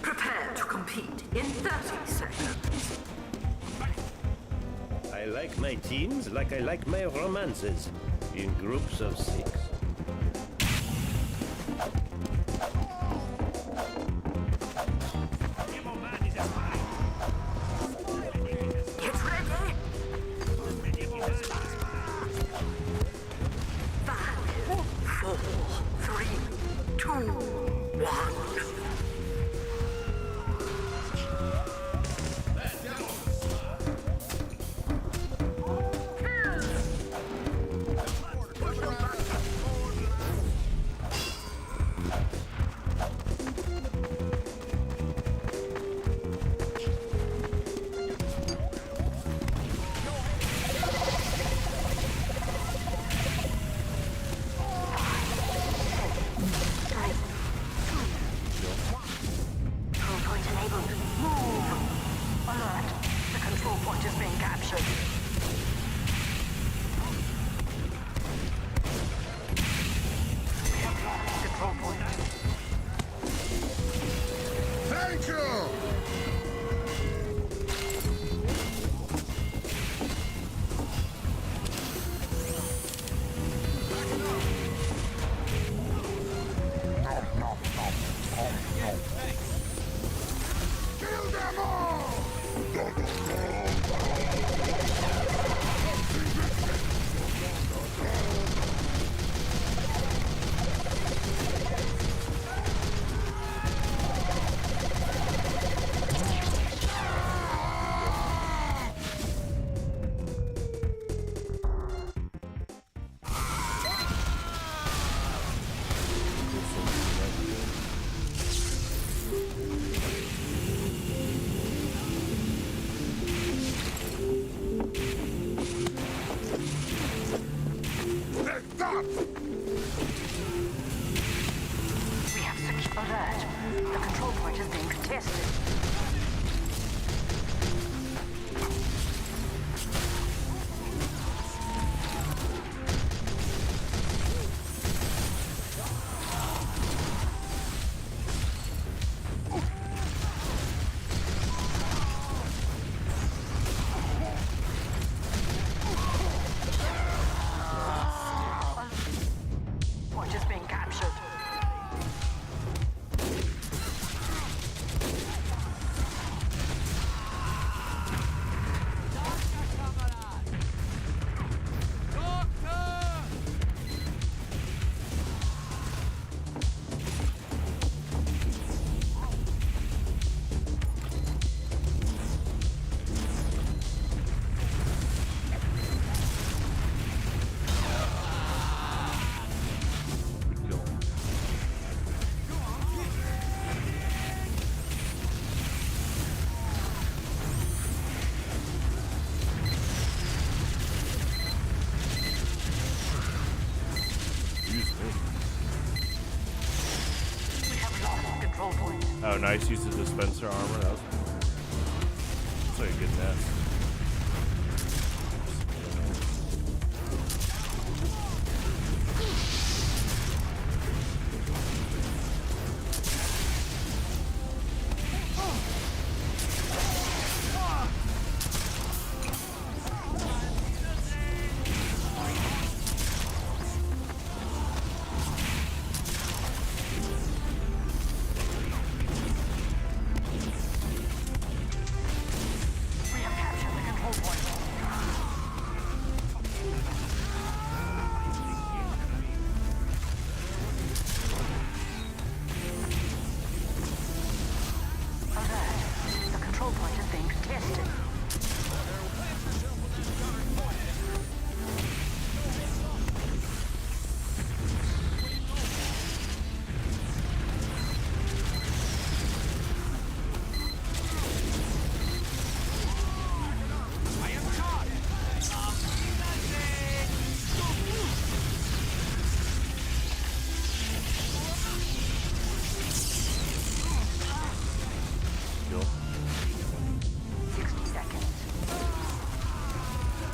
Prepare to compete in 30 seconds. I like my teams like I like my romances, in groups of 6. Get ready! 5, 4, 3, 2, 1. We have secured alert. The control point is being contested. Point is being captured. We have lost control point. Oh, nice use of dispenser armor. That's like a good nest. We have captured the control point. Alert. The control point is being contested. Kill. 60 seconds.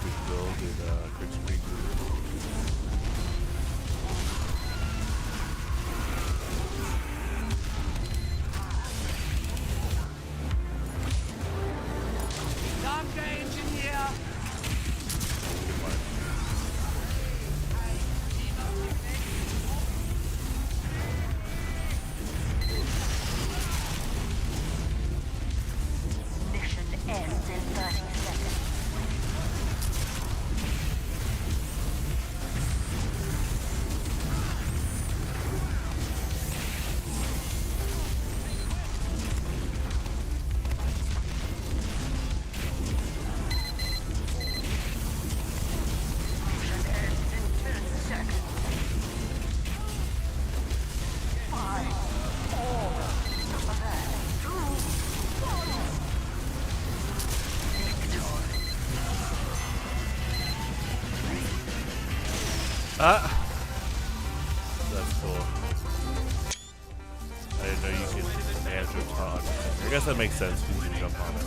Good kill. Good quick screen. Mission ends in 30 seconds. Mission ends in 10 seconds. 5, 4, 3, 2, 1. That's cool. I didn't know you could dance or taunt. I guess that makes sense because you can jump on it.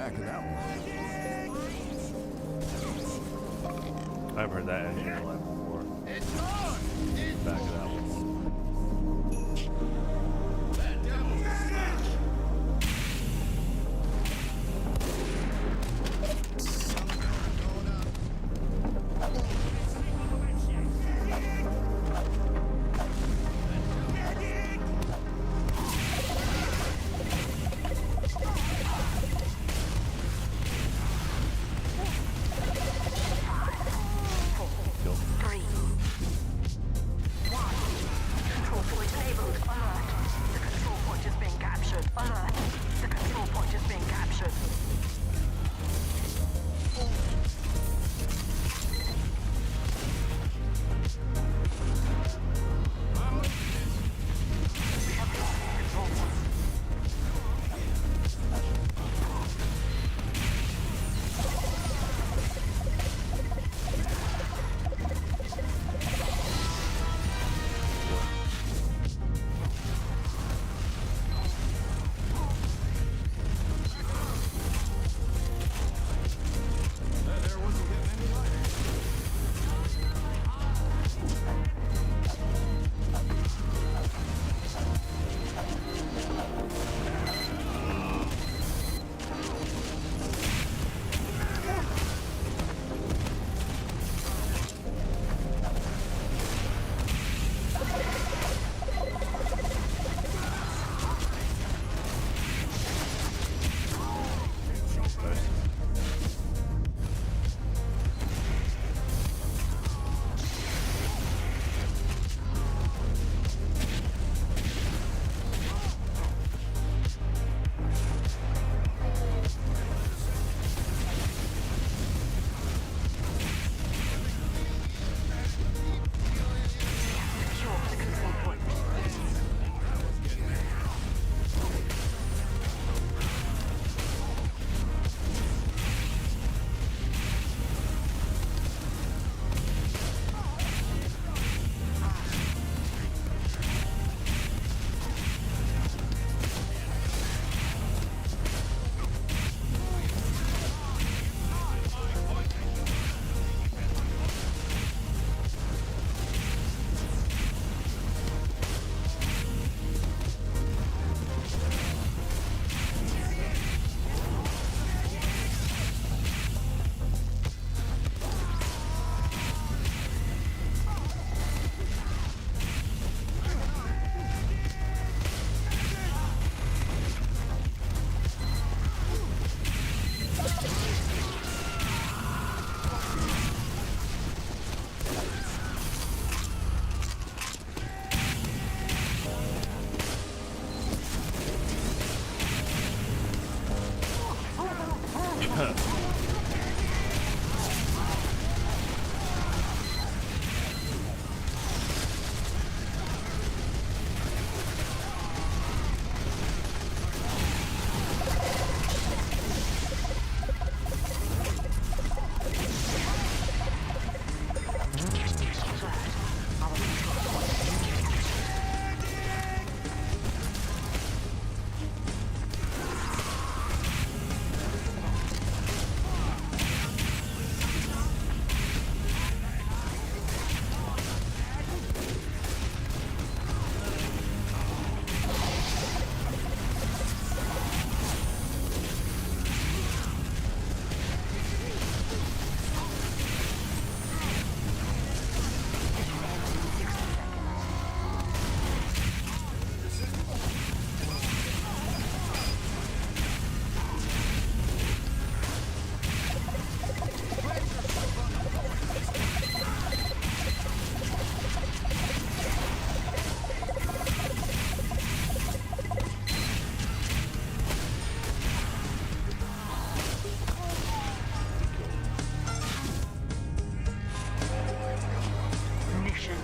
back of that one. I've heard that engineer line before. Back of that one. Mission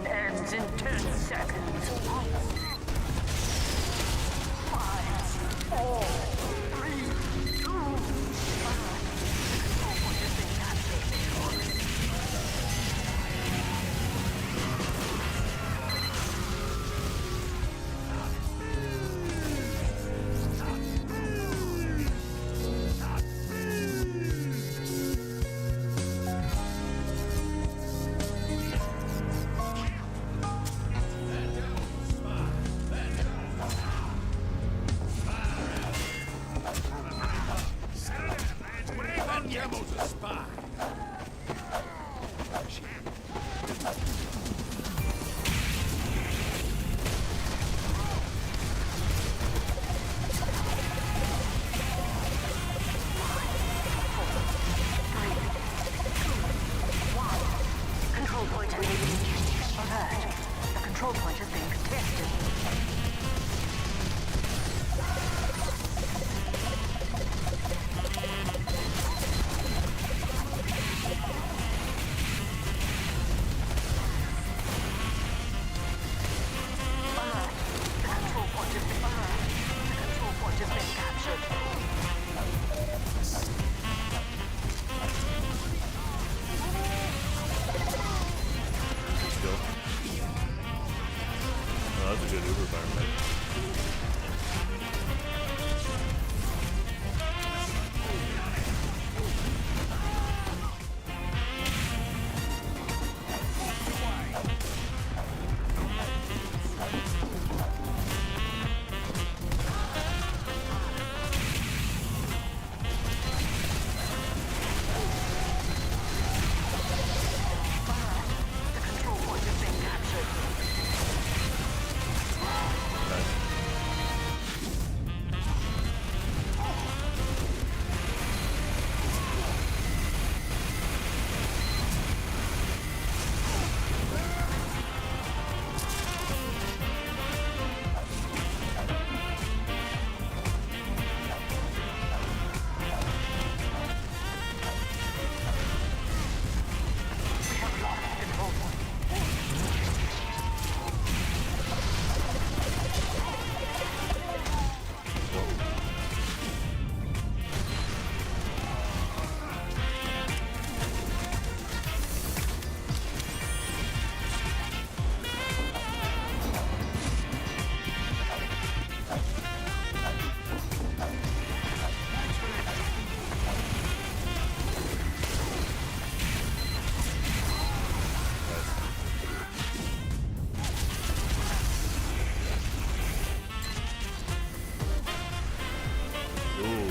ends in 10 seconds.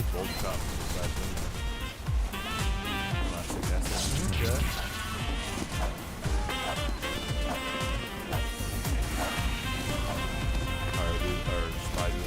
Classic gold cup session. Classic SMG. Or Spider.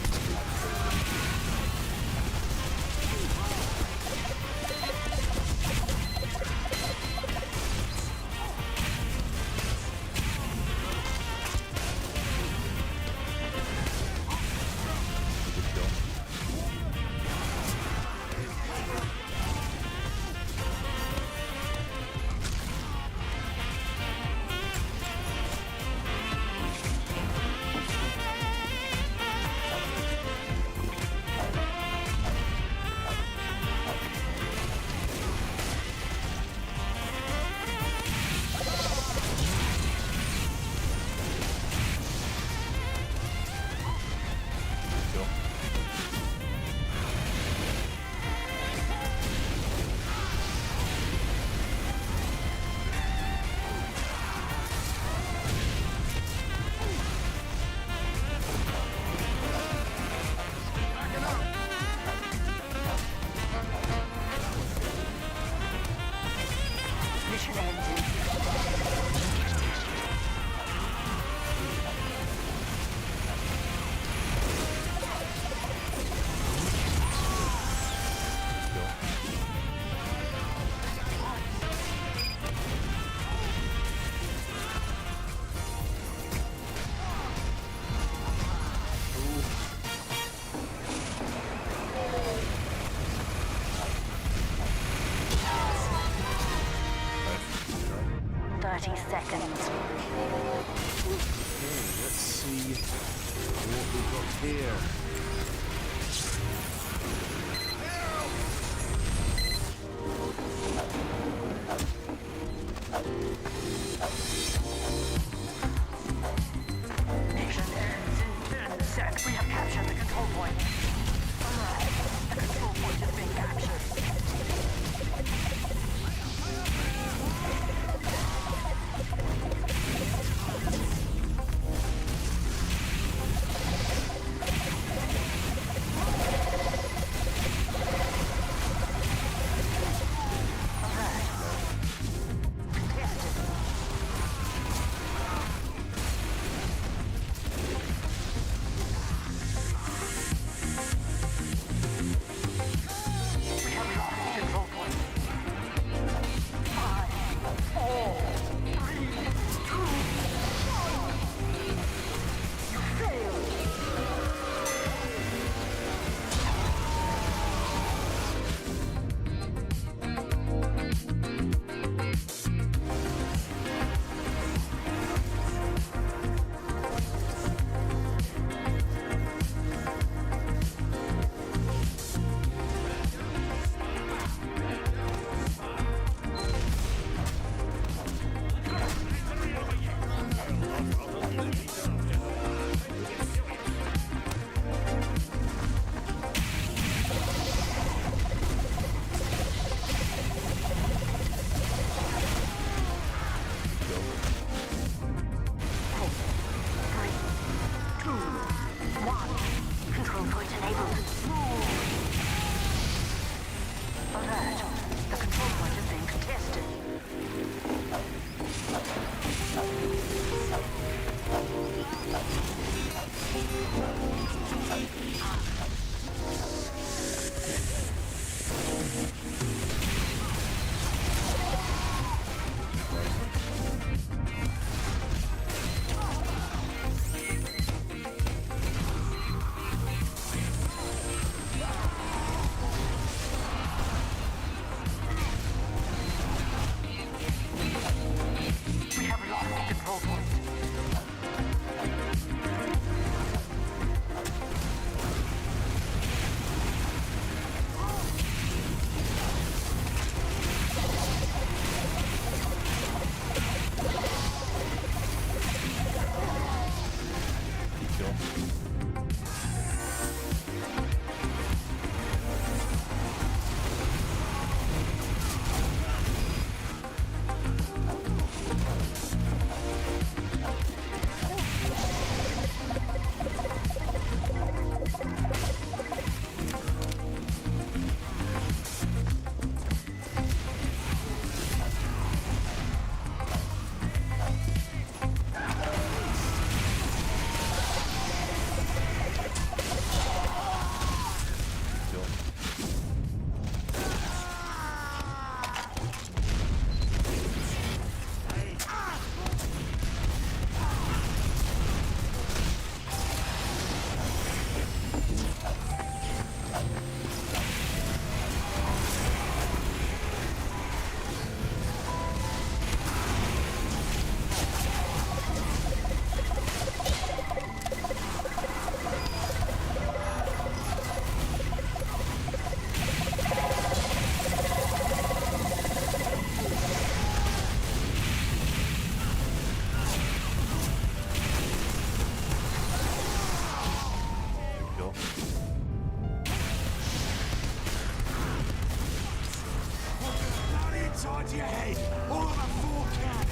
to your head! All of a full can!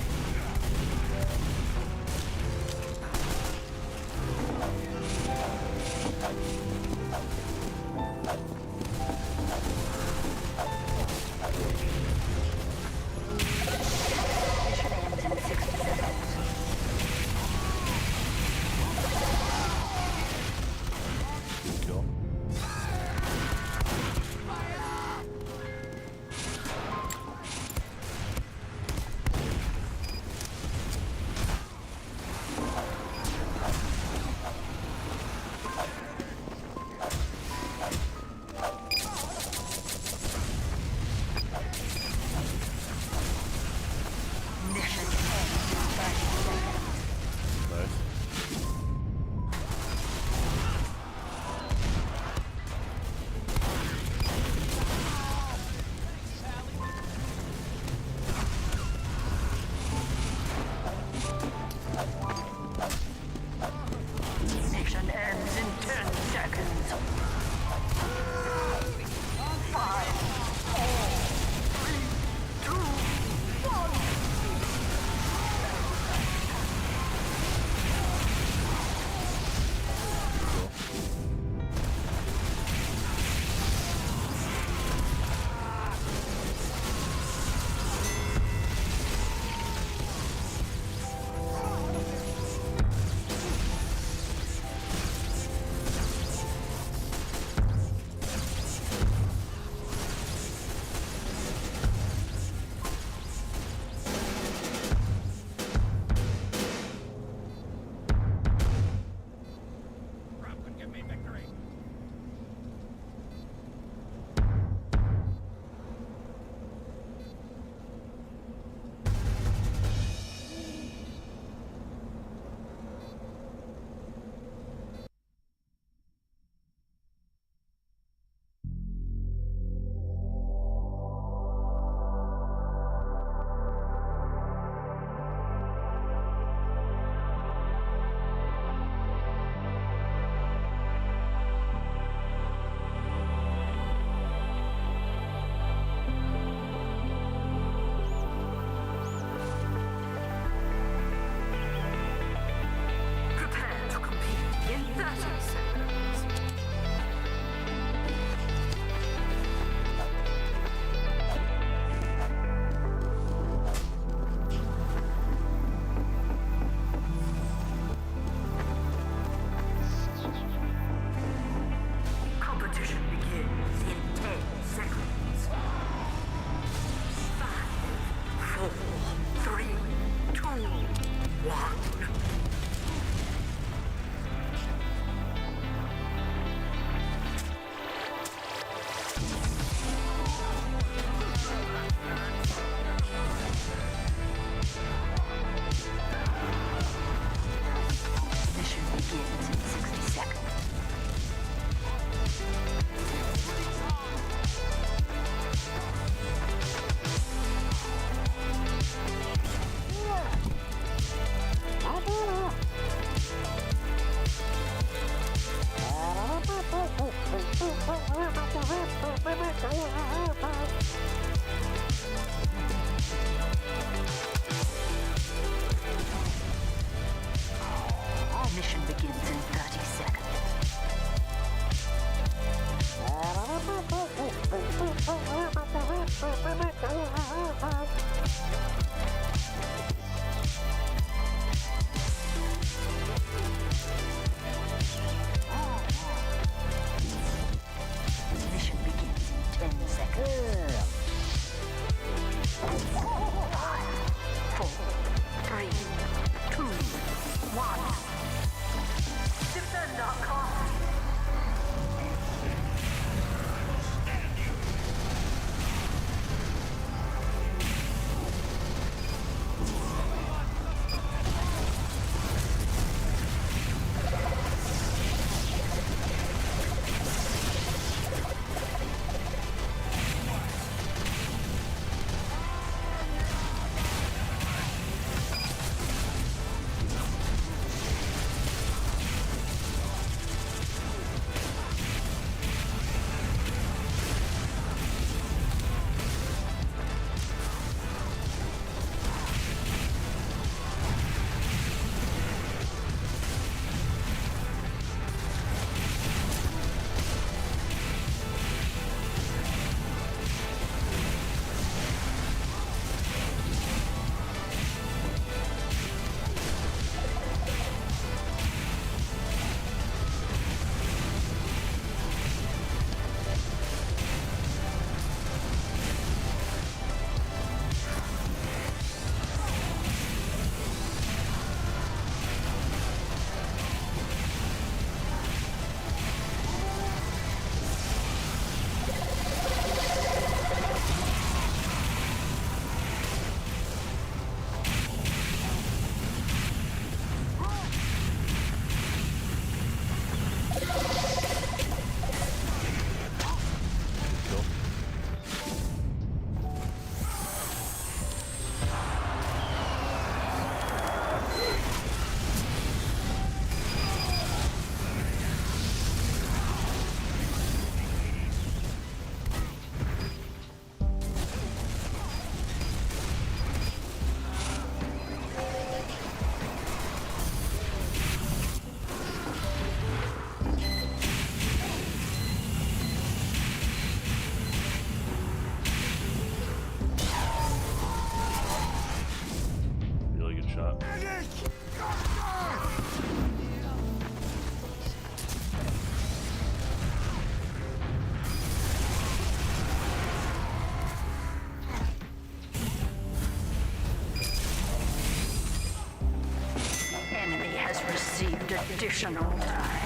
additional time.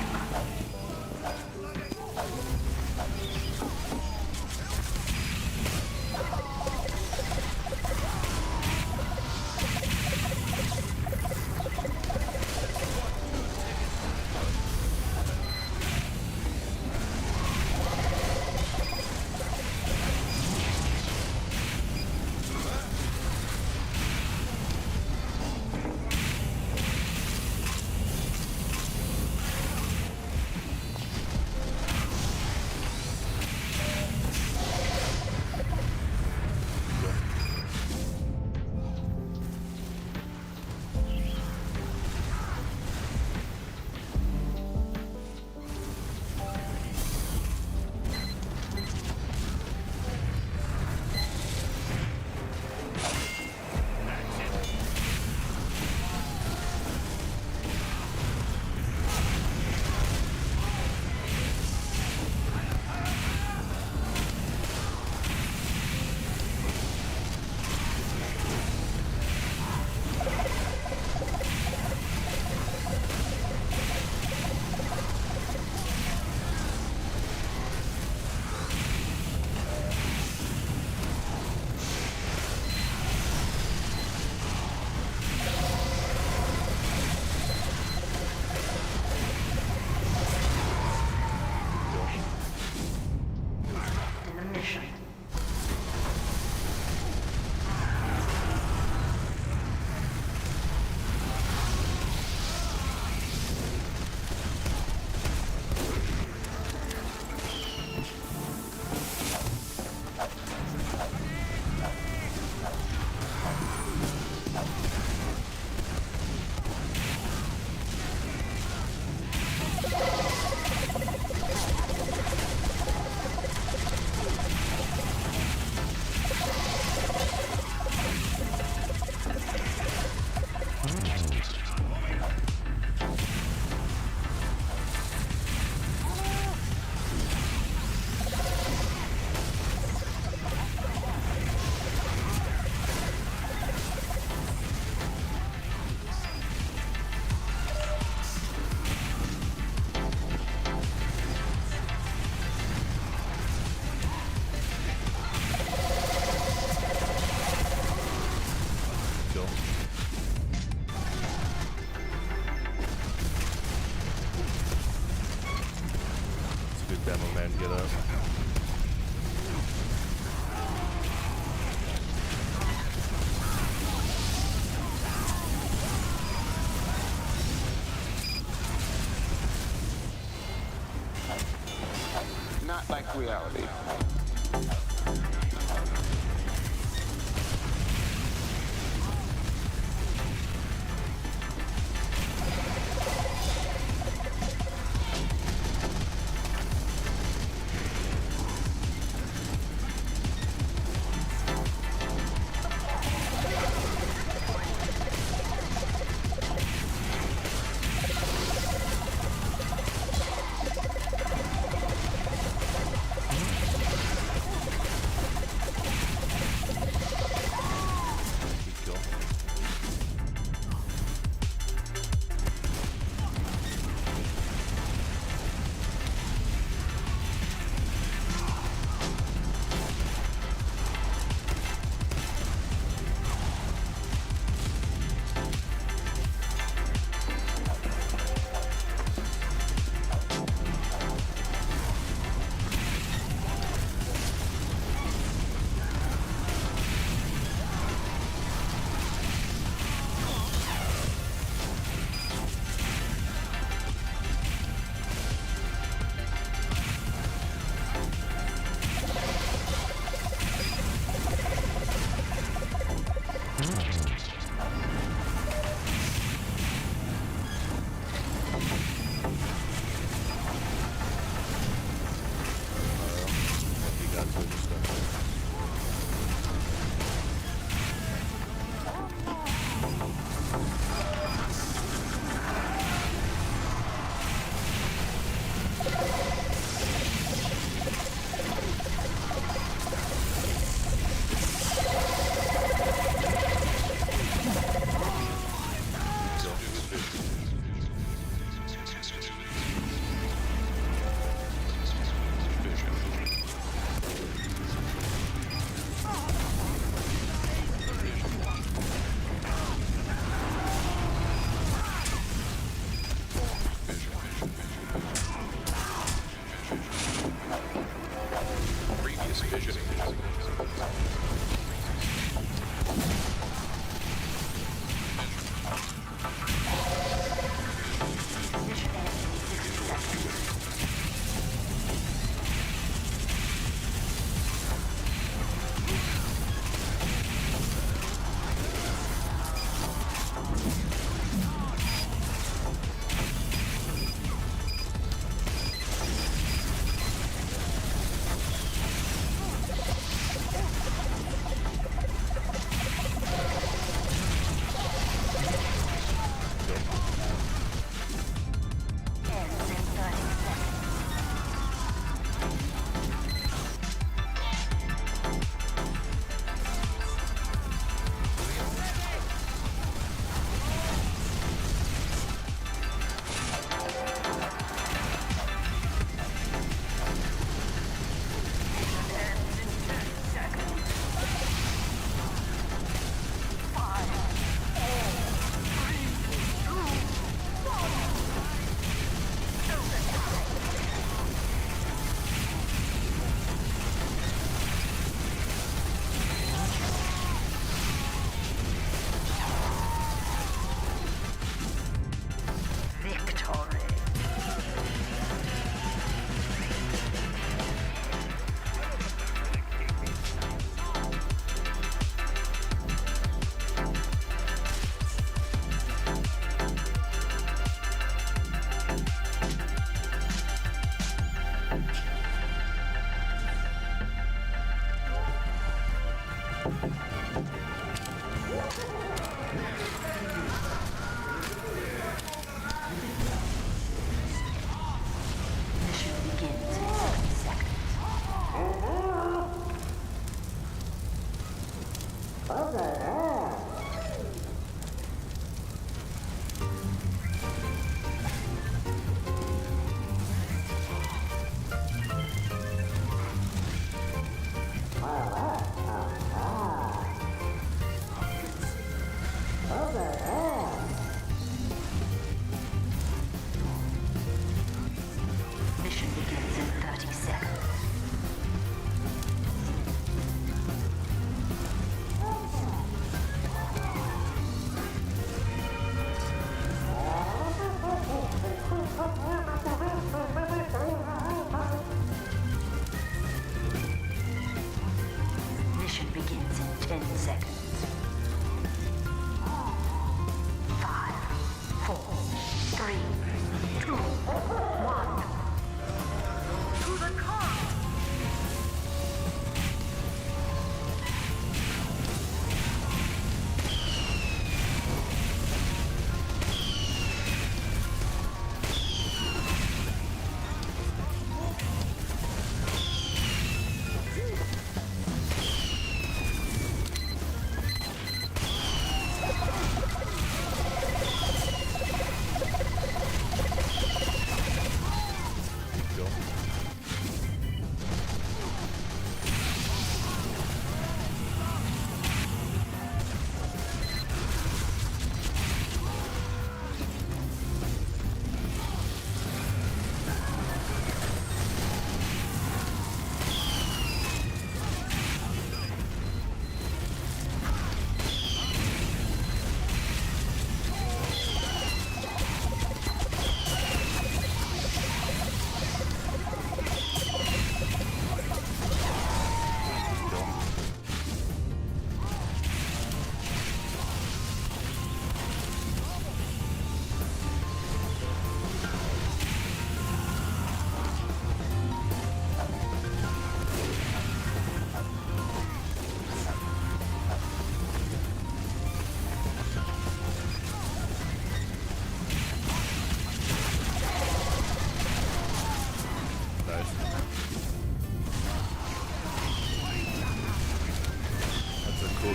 Not like reality.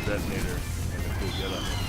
detonator and a cool getup.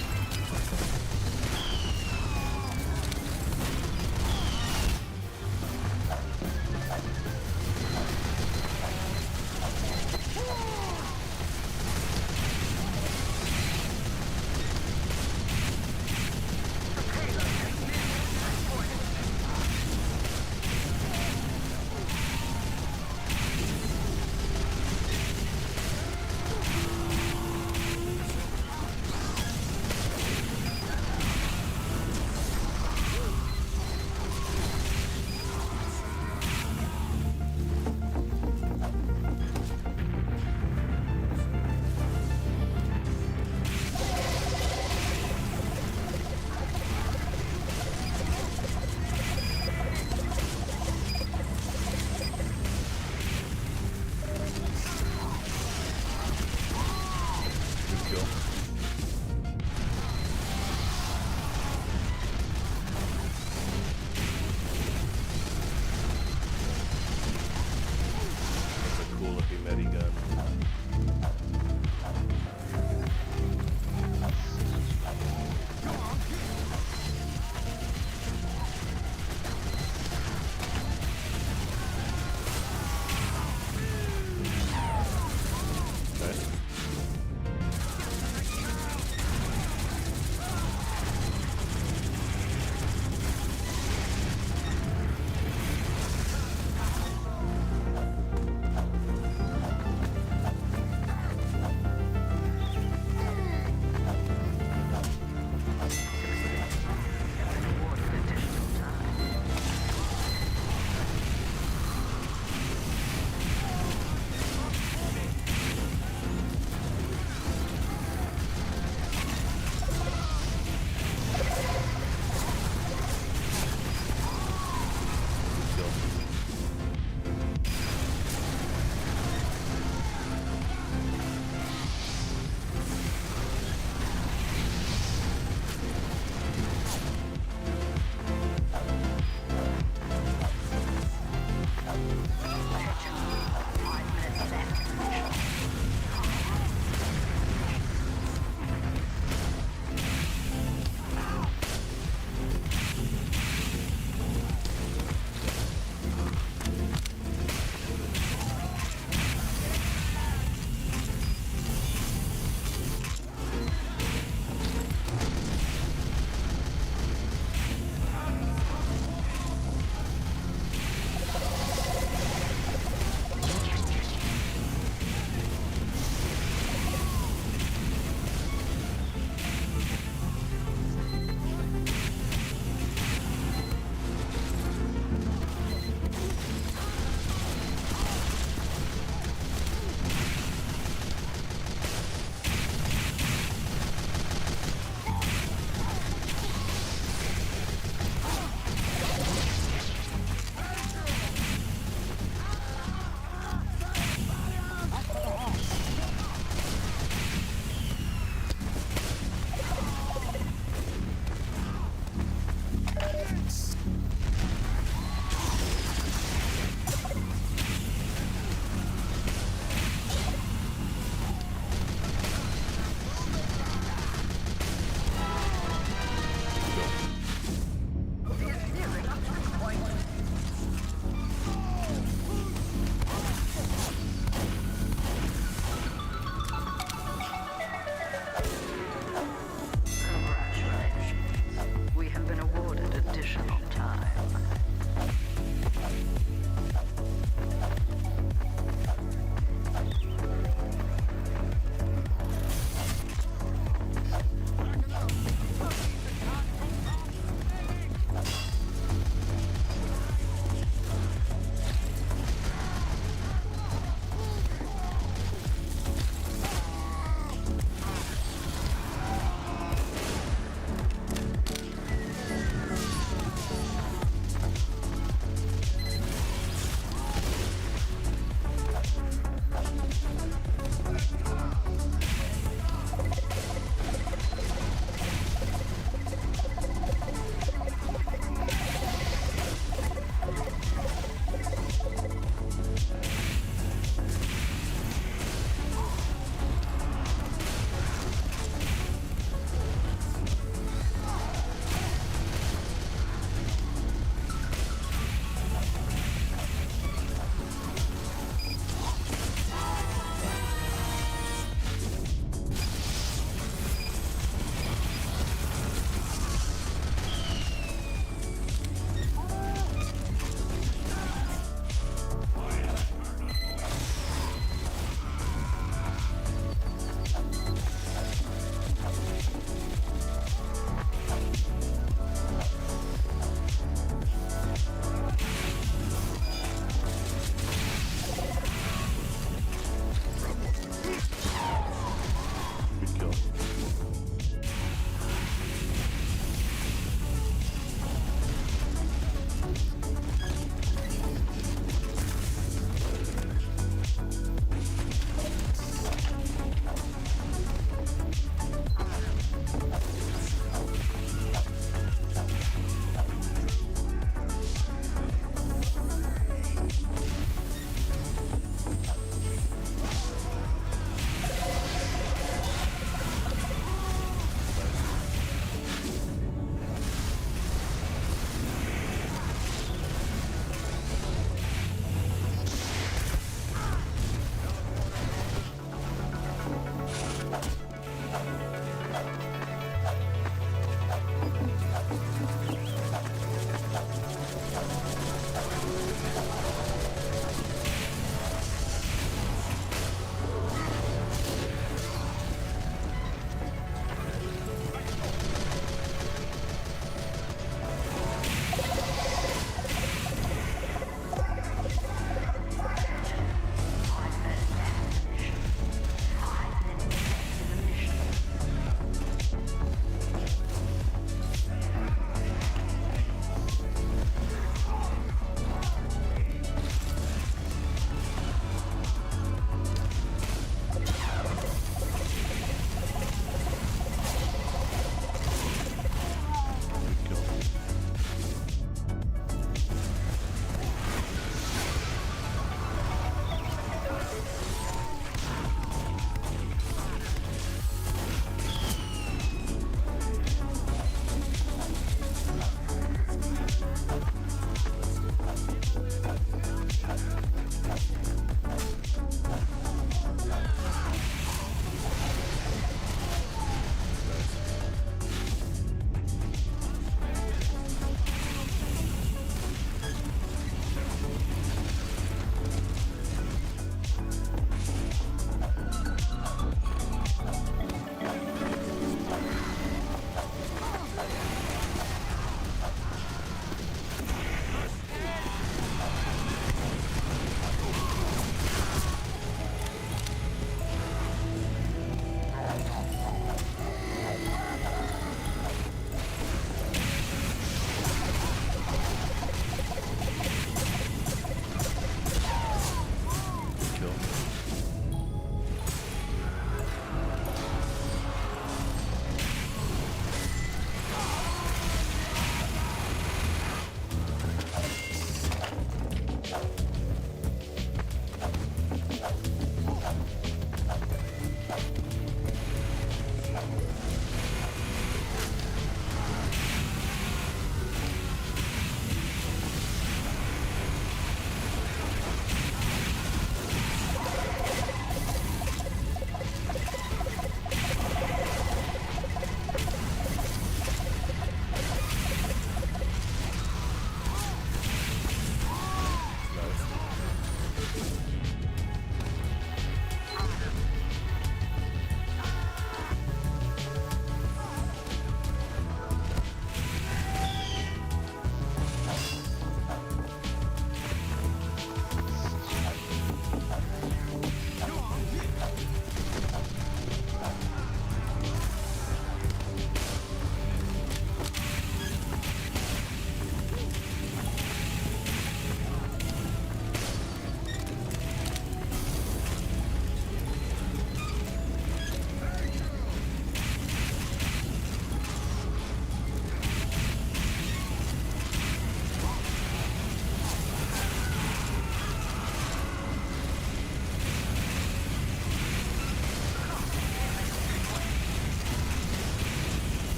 medi gun.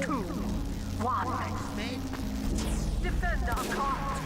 2, 1. Defend our cart.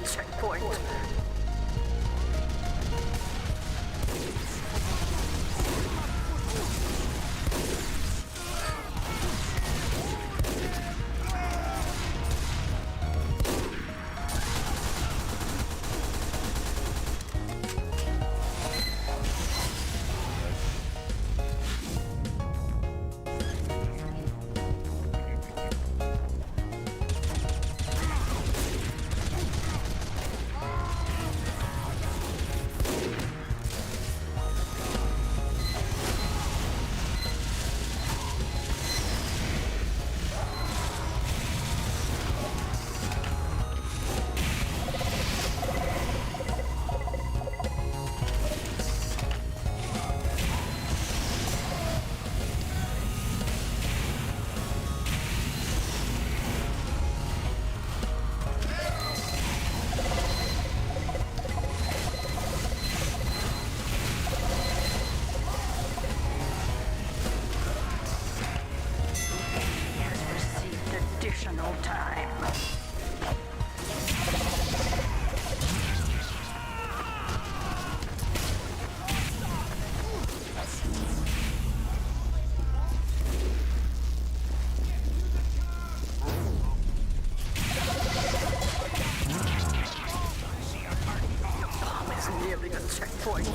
Checkpoint. Checkpoint.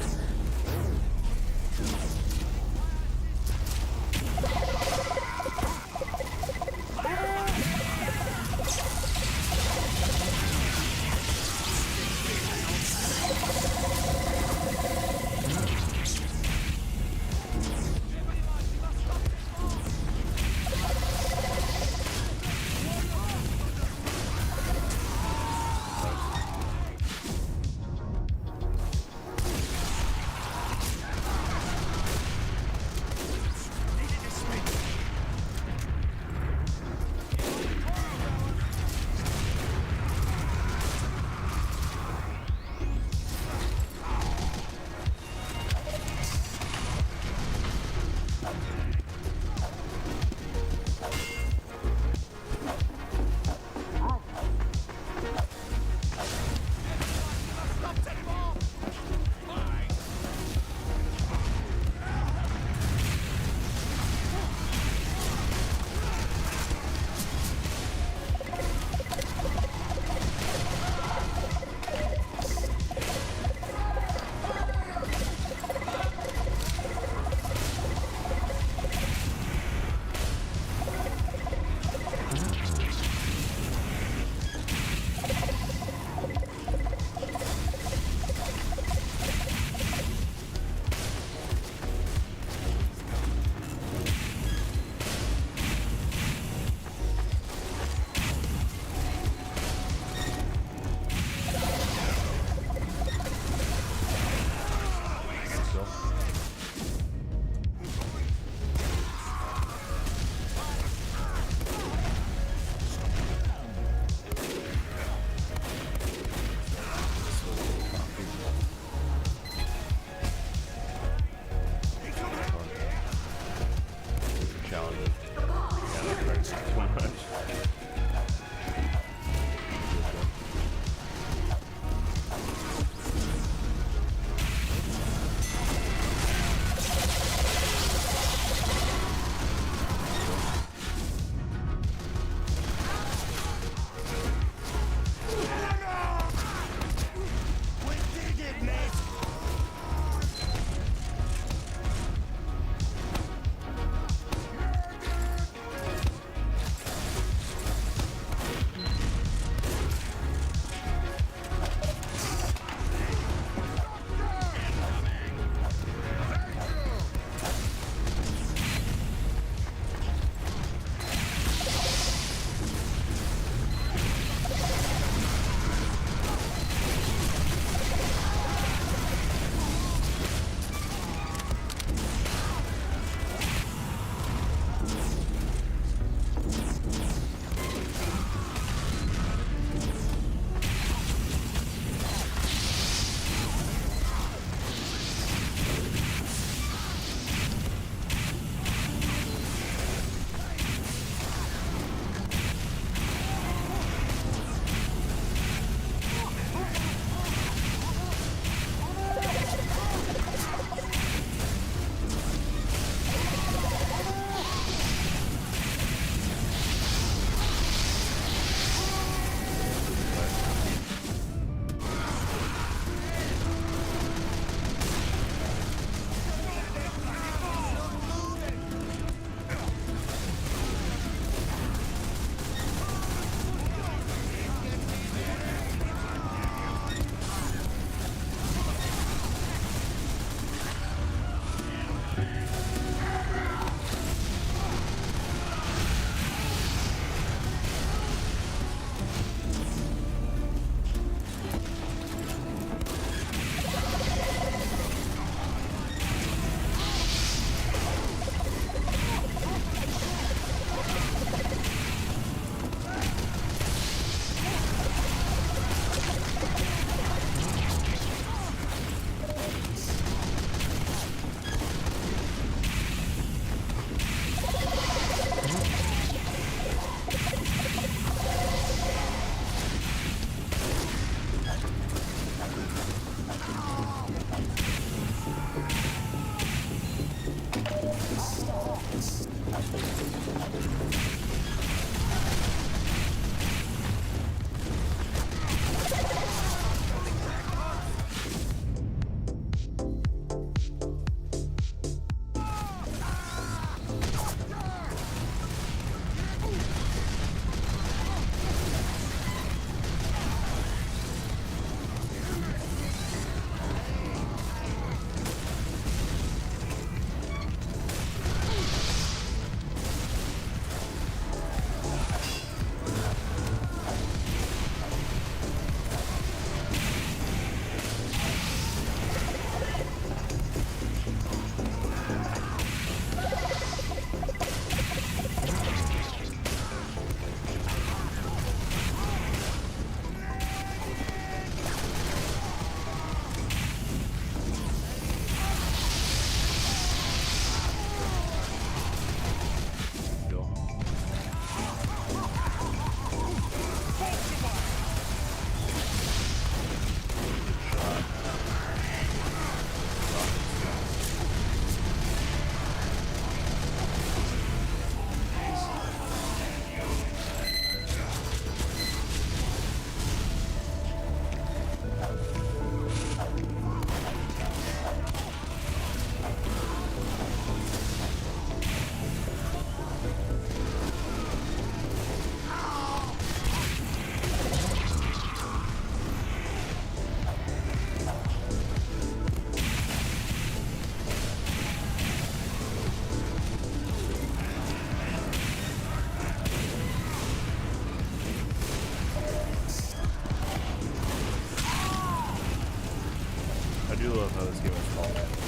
do love how this game is called.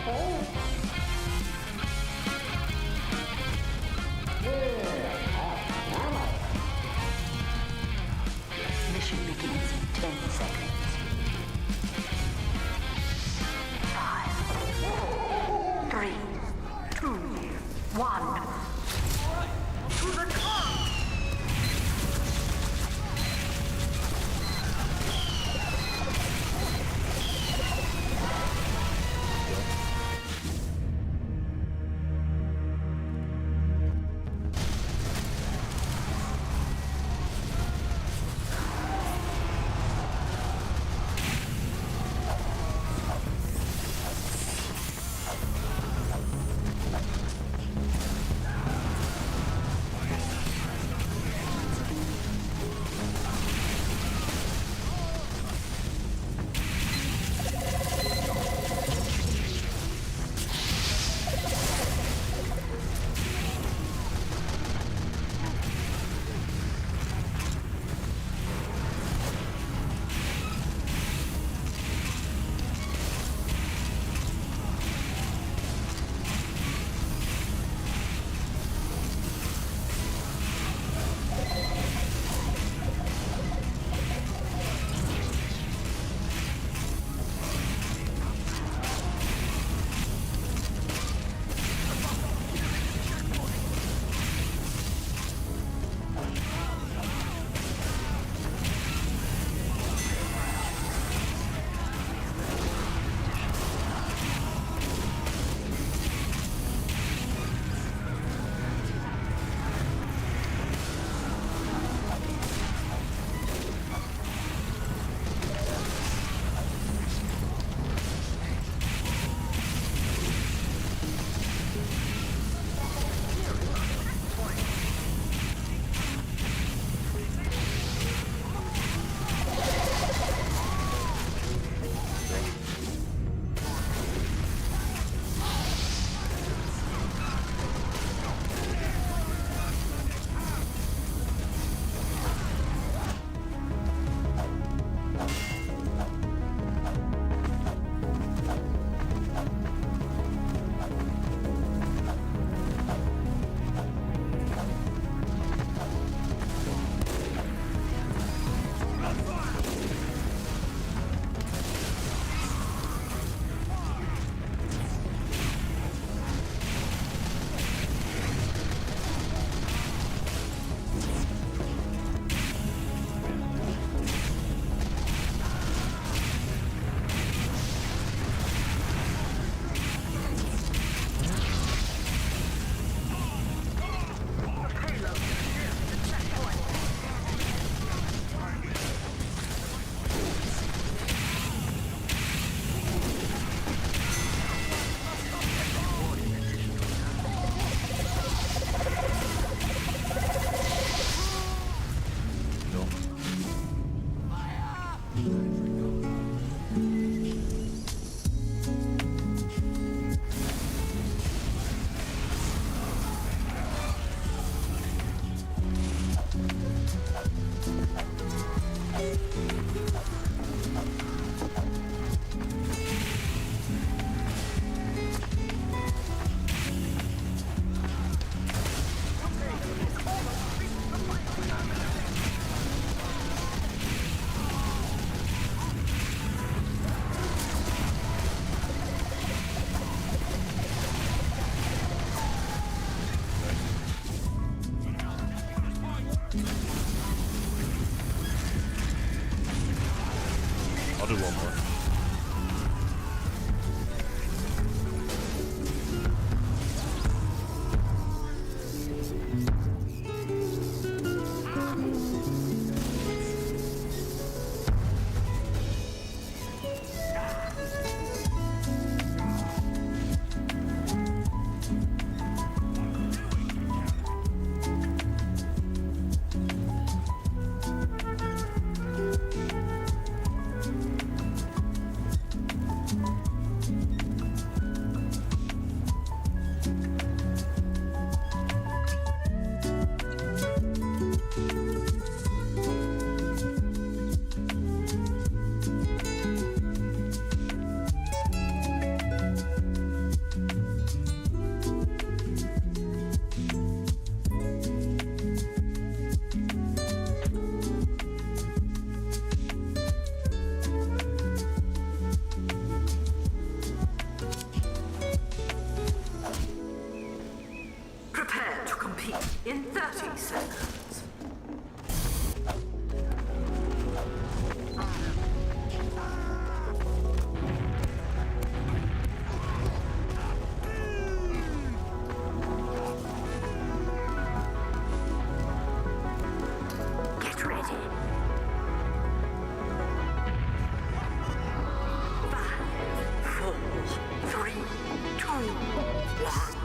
Mission begins in 10 seconds. 5, 4, 3, 2, 1. To the top! in 30 seconds. Get ready. 5, 4, 3, 2, 1.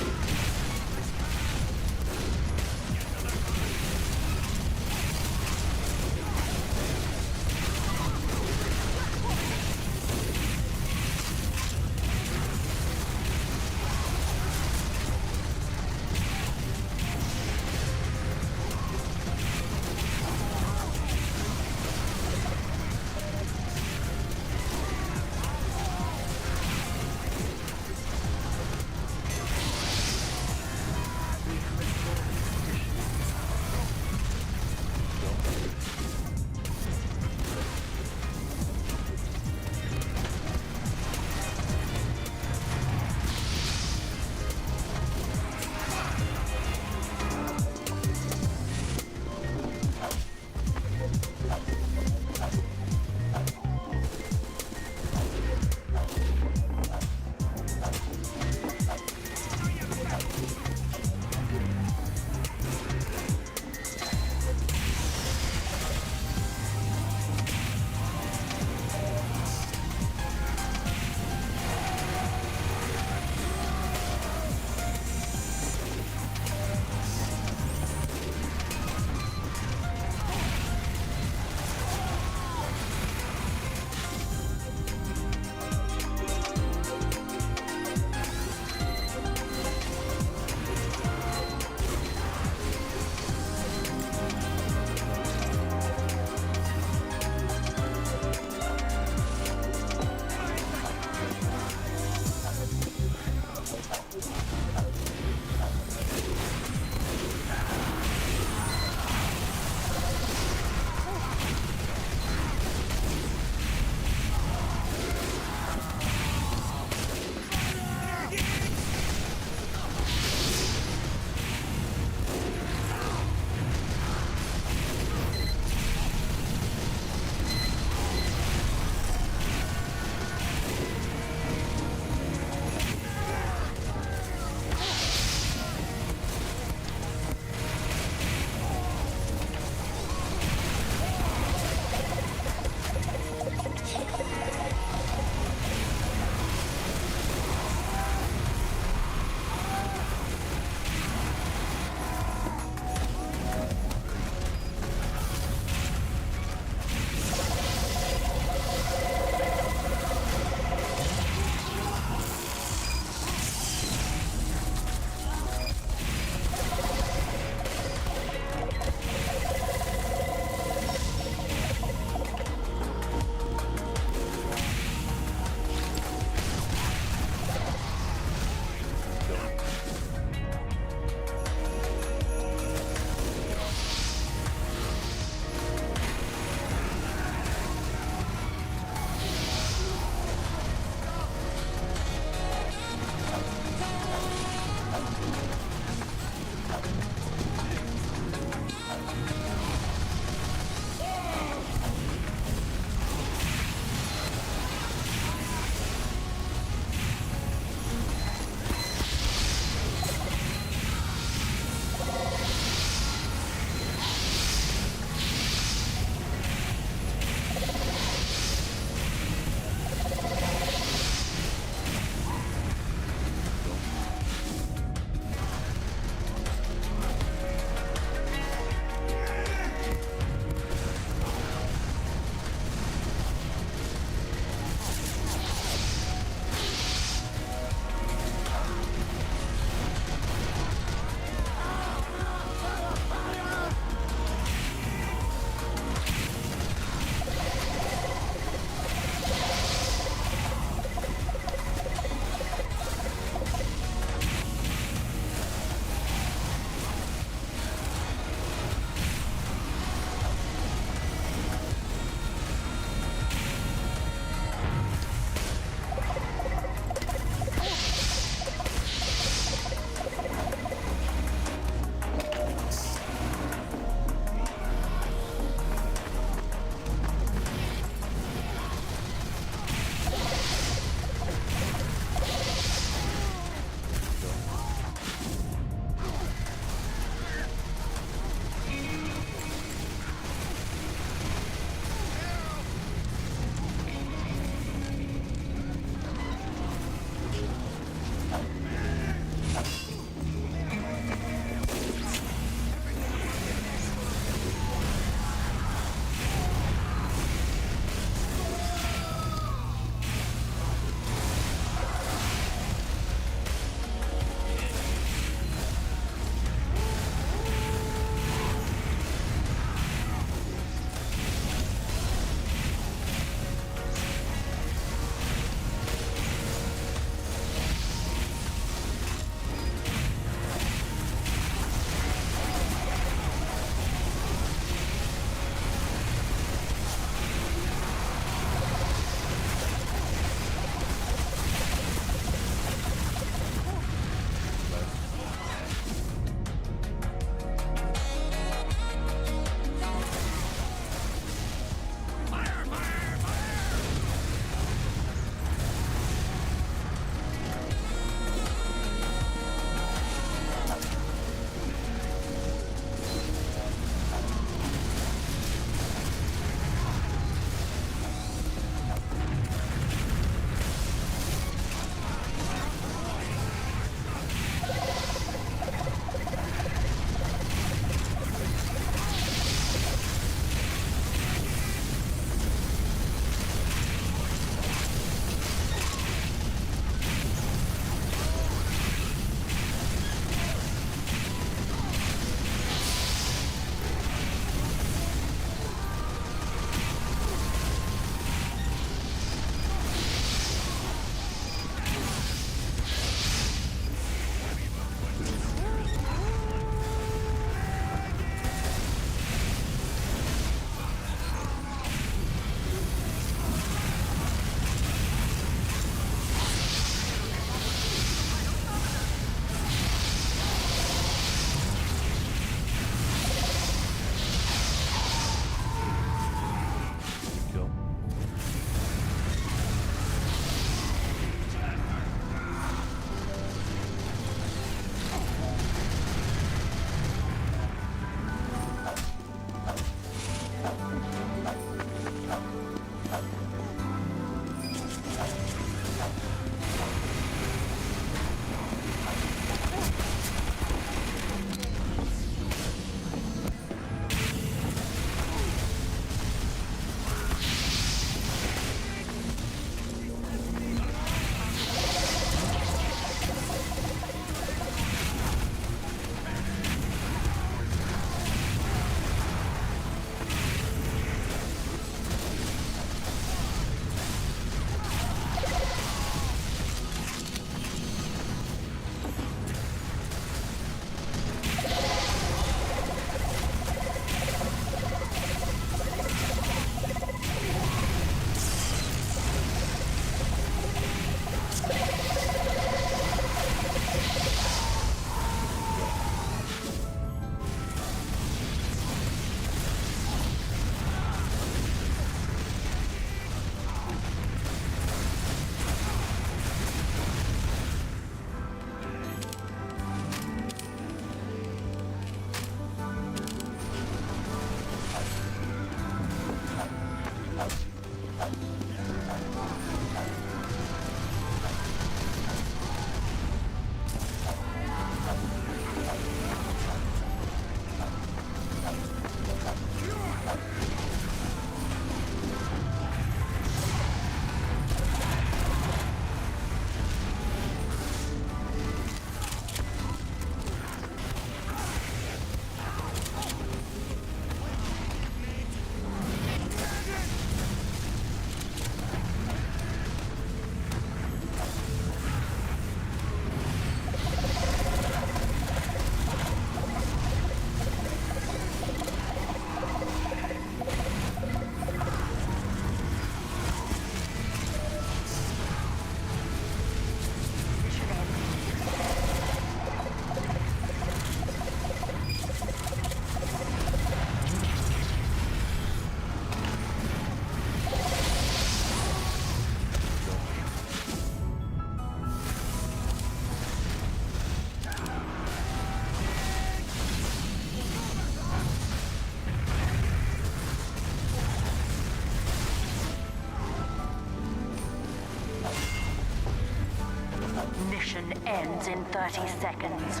mission ends in 30 seconds.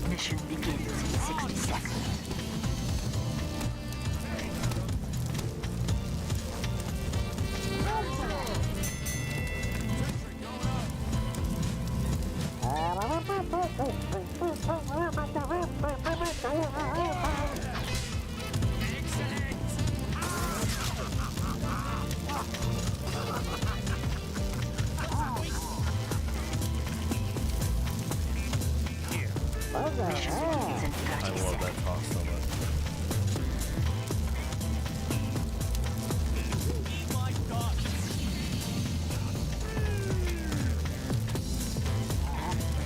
Mission begins in 60 seconds. I love that talk so much.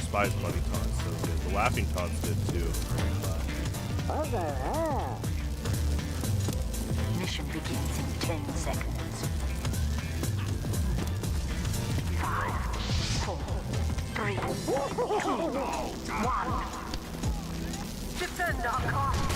Spy's buddy taunts so good. The laughing taunts did too. Mission begins in 10 seconds. 5, 4, 3, 2, 1. Defend our cause.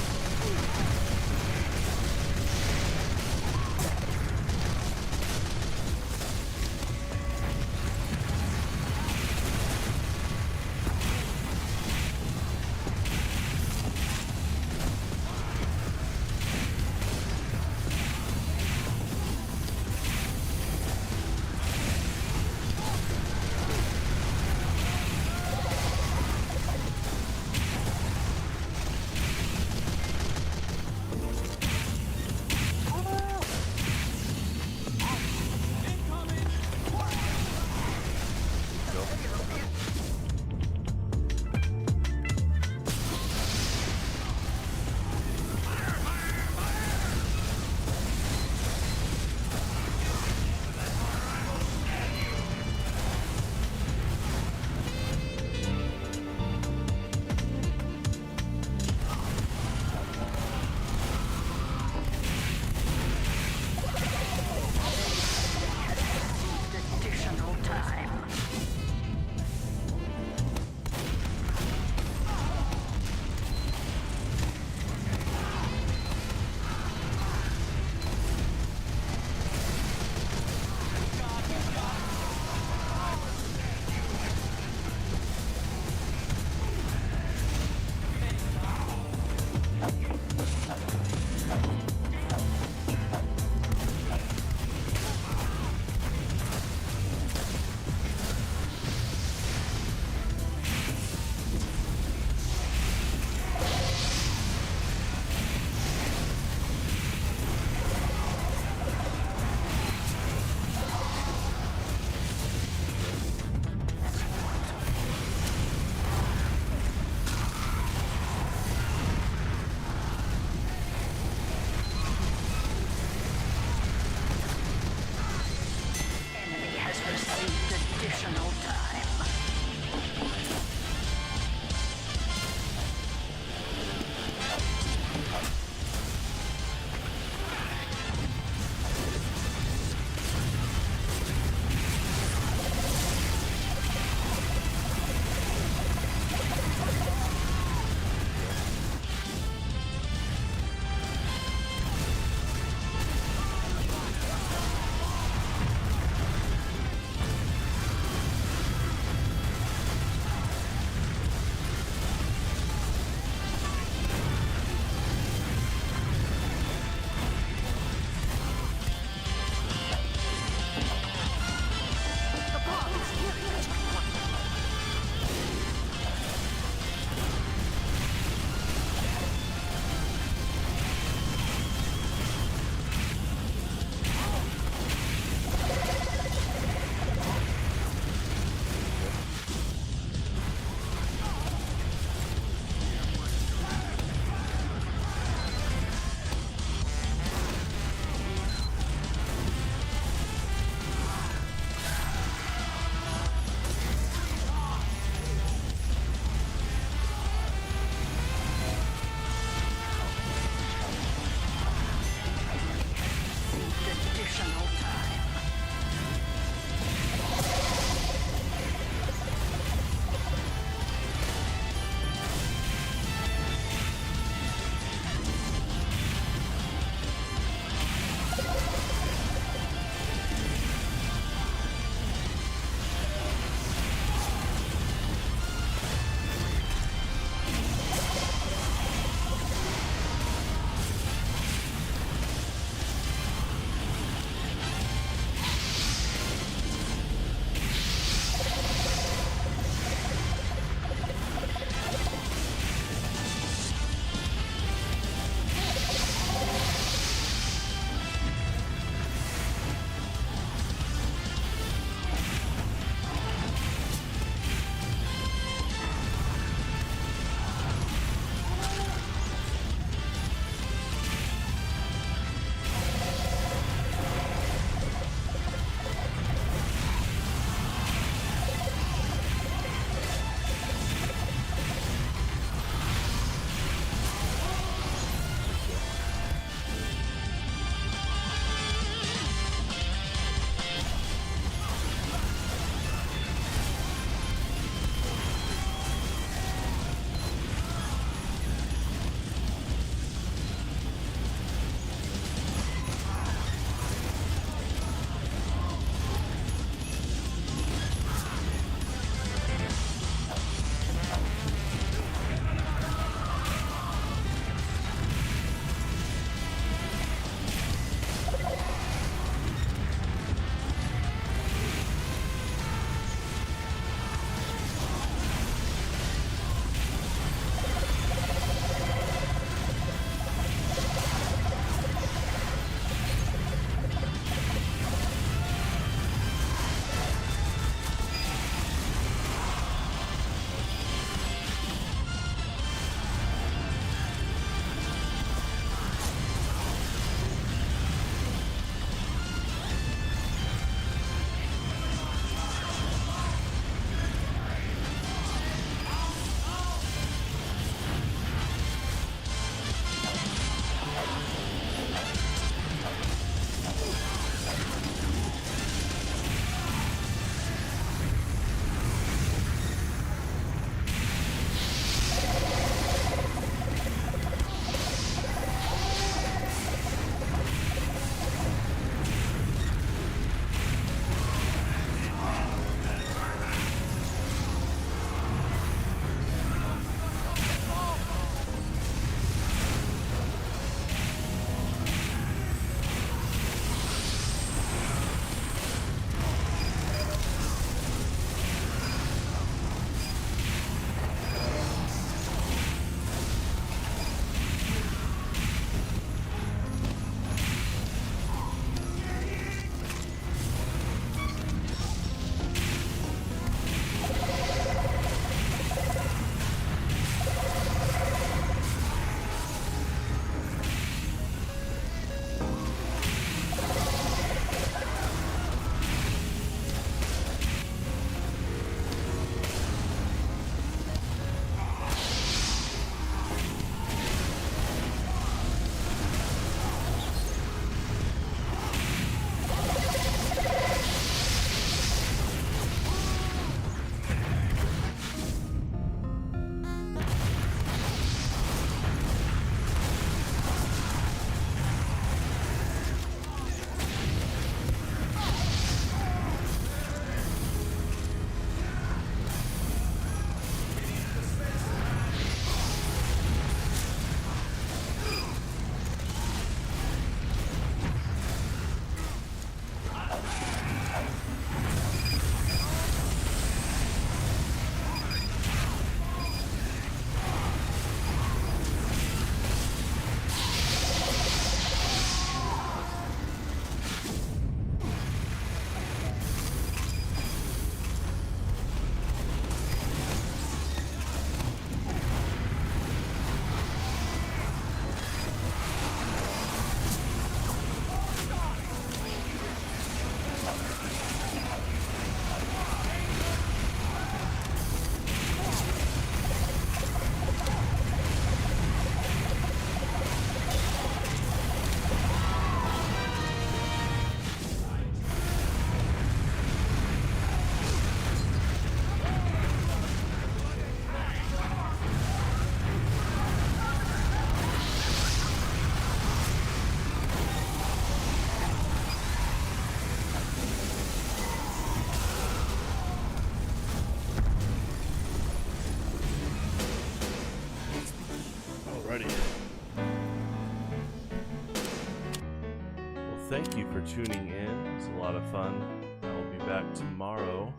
thank you for tuning in. It was a lot of fun. I will be back tomorrow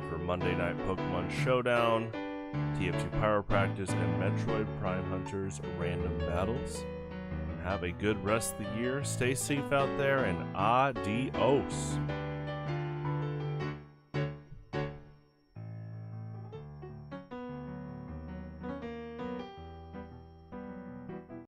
for Monday Night Pokemon Showdown, TF2 Pyro Practice, and Metroid Prime Hunters Random Battles. Have a good rest of the year. Stay safe out there, and adios.